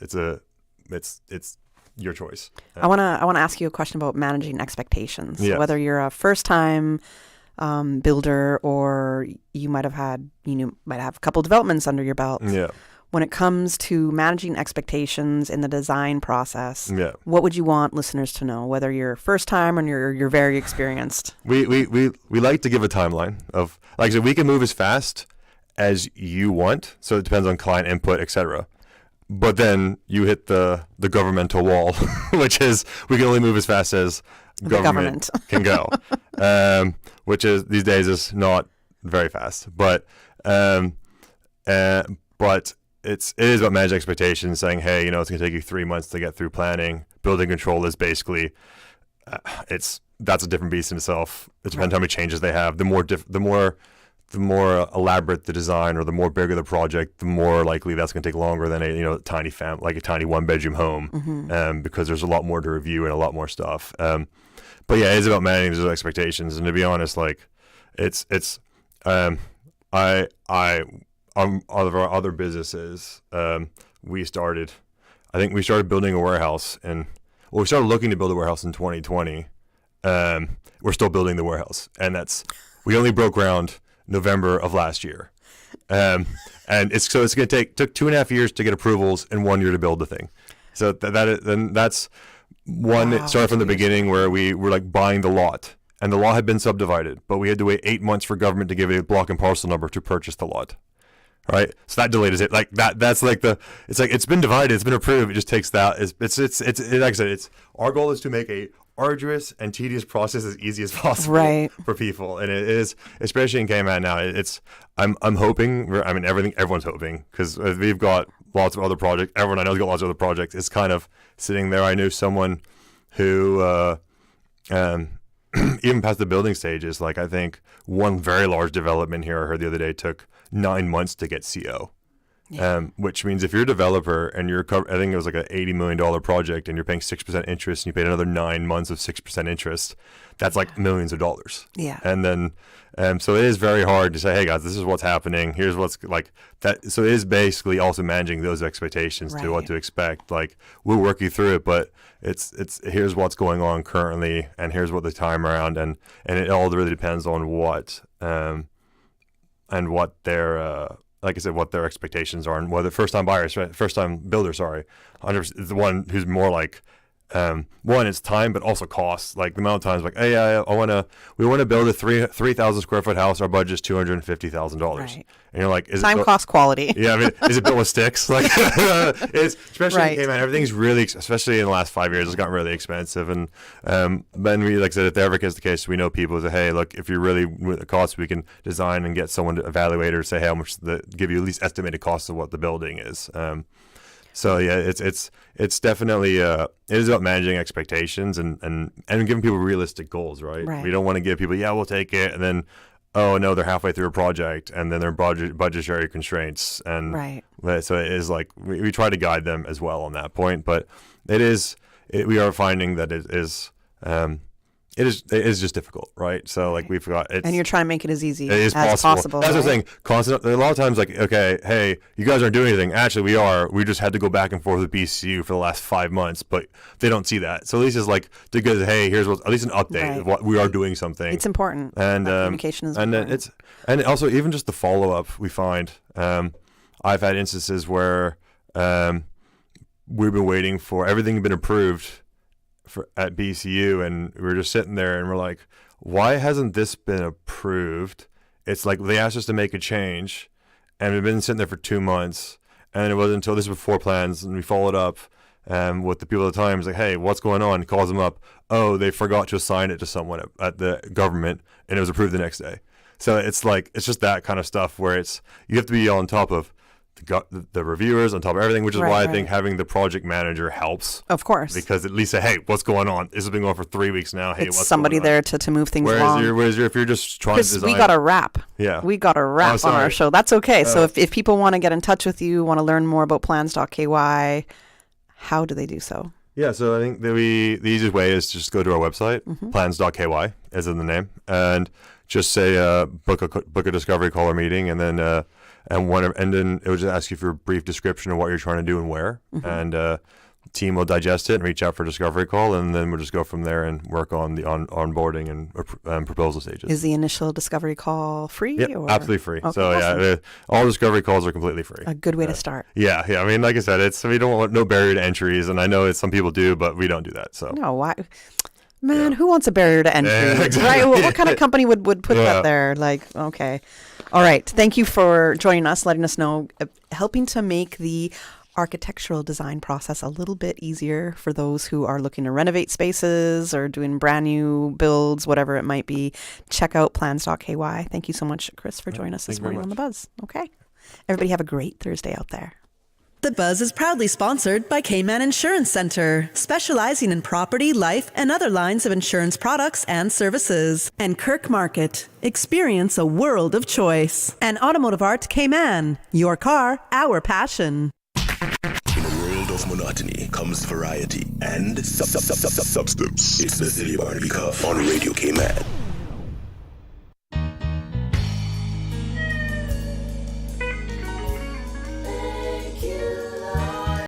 your choice. I want to ask you a question about managing expectations. Yes. Whether you're a first-time builder or you might have a couple developments under your belt. Yeah. When it comes to managing expectations in the design process, what would you want listeners to know? Whether you're first time or you're very experienced. We like to give a timeline of, like I said, we can move as fast as you want. So it depends on client input, etc. but then you hit the governmental wall, which is we can only move as fast as government can go, which is these days is not very fast. But it is about managing expectations, saying, hey, it's going to take you 3 months to get through planning. Building control is basically that's a different beast in itself. It depends how many changes they have. The more elaborate the design, or the more bigger the project, the more likely that's going to take longer than a tiny like a tiny 1-bedroom home, because there's a lot more to review and a lot more stuff. But yeah, it's about managing those expectations. And to be honest, like all of our other businesses, we started building a warehouse, and we started looking to build a warehouse in 2020. We're still building the warehouse, and we only broke ground November of last year, and it's going to took 2.5 years to get approvals and 1 year to build the thing. So that's one. It started from the beginning where we were like buying the lot, and the lot had been subdivided, but we had to wait 8 months for government to give a block and parcel number to purchase the lot. Right, so that delayed it. Like that. That's like it's been divided. It's been approved. It just takes that. It's like I said. Our goal is to make a arduous and tedious process as easy as possible for people, and it is, especially in Cayman now. I'm hoping. I mean, everyone's hoping, because we've got lots of other projects. Everyone I know has got lots of other projects. It's kind of sitting there. I knew someone who even past the building stages. Like I think one very large development here I heard the other day took 9 months to get CO. Which means if you're a developer and I think it was like an $80 million project, and you're paying 6% interest, and you paid another 9 months of 6% interest, that's like millions of dollars. Yeah. And then, so it is very hard to say, hey guys, this is what's happening. Here's what's like that. So it is basically also managing those expectations to what to expect. Like we'll work you through it, but it's here's what's going on currently, and here's what the time around, and it all really depends on what like I said, what their expectations are, and whether first-time builders, 100% is the one who's more like, one, it's time, but also cost. Like the amount of times, like, hey, we want to build a 3,000 square foot house. Our budget is $250,000. Right. And you're like, is time, cost, quality. Yeah, I mean, is it built with sticks? Like, it's especially in Cayman, everything's really, especially in the last 5 years, it's gotten really expensive. And then we, like I said, if that ever gets the case, we know people say, hey, look, if you're really with the cost, we can design and get someone to evaluate or say, hey, how much give you at least estimated cost of what the building is. So yeah, it's definitely it is about managing expectations and giving people realistic goals, right? We don't want to give people, yeah, we'll take it, and then, oh no, they're halfway through a project, and then their budgetary constraints, and so it is like we try to guide them as well on that point, but we are finding that it is just difficult, right? So like we've got and you're trying to make it as easy as possible. That's what I'm saying. A lot of times, like, okay, hey, you guys aren't doing anything. Actually, we are. We just had to go back and forth with BCU for the last 5 months, but they don't see that. So at least it's like, because hey, here's at least an update of what we are doing something. It's important. And communication is important. And also even just the follow up we find. I've had instances where we've been waiting for everything had been approved at BCU, and we were just sitting there and we're like, why hasn't this been approved? It's like they asked us to make a change, and we've been sitting there for 2 months, and it wasn't until this was before plans, and we followed up with the people at the time. It's like, hey, what's going on? Calls them up. Oh, they forgot to assign it to someone at the government, and it was approved the next day. So it's like, it's just that kind of stuff where you have to be on top of the reviewers, on top of everything, which is why I think having the project manager helps. Of course. Because at least say, hey, what's going on? This has been going for 3 weeks now. Hey, it's what's somebody going on? there to move things along. Whereas if you're just trying to design. We got a wrap. Yeah. We got a wrap on our show. That's okay. So if people want to get in touch with you, want to learn more about Plans.KY, how do they do so? Yeah, so I think the easiest way is just go to our website, Plans.KY, as in the name, and just say book a discovery call or meeting, and then then it would just ask you for a brief description of what you're trying to do and where, and the team will digest it and reach out for a discovery call, and then we'll just go from there and work on the onboarding and proposal stages. Is the initial discovery call free? Yeah, absolutely free. Okay, so awesome. All discovery calls are completely free. A good way to start. Yeah. I mean, like I said, we don't want no barrier to entries, and I know some people do, but we don't do that. So no, why? Man, who wants a barrier to entry? Exactly. Right? What kind of company would put that there? Like, okay. All right. Thank you for joining us, letting us know, helping to make the architectural design process a little bit easier for those who are looking to renovate spaces or doing brand new builds, whatever it might be. Check out Plans.KY. Thank you so much, Chris, for joining us this morning on The Buzz. Okay. Everybody have a great Thursday out there. The Buzz is proudly sponsored by Cayman Insurance Center, specializing in property, life, and other lines of insurance products and services. And Kirk Market. Experience a world of choice. And Automotive Art Cayman. Your car, our passion. In a world of monotony comes variety and substance. It's the City Barnaby Cuff on Radio Cayman.